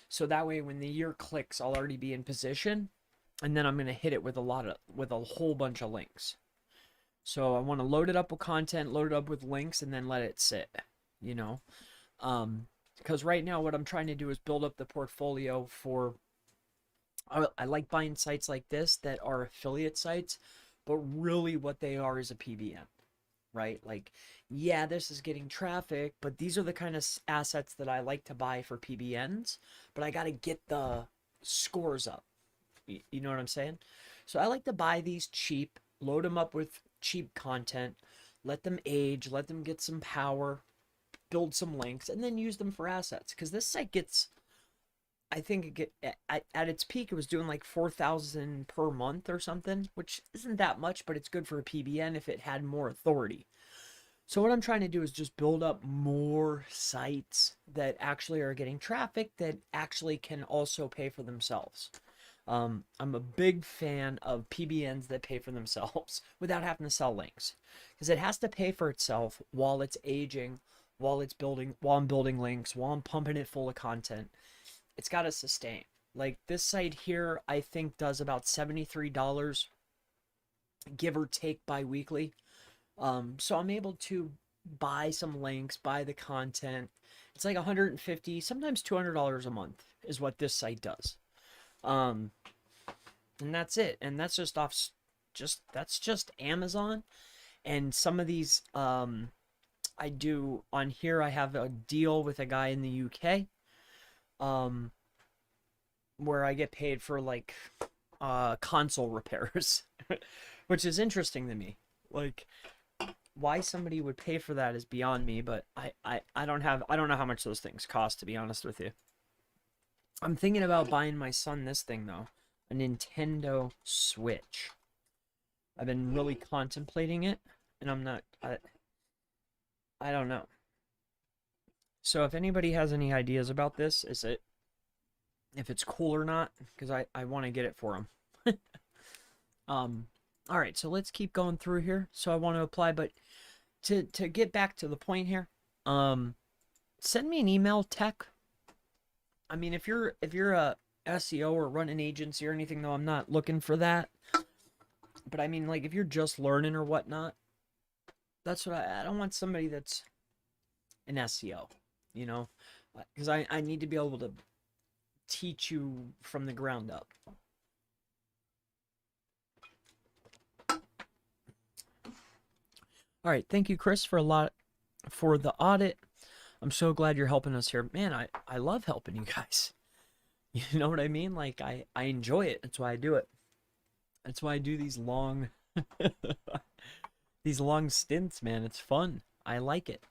So that way when the year clicks, I'll already be in position, and then I'm going to hit it with a whole bunch of links. So I want to load it up with content, load it up with links, and then let it sit, you know. Because right now what I'm trying to do is build up the portfolio for, I like buying sites like this that are affiliate sites, but really what they are is a PBN, right? Like, yeah, this is getting traffic, but these are the kind of assets that I like to buy for PBNs, but I got to get the scores up. You know what I'm saying? So I like to buy these cheap, load them up with cheap content, let them age, let them get some power, build some links, and then use them for assets. Because this site gets, I think at its peak, it was doing like 4,000 per month or something, which isn't that much, but it's good for a PBN if it had more authority. So what I'm trying to do is just build up more sites that actually are getting traffic that actually can also pay for themselves. I'm a big fan of PBNs that pay for themselves without having to sell links, because it has to pay for itself while it's aging, while I'm building links, while I'm pumping it full of content. It's got to sustain. Like this site here, I think does about $73, give or take, bi-weekly. So I'm able to buy some links, buy the content. It's like $150, sometimes $200 a month is what this site does. And that's it. And that's that's just Amazon. And some of these, I do on here. I have a deal with a guy in the UK, where I get paid for like, console repairs, which is interesting to me. Like, why somebody would pay for that is beyond me, but I don't know how much those things cost, to be honest with you. I'm thinking about buying my son this thing though, a Nintendo Switch. I've been really contemplating it, and I don't know. So if anybody has any ideas about this, is it if it's cool or not, because I want to get it for him. All right, so let's keep going through here. So I want to apply, but to get back to the point here, send me an email, tech. I mean, if you're a SEO or run an agency or anything, though, I'm not looking for that. But I mean, like, if you're just learning or whatnot, that's what I don't want somebody that's an SEO, you know, because I need to be able to teach you from the ground up. All right, thank you, Chris, for the audit. I'm so glad you're helping us here. Man, I love helping you guys. You know what I mean? Like I enjoy it. That's why I do it. That's why I do these long these long stints, man. It's fun. I like it.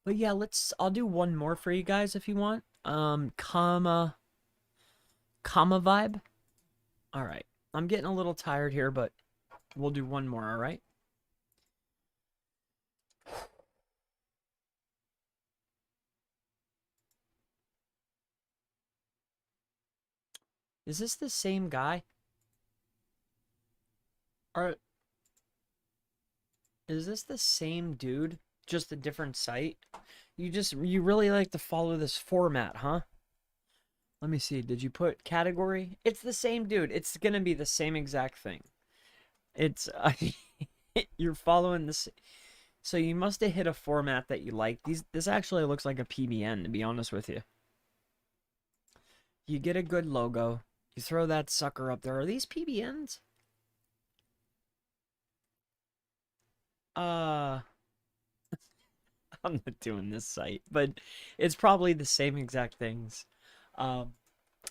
But yeah, I'll do one more for you guys if you want. Comma vibe. All right. I'm getting a little tired here, but we'll do one more, all right? Is this the same guy? Or is this the same dude, just a different site? You really like to follow this format, huh? Let me see. Did you put category? It's the same dude. It's gonna be the same exact thing. It's you're following this. So you must have hit a format that you like. This actually looks like a PBN, to be honest with you. You get a good logo. You throw that sucker up there. Are these PBNs? I'm not doing this site, but it's probably the same exact things. I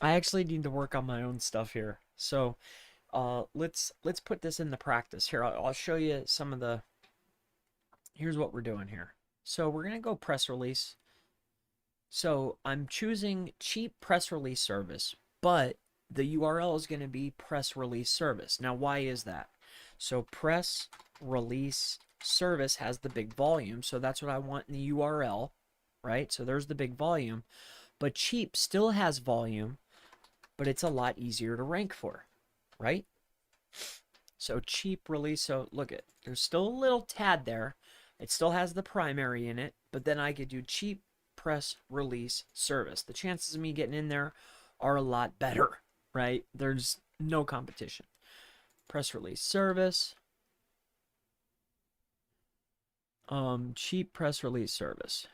actually need to work on my own stuff here. So, let's put this into practice here. I'll show you some of the. Here's what we're doing here. So we're gonna go press release. So I'm choosing cheap press release service, but the URL is going to be press release service. Now, why is that? So press release service has the big volume, so that's what I want in the URL, right? So there's the big volume, but cheap still has volume, but it's a lot easier to rank for, right? So cheap release, so look at, there's still a little tad there. It still has the primary in it, but then I could do cheap press release service. The chances of me getting in there are a lot better, right? There's no competition. Press release service. Cheap press release service.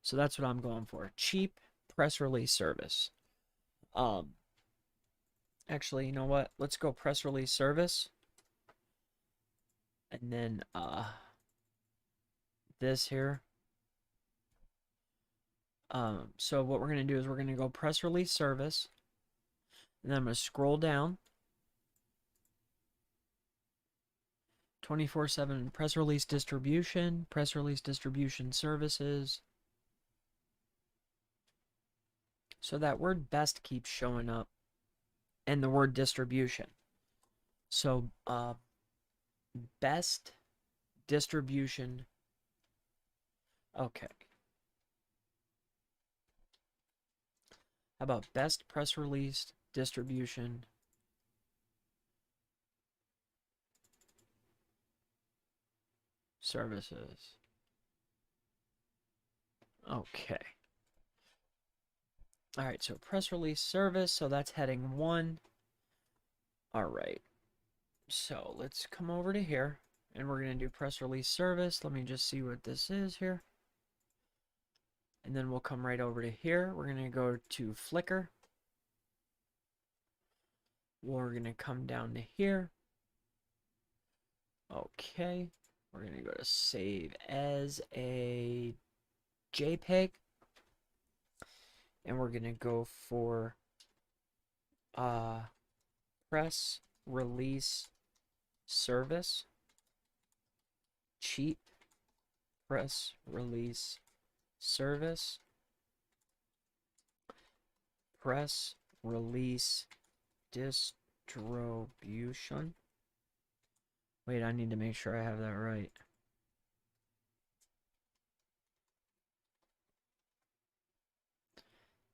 So that's what I'm going for. Cheap press release service. Actually, you know what? Let's go press release service. And then this here. So what we're going to do is we're going to go press release service. And then I'm going to scroll down. 24/7 press release distribution services. So that word best keeps showing up. And the word distribution. So best distribution. Okay. How about best press release distribution services? Okay. All right, so press release service, so that's heading 1. All right. So let's come over to here, and we're going to do press release service. Let me just see what this is here. And then we'll come right over to here. We're going to go to Flickr. We're going to come down to here. Okay. We're going to go to save as a JPEG. And we're going to go for press release service. Cheap press release service. Press release distribution. Wait, I need to make sure I have that right.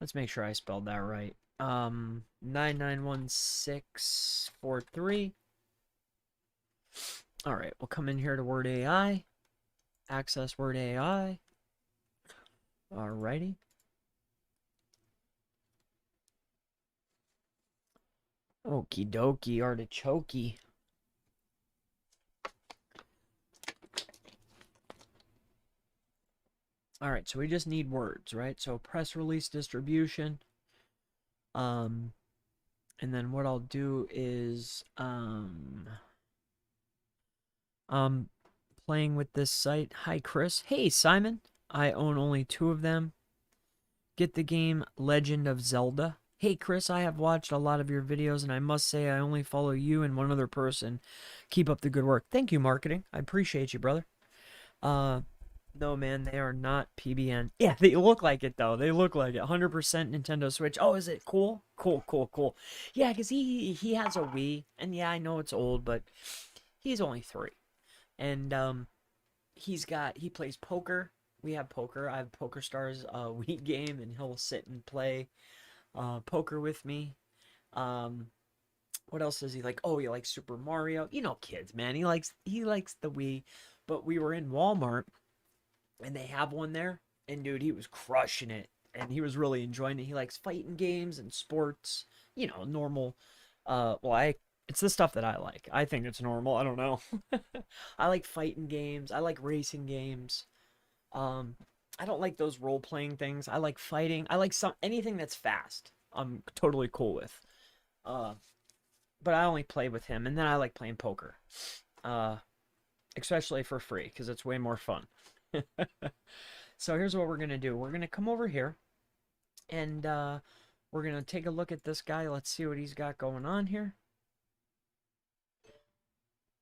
Let's make sure I spelled that right. 991643. All right, we'll come in here to Word AI. Access Word AI. All righty. Okie dokie, artichoke. All right, so we just need words, right? So press release distribution. And then what I'll do is playing with this site. Hi Chris. Hey Simon. I own only 2 of them. Get the game Legend of Zelda. Hey Chris, I have watched a lot of your videos and I must say I only follow you and one other person. Keep up the good work. Thank you, marketing. I appreciate you, brother. No, man, they are not PBN. Yeah, they look like it, though. They look like it. 100% Nintendo Switch. Oh, is it cool? Cool, cool, cool. Yeah, because he has a Wii. And yeah, I know it's old, but he's only 3. And he plays poker. We have poker. I have Poker Stars Wii game, and he'll sit and play poker with me. What else does he like? Oh, he likes Super Mario. You know, kids, man. He likes the Wii. But we were in Walmart and they have one there, and dude, he was crushing it, and he was really enjoying it. He likes fighting games and sports, normal. Well, it's the stuff that I like. I think it's normal. I don't know. I like fighting games. I like racing games. Um, I don't like those role playing things. I like fighting. I like anything that's fast. I'm totally cool with. Uh, but I only play with him, and then I like playing poker. Uh, Especially for free because it's way more fun. So here's what we're going to do. We're going to come over here and we're going to take a look at this guy. Let's see what he's got going on here.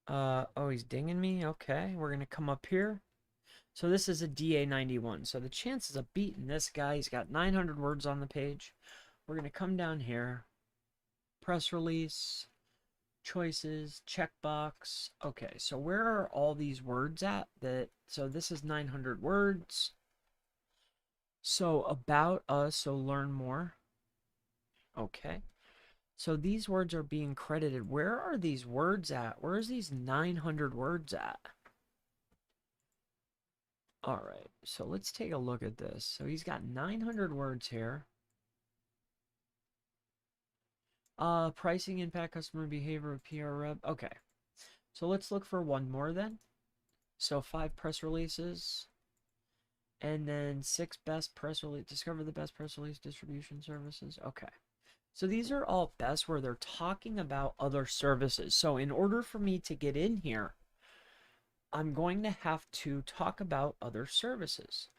Oh, he's dinging me. Okay, we're going to come up here. So this is a DA91. So the chances of beating this guy, he's got 900 words on the page. We're going to come down here. Press release, choices, checkbox. Okay, so where are all these words at? So this is 900 words. So about us, so learn more. Okay. So these words are being credited. Where are these words at? Where is these 900 words at? All right. So let's take a look at this. So he's got 900 words here. Pricing, impact, customer behavior, PR rep. Okay. So let's look for one more then. So 5 press releases. And then 6 best press release. Discover the best press release distribution services. Okay. So these are all best where they're talking about other services. So in order for me to get in here, I'm going to have to talk about other services.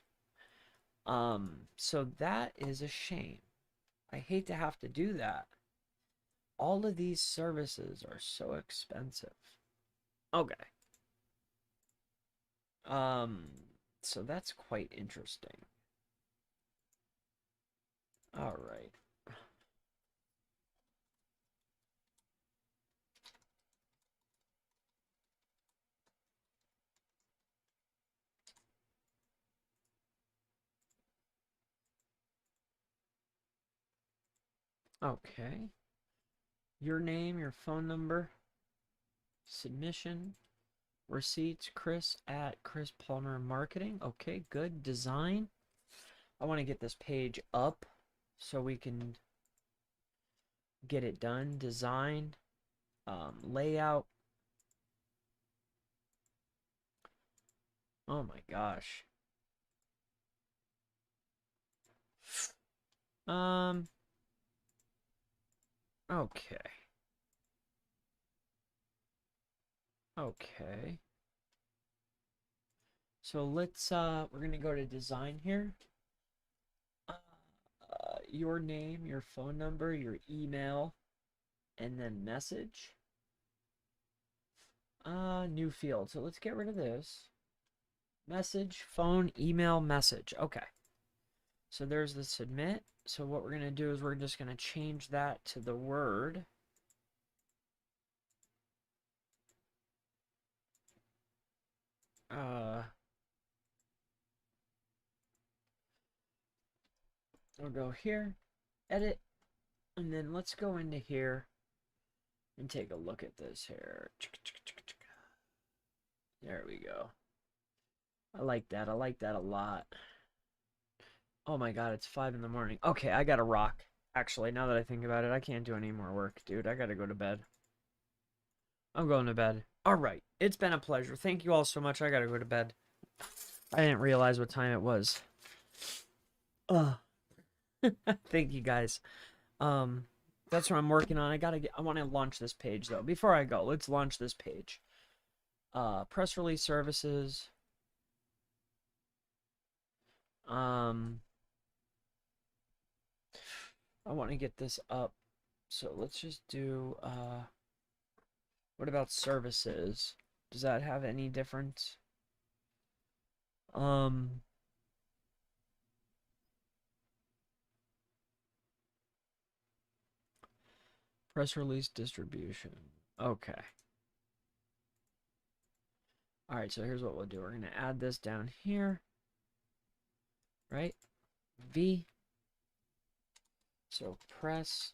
So that is a shame. I hate to have to do that. All of these services are so expensive. Okay. So that's quite interesting. All right. Okay. Your name, your phone number, submission, receipts, Chris at Chris Palmer Marketing. Okay, good. Design. I want to get this page up so we can get it done. Design, layout. Oh my gosh. Okay. Okay. So we're gonna go to design here. Your name, your phone number, your email, and then message. New field. So let's get rid of this. Message, phone, email, message. Okay. So there's the submit. So what we're gonna do is we're just gonna change that to the word. I'll go here, edit, and then let's go into here and take a look at this here. There we go. I like that. I like that a lot. Oh my god, it's 5 in the morning. Okay, I gotta rock. Actually, now that I think about it, I can't do any more work, dude. I gotta go to bed. I'm going to bed. Alright, it's been a pleasure. Thank you all so much. I gotta go to bed. I didn't realize what time it was. Thank you guys. That's what I'm working on. I want to launch this page though. Before I go, let's launch this page. Press release services. I want to get this up. So let's just do what about services? Does that have any difference? Press release distribution. Okay. All right, so here's what we'll do. We're going to add this down here. Right? V. So press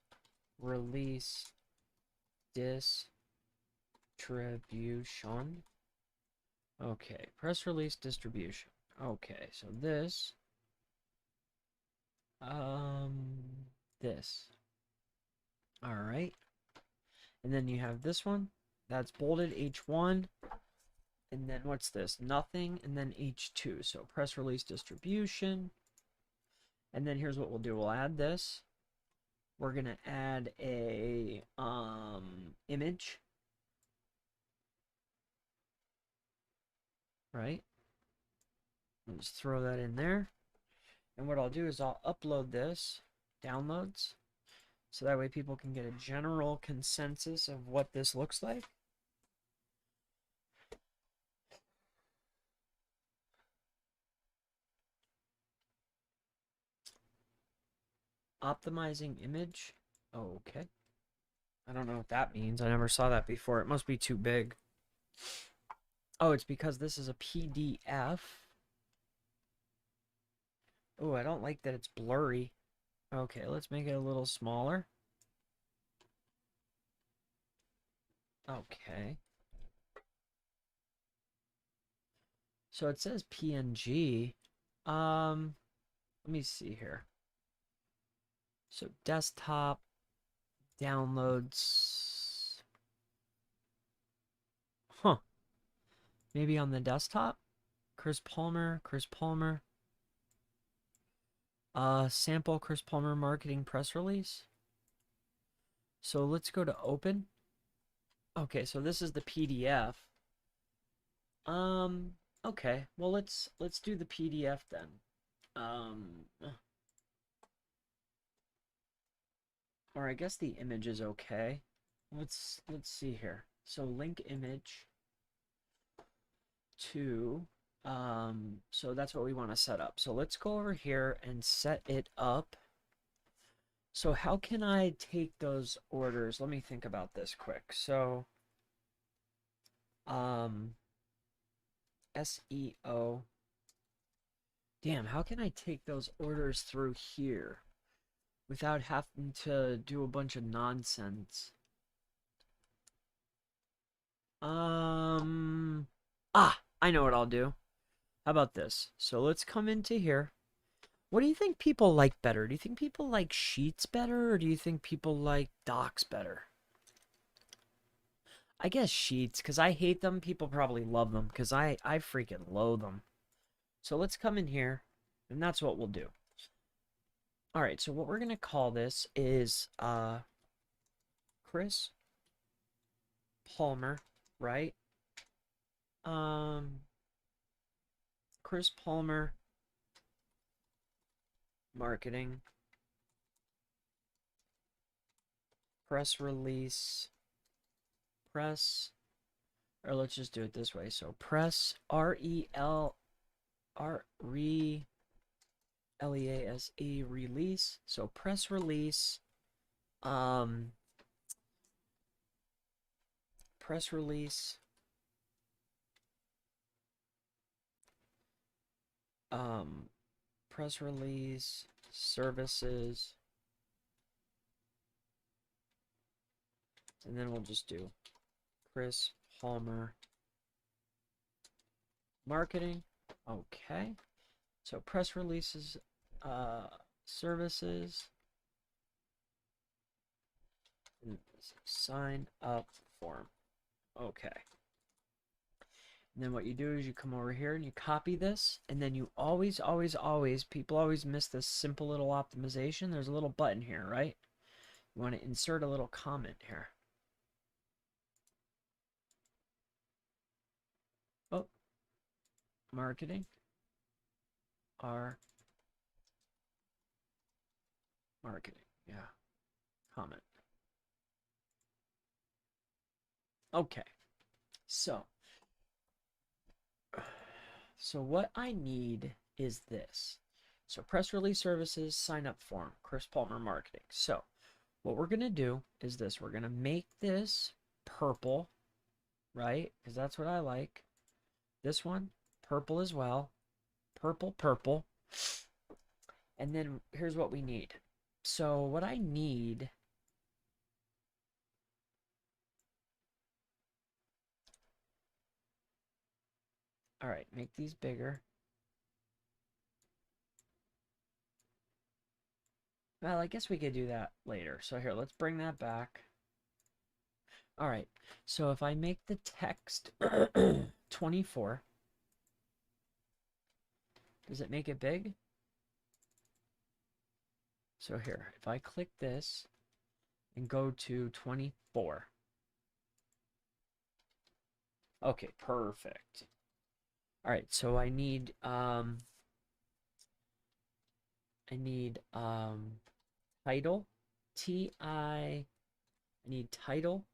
release distribution. Okay, press release distribution. Okay, so this this. All right. And then you have this one. That's bolded H1. And then what's this? Nothing, and then H2. So press release distribution. And then here's what we'll do. We'll add this. We're going to add a image. Right? I'll just throw that in there. And what I'll do is I'll upload this, downloads, so that way people can get a general consensus of what this looks like. Optimizing image. Okay. I don't know what that means. I never saw that before. It must be too big. Oh, it's because this is a PDF. Oh, I don't like that it's blurry. Okay, let's make it a little smaller. Okay. So it says PNG. Let me see here. So desktop, downloads. Huh. Maybe on the desktop? Chris Palmer. Sample Chris Palmer marketing press release. So let's go to open. Okay, so this is the PDF. Okay. Well, let's do the PDF then. Or I guess the image is okay. Let's see here. So link image to so that's what we want to set up. So let's go over here and set it up. So how can I take those orders? Let me think about this quick. So SEO. Damn, how can I take those orders through here without having to do a bunch of nonsense? I know what I'll do. How about this? So let's come into here. What do you think people like better? Do you think people like sheets better, or do you think people like docs better? I guess sheets, because I hate them. People probably love them, because I freaking loathe them. So let's come in here, and that's what we'll do. All right, so what we're going to call this is Chris Palmer, right? Chris Palmer marketing press release or let's just do it this way. So press RELEASE release. So press release press release press release services. And then we'll just do Chris Palmer marketing. Okay. So press releases services. And sign up form. Okay. And then what you do is you come over here and you copy this, and then you always, people always miss this simple little optimization. There's a little button here, right? You want to insert a little comment here. Oh, marketing. Marketing, yeah, comment. Okay, so what I need is this. So press release services, sign up form, Chris Palmer marketing. So what we're gonna do is this. We're gonna make this purple, right? Because that's what I like. This one, purple as well. Purple. And then here's what we need. So what I need, all right, make these bigger. Well, I guess we could do that later. So here, let's bring that back. All right, so if I make the text 24, does it make it big? So here, if I click this and go to 24. Okay, perfect. All right, so I need title, I need title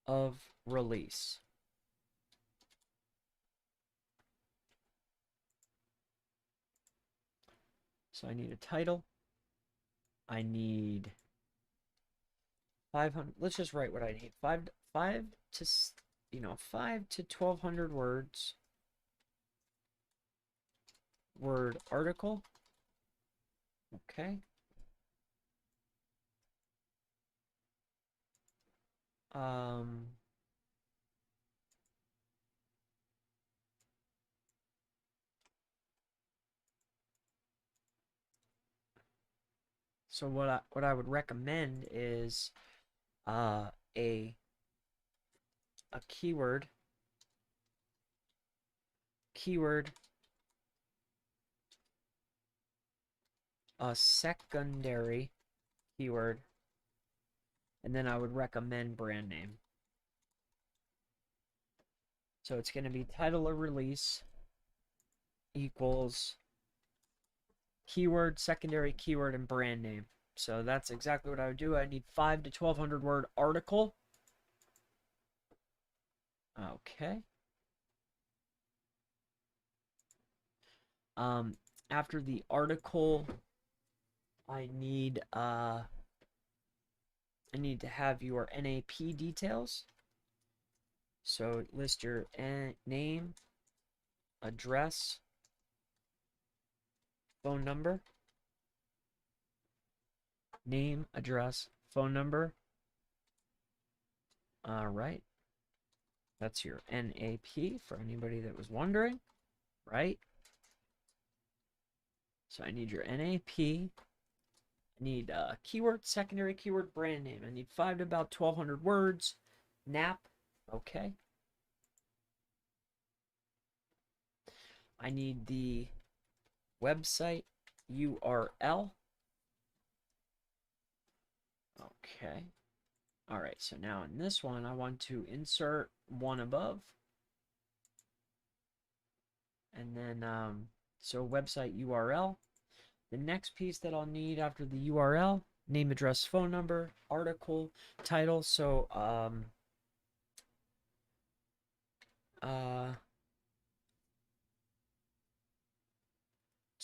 of release. So I need a title. I need 500. Let's just write what I need. 5 to 1200 words. Word article. Okay. So what I would recommend is a keyword a secondary keyword, and then I would recommend brand name. So it's going to be title of release equals keyword, secondary keyword, and brand name. So that's exactly what I would do. I need 5 to 1200 word article. Okay. After the article, I need to have your NAP details. So list your name, address, phone number. Name, address, phone number. All right. That's your NAP for anybody that was wondering, right? So I need your NAP. I need keyword, secondary keyword, brand name. I need 5 to about 1200 words. NAP. Okay. I need the website URL. Okay. All right, so now in this one, I want to insert one above. And then, so website URL. The next piece that I'll need after the URL, name, address, phone number, article, title. So,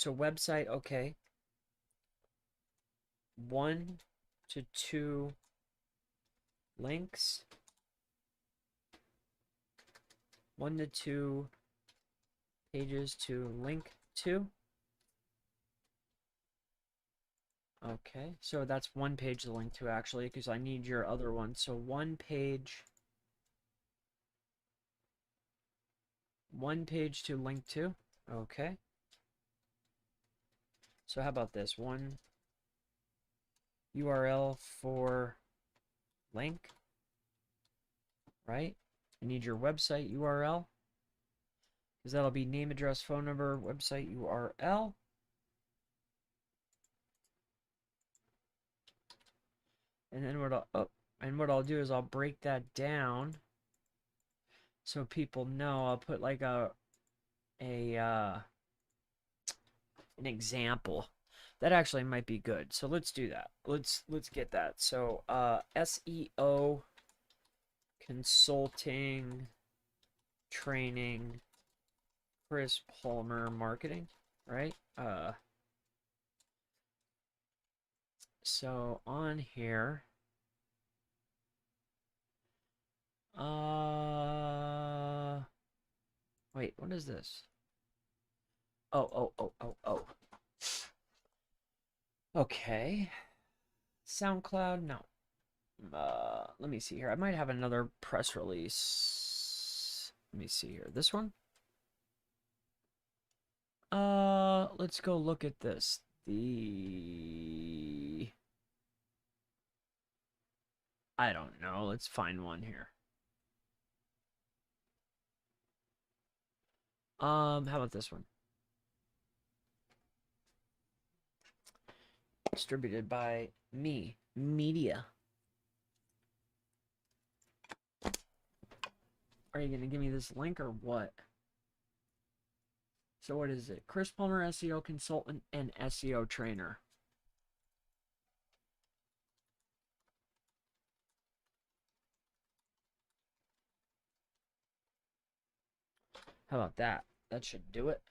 website, okay. 1 to 2 links. 1 to 2 pages to link to. Okay, so that's one page to link to actually, because I need your other one. So one page to link to. Okay. So how about this? One URL for link, right? I need your website URL, because that'll be name, address, phone number, website URL. And then what I'll do is I'll break that down so people know. I'll put like an example. That actually might be good. So let's do that. Let's get that. So SEO consulting training Chris Palmer marketing, right? So on here, wait, what is this? Oh. Okay. SoundCloud, no. Let me see here. I might have another press release. Let me see here. This one? Let's go look at this. I don't know. Let's find one here. How about this one? Distributed by me, media. Are you gonna give me this link or what? So what is it? Chris Palmer, SEO consultant and SEO trainer. How about that? That should do it.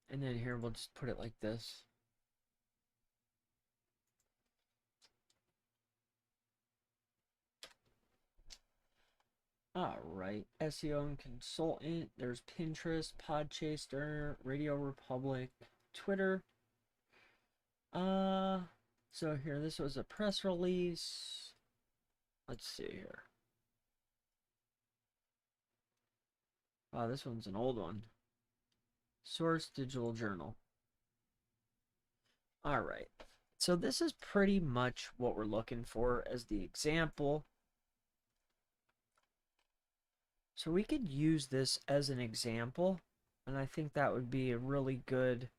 And then here we'll just put it like this. All right, SEO and consultant. There's Pinterest, Podchaser, Radio Republic, Twitter. So here, this was a press release. Let's see here. Wow, this one's an old one. Source Digital Journal. All right. So this is pretty much what we're looking for as the example. So we could use this as an example, and I think that would be a really good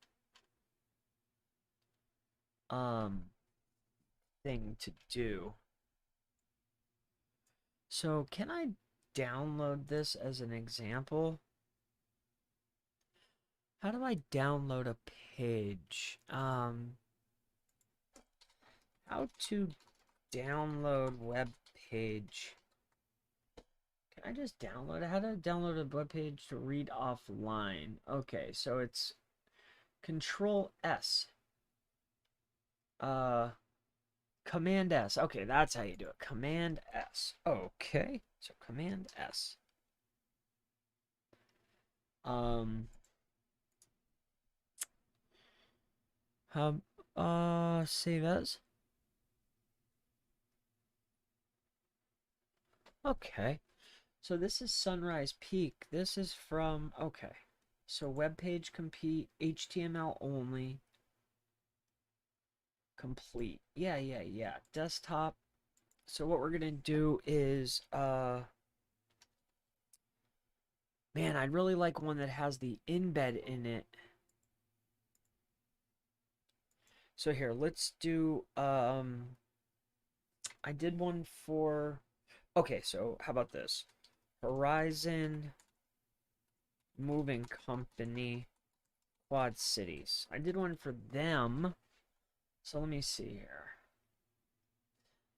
thing to do. So can I download this as an example? How do I download a page? How to download web page. Can I just download it? How to download a web page to read offline? Okay, so it's Control S. Command S. Okay, that's how you do it. Command S. Okay, so Command S. Save as. Okay, so this is Sunrise Peak. This is from, okay, so web page complete, HTML only, complete. Yeah. Desktop. So what we're gonna do is, man, I'd really like one that has the embed in it. So here, let's do, I did one for, okay, so how about this? Horizon Moving Company, Quad Cities. I did one for them. So let me see here.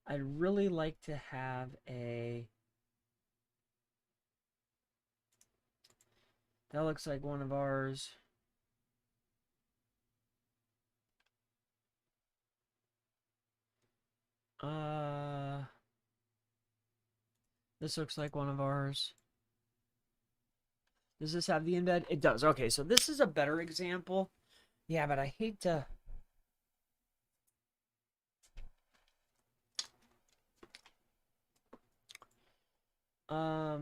I'd really like to have a, that looks like one of ours. This looks like one of ours. Does this have the embed? It does. Okay, so this is a better example. Yeah, but I hate to Yeah,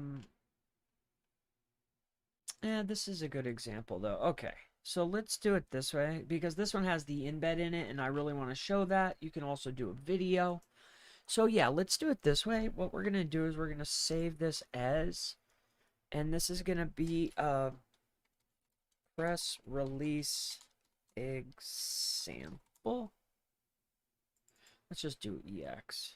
this is a good example though. Okay, so let's do it this way because this one has the embed in it and I really want to show that. You can also do a video. So yeah, let's do it this way. What we're going to do is we're going to save this as, and this is going to be a press release example. Let's just do EX.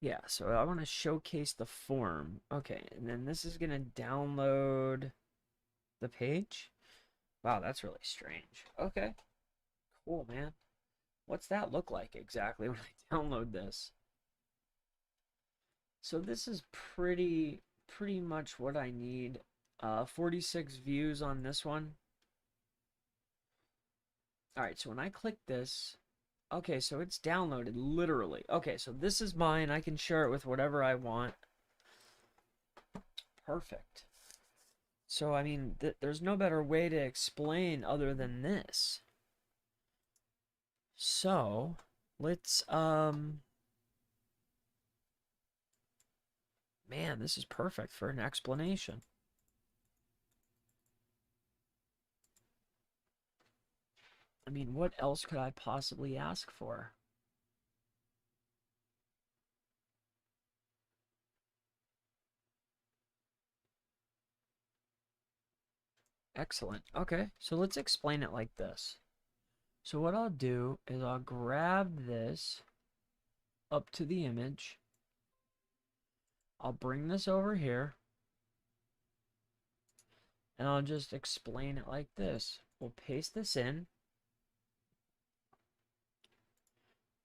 Yeah, so I want to showcase the form. Okay, and then this is going to download the page. Wow, that's really strange. Okay, cool, man. What's that look like exactly when I download this? So this is pretty much what I need. 46 views on this one. All right, so when I click this, okay, so it's downloaded literally. Okay, so this is mine. I can share it with whatever I want. Perfect. So, I mean, there's no better way to explain other than this. So, let's, man, this is perfect for an explanation. I mean, what else could I possibly ask for? Excellent. Okay, so let's explain it like this. So what I'll do is I'll grab this up to the image. I'll bring this over here. And I'll just explain it like this. We'll paste this in.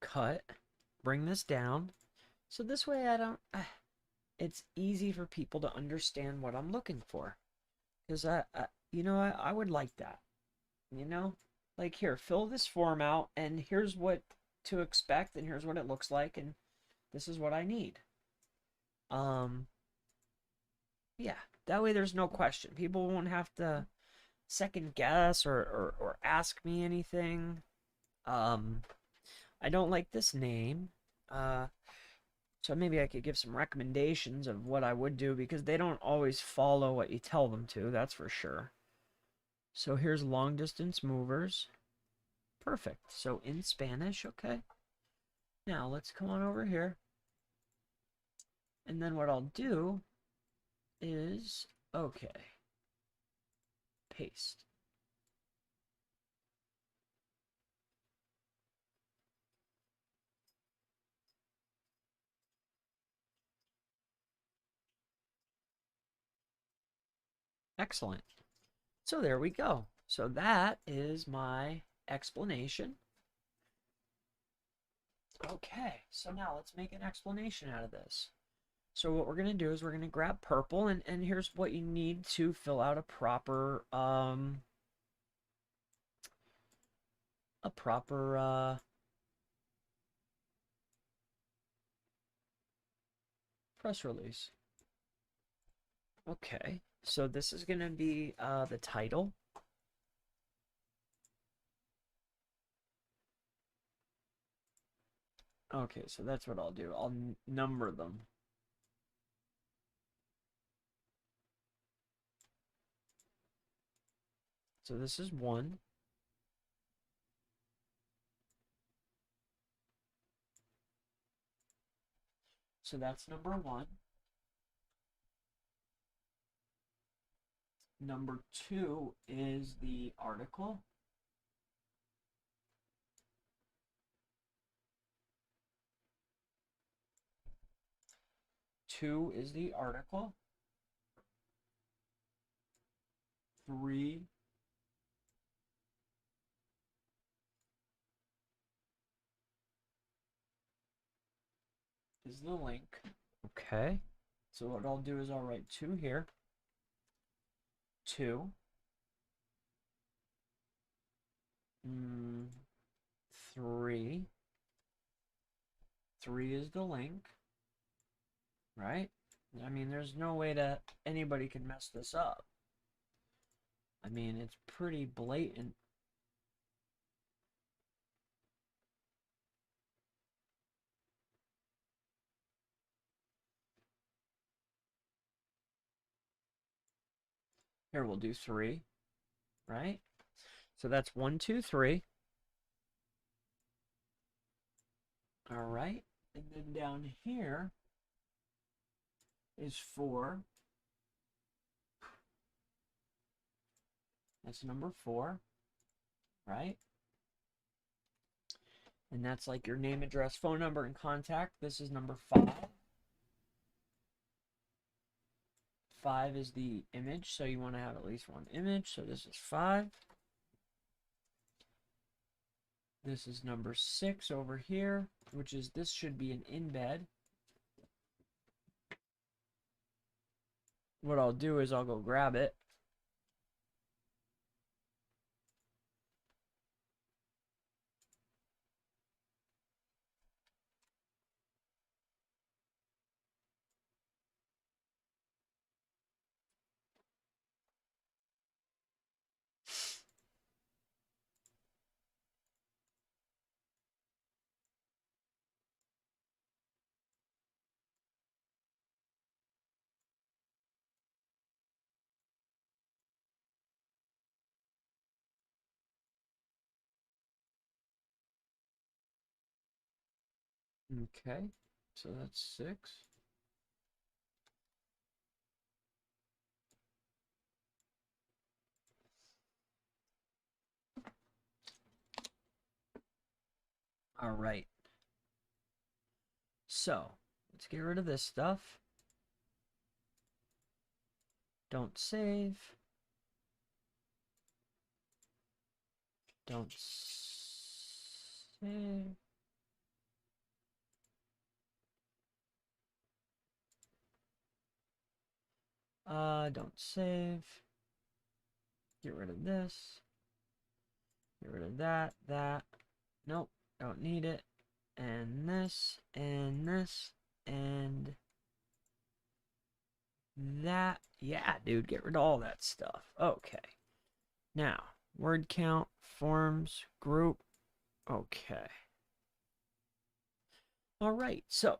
Cut. Bring this down. So this way I don't... it's easy for people to understand what I'm looking for. Because I would like that. You know? Like, here, fill this form out, and here's what to expect, and here's what it looks like, and this is what I need. Yeah, that way there's no question. People won't have to second guess or ask me anything. I don't like this name. So maybe I could give some recommendations of what I would do because they don't always follow what you tell them to, that's for sure. So here's long distance movers. Perfect. So in Spanish, okay. Now let's come on over here. And then what I'll do is, okay, paste. Excellent. So there we go. So that is my explanation. Okay, so now let's make an explanation out of this. So what we're going to do is we're going to grab purple, and here's what you need to fill out a proper press release. Okay, so this is going to be the title. Okay, so that's what I'll do. I'll number them. So this is 1. So that's number 1. Number 2 is the article. Two is the article. 3 is the link. Okay. So what I'll do is I'll write 2 here. 2. 3. 3 is the link. Right? I mean, there's no way that anybody can mess this up. I mean, it's pretty blatant. Here, we'll do 3, right? So that's 1, 2, 3. All right. And then down here is 4. That's number 4, right? And that's like your name, address, phone number, and contact. This is number 5. 5 is the image, so you want to have at least one image. So this is 5. This is number 6 over here, which is, this should be an embed. What I'll do is I'll go grab it. Okay, so that's 6. All right. So let's get rid of this stuff. Don't save. Don't save. Don't save. Get rid of this. Get rid of that. Nope, don't need it. And this, and this, and that. Yeah, dude, get rid of all that stuff. Okay. Now, word count, forms, group. Okay. All right, so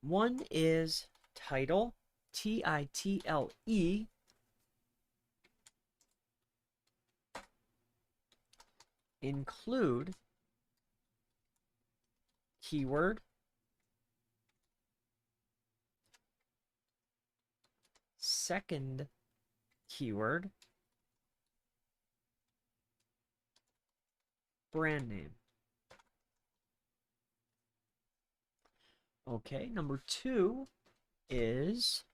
one is title, T-I-T-L-E. Include keyword, second keyword, brand name. Okay, number 2 is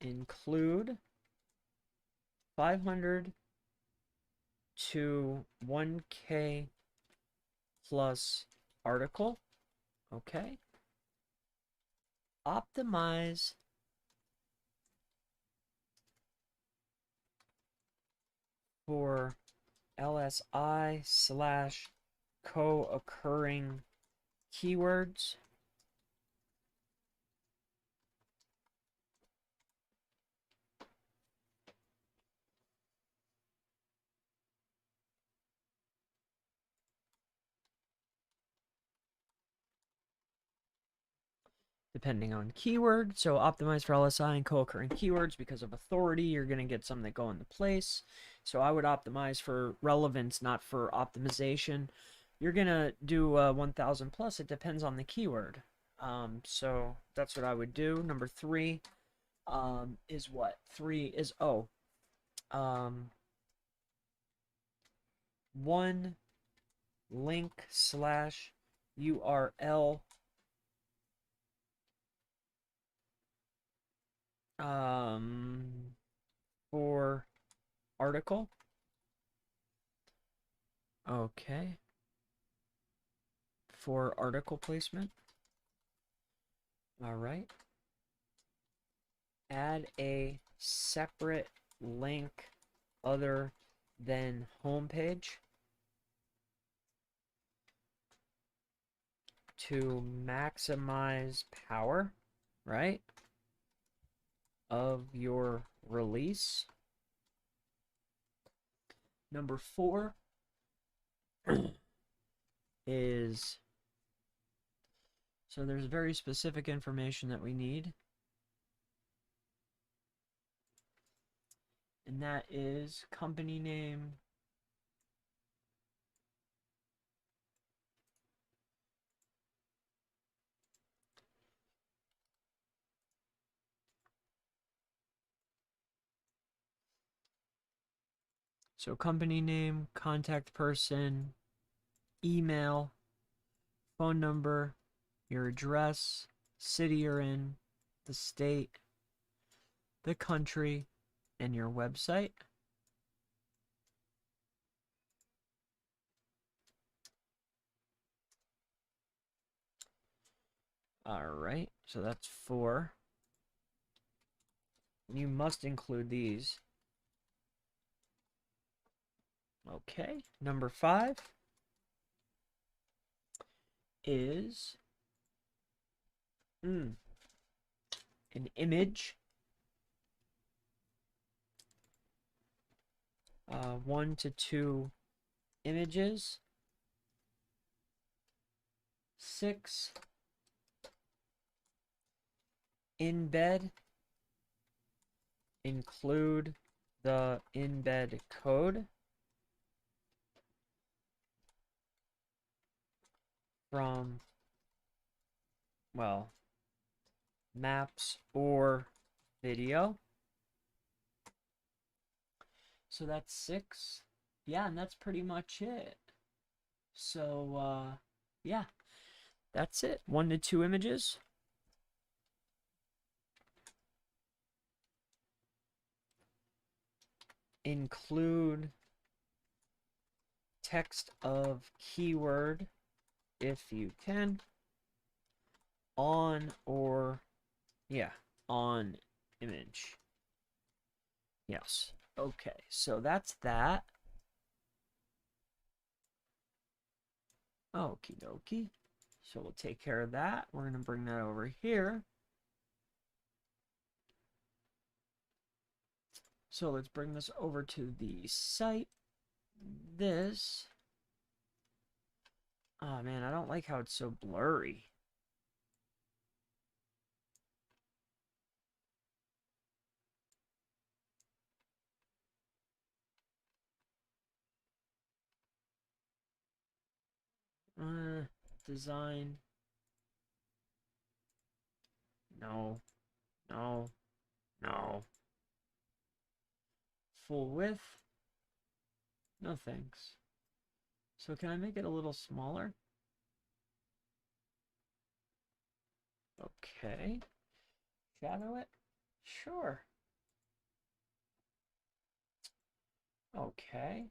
include 500 to 1K plus article. Okay. Optimize for LSI / co-occurring keywords. Depending on keyword. So optimize for LSI and co-occurring keywords. Because of authority, you're going to get some that go into place. So I would optimize for relevance, not for optimization. You're going to do 1,000 plus. It depends on the keyword. So that's what I would do. Number 3 is what? 3 is, one link / URL for article. Okay. For article placement. All right. Add a separate link other than homepage. to maximize power, right, of your release. Number 4 is, so there's very specific information that we need, and that is company name, so company name, contact person, email, phone number, your address, city you're in, the state, the country, and your website. All right, so that's 4. You must include these. Okay, number 5 is an image. 1 to 2 images. 6, embed. Include the embed code from, well, maps or video. So that's 6. Yeah, and that's pretty much it. So, yeah, that's it. 1 to 2 images. Include text of keyword if you can. On or, yeah, on image. Yes. Okay, so that's that. Okie dokie. So we'll take care of that. We're going to bring that over here. So let's bring this over to the site. This. Oh man, I don't like how it's so blurry. Design. No. No. No. Full width. No thanks. So can I make it a little smaller? Okay. Shadow it? Sure. Okay.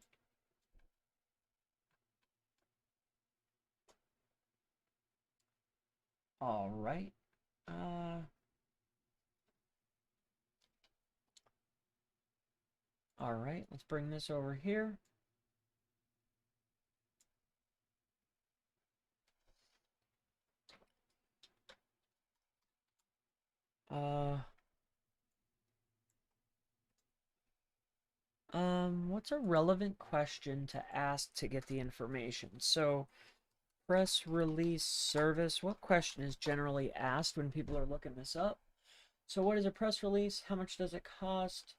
All right. All right, let's bring this over here. What's a relevant question to ask to get the information? So, press release service. What question is generally asked when people are looking this up? So, what is a press release? How much does it cost?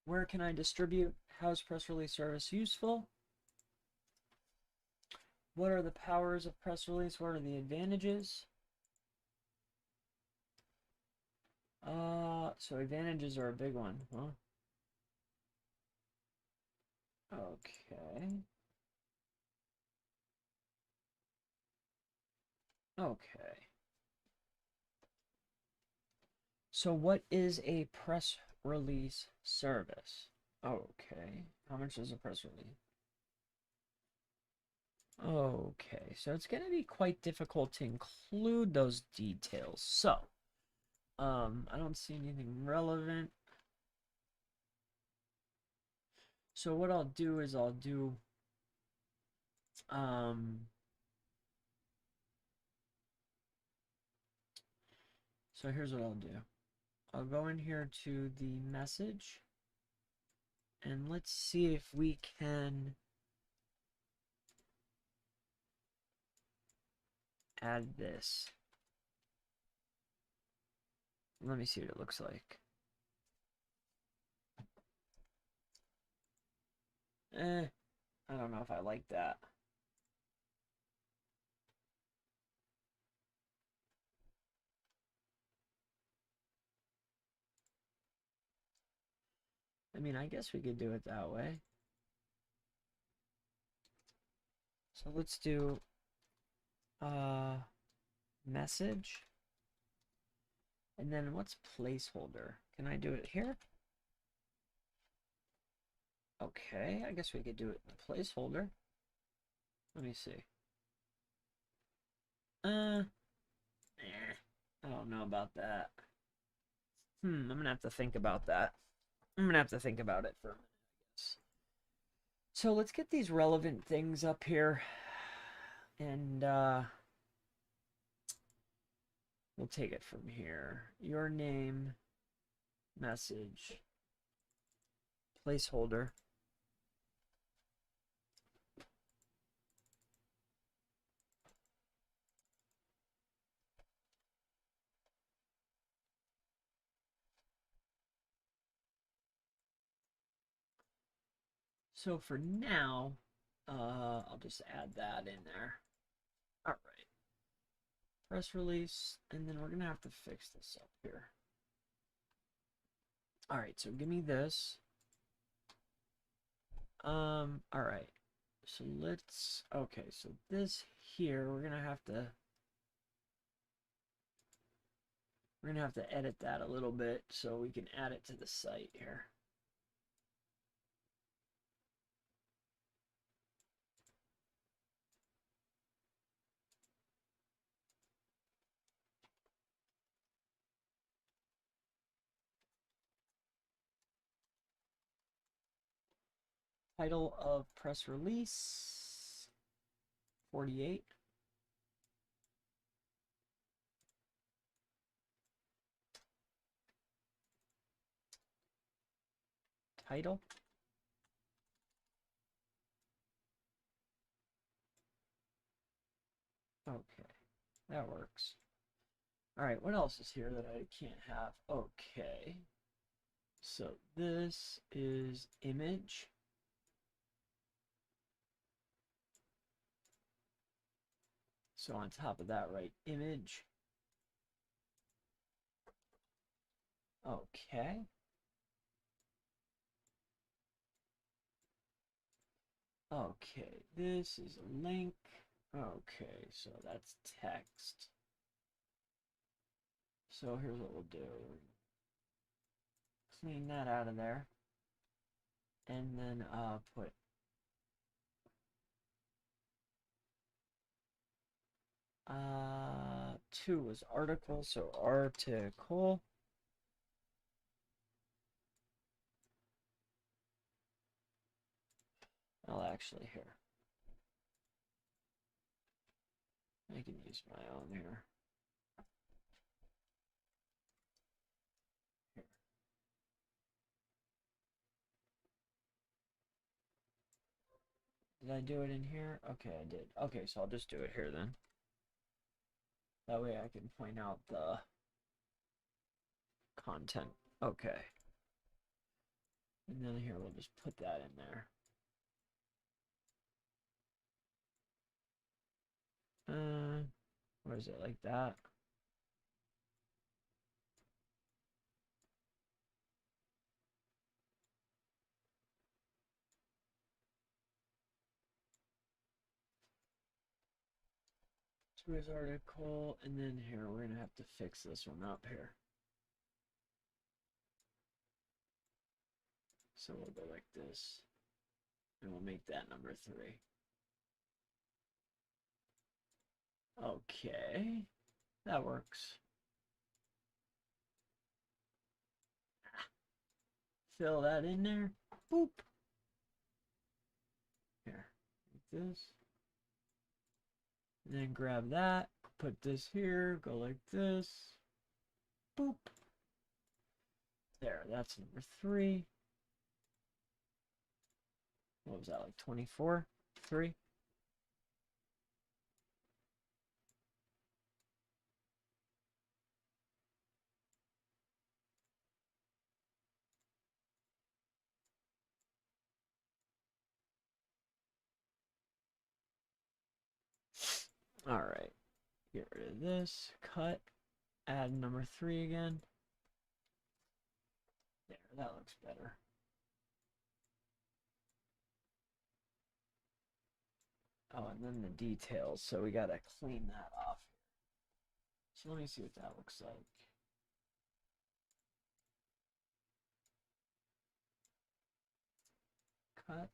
Where can I distribute? How is press release service useful? What are the powers of press release? What are the advantages? So advantages are a big one, huh? Okay. Okay. So what is a press release service? Okay. How much is a press release? Okay, so it's going to be quite difficult to include those details. So, I don't see anything relevant. So what I'll do is I'll do, So here's what I'll do. I'll go in here to the message, and let's see if we can add this. Let me see what it looks like. I don't know if I like that. I mean, I guess we could do it that way. So let's do message. And then what's placeholder? Can I do it here? Okay, I guess we could do it in the placeholder. Let me see. I don't know about that. I'm gonna have to think about that. I'm gonna have to think about it for a minute, I guess. So let's get these relevant things up here, and we'll take it from here. Your name, message, placeholder. So for now, I'll just add that in there. All right. Press release, and then we're gonna have to fix this up here. All right, so give me this. All right. So let's, okay, so this here, we're gonna have to edit that a little bit so we can add it to the site here. Title of press release 48. Title. Okay, that works. All right, what else is here that I can't have? Okay, so this is image. So on top of that, write image. Okay. Okay, this is a link. Okay, so that's text. So here's what we'll do. Clean that out of there. And then put two was article, so article. I'll actually here. I can use my own here. Did I do it in here? Okay, I did. Okay, so I'll just do it here then. That way I can point out the content. Okay. And then here we'll just put that in there. Where is it, like that? To his article, and then here we're gonna have to fix this one up here. So we'll go like this, and we'll make that number 3. Okay, that works. Fill that in there. Boop. Here, like this. And then grab that, put this here, go like this. Boop. There, that's number 3. What was that, like 24? 3? All right. Get rid of this. Cut. Add number 3 again. There, that looks better. Oh, and then the details. So we gotta clean that off. So let me see what that looks like. Cut.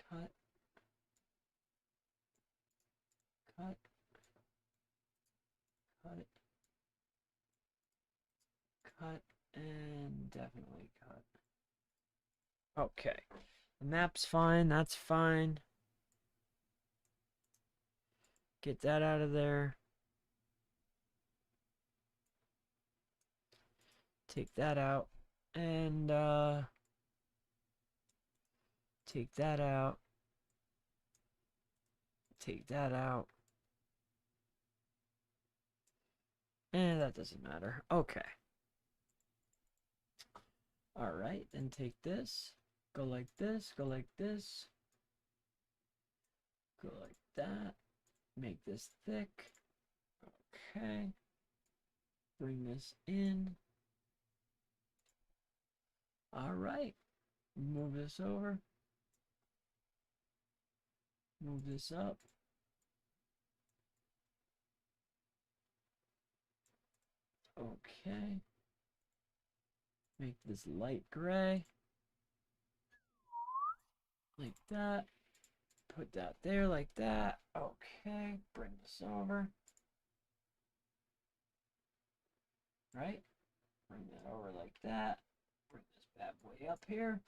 Cut. Cut. Cut. Cut. And definitely cut. Okay. The map's fine. That's fine. Get that out of there. Take that out. And take that out. Take that out. And that doesn't matter. Okay. All right, then take this. Go like this. Go like this. Go like that. Make this thick. Okay. Bring this in. All right. Move this over. Move this up. Okay. Make this light gray. Like that. Put that there like that. Okay. Bring this over. Right? Bring that over like that. Bring this bad boy up here.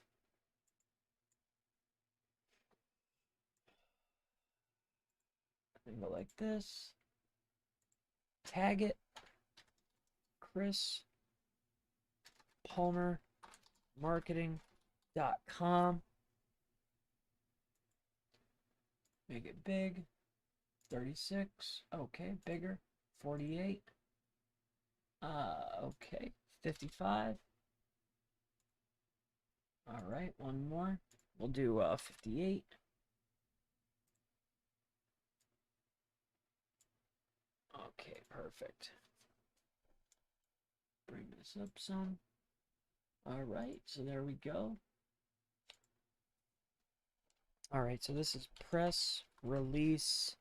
Then go like this. Tag it. Chris Palmer Marketing.com. Make it big. 36. Okay, bigger. 48. Okay. 55. All right, one more. We'll do 58. Okay, perfect. Bring this up some. All right, so there we go. All right, so this is press release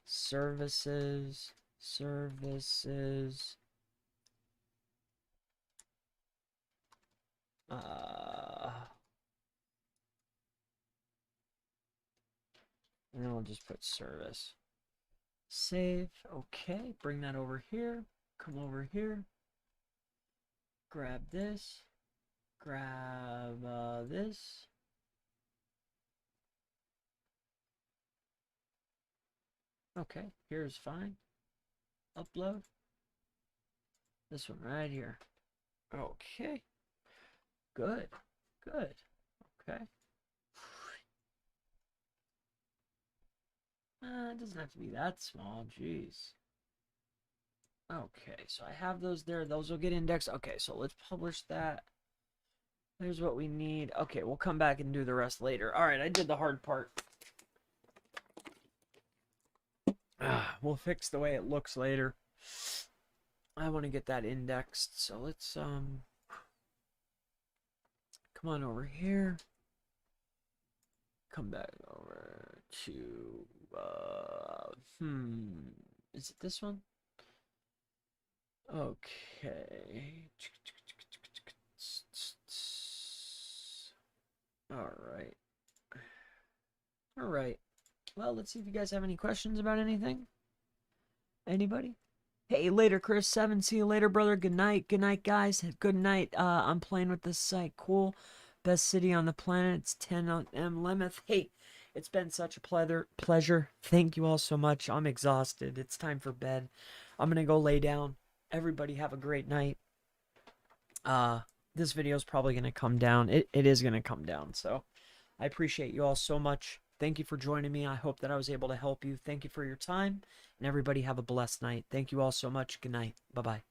services and then we'll just put service. Save. Okay, bring that over here. Come over here. Grab this. Grab this. Okay, here's fine. Upload. This one right here. Okay. Good. Good. Okay. It doesn't have to be that small. Jeez. Okay, so I have those there. Those will get indexed. Okay, so let's publish that. There's what we need. Okay, we'll come back and do the rest later. All right, I did the hard part. We'll fix the way it looks later. I want to get that indexed, so let's come on over here. Come back over to is it this one? Okay. All right. Well, let's see if you guys have any questions about anything. Anybody? Hey, later, Chris 7. See you later, brother. Good night. Good night, guys. Good night. I'm playing with this site. Cool. Best city on the planet. It's 10 M Lemeth. Hey, It's been such a pleasure. Thank you all so much. I'm exhausted. It's time for bed. I'm going to go lay down. Everybody have a great night. This video is probably going to come down. It is going to come down. So I appreciate you all so much. Thank you for joining me. I hope that I was able to help you. Thank you for your time, and everybody have a blessed night. Thank you all so much. Good night. Bye-bye.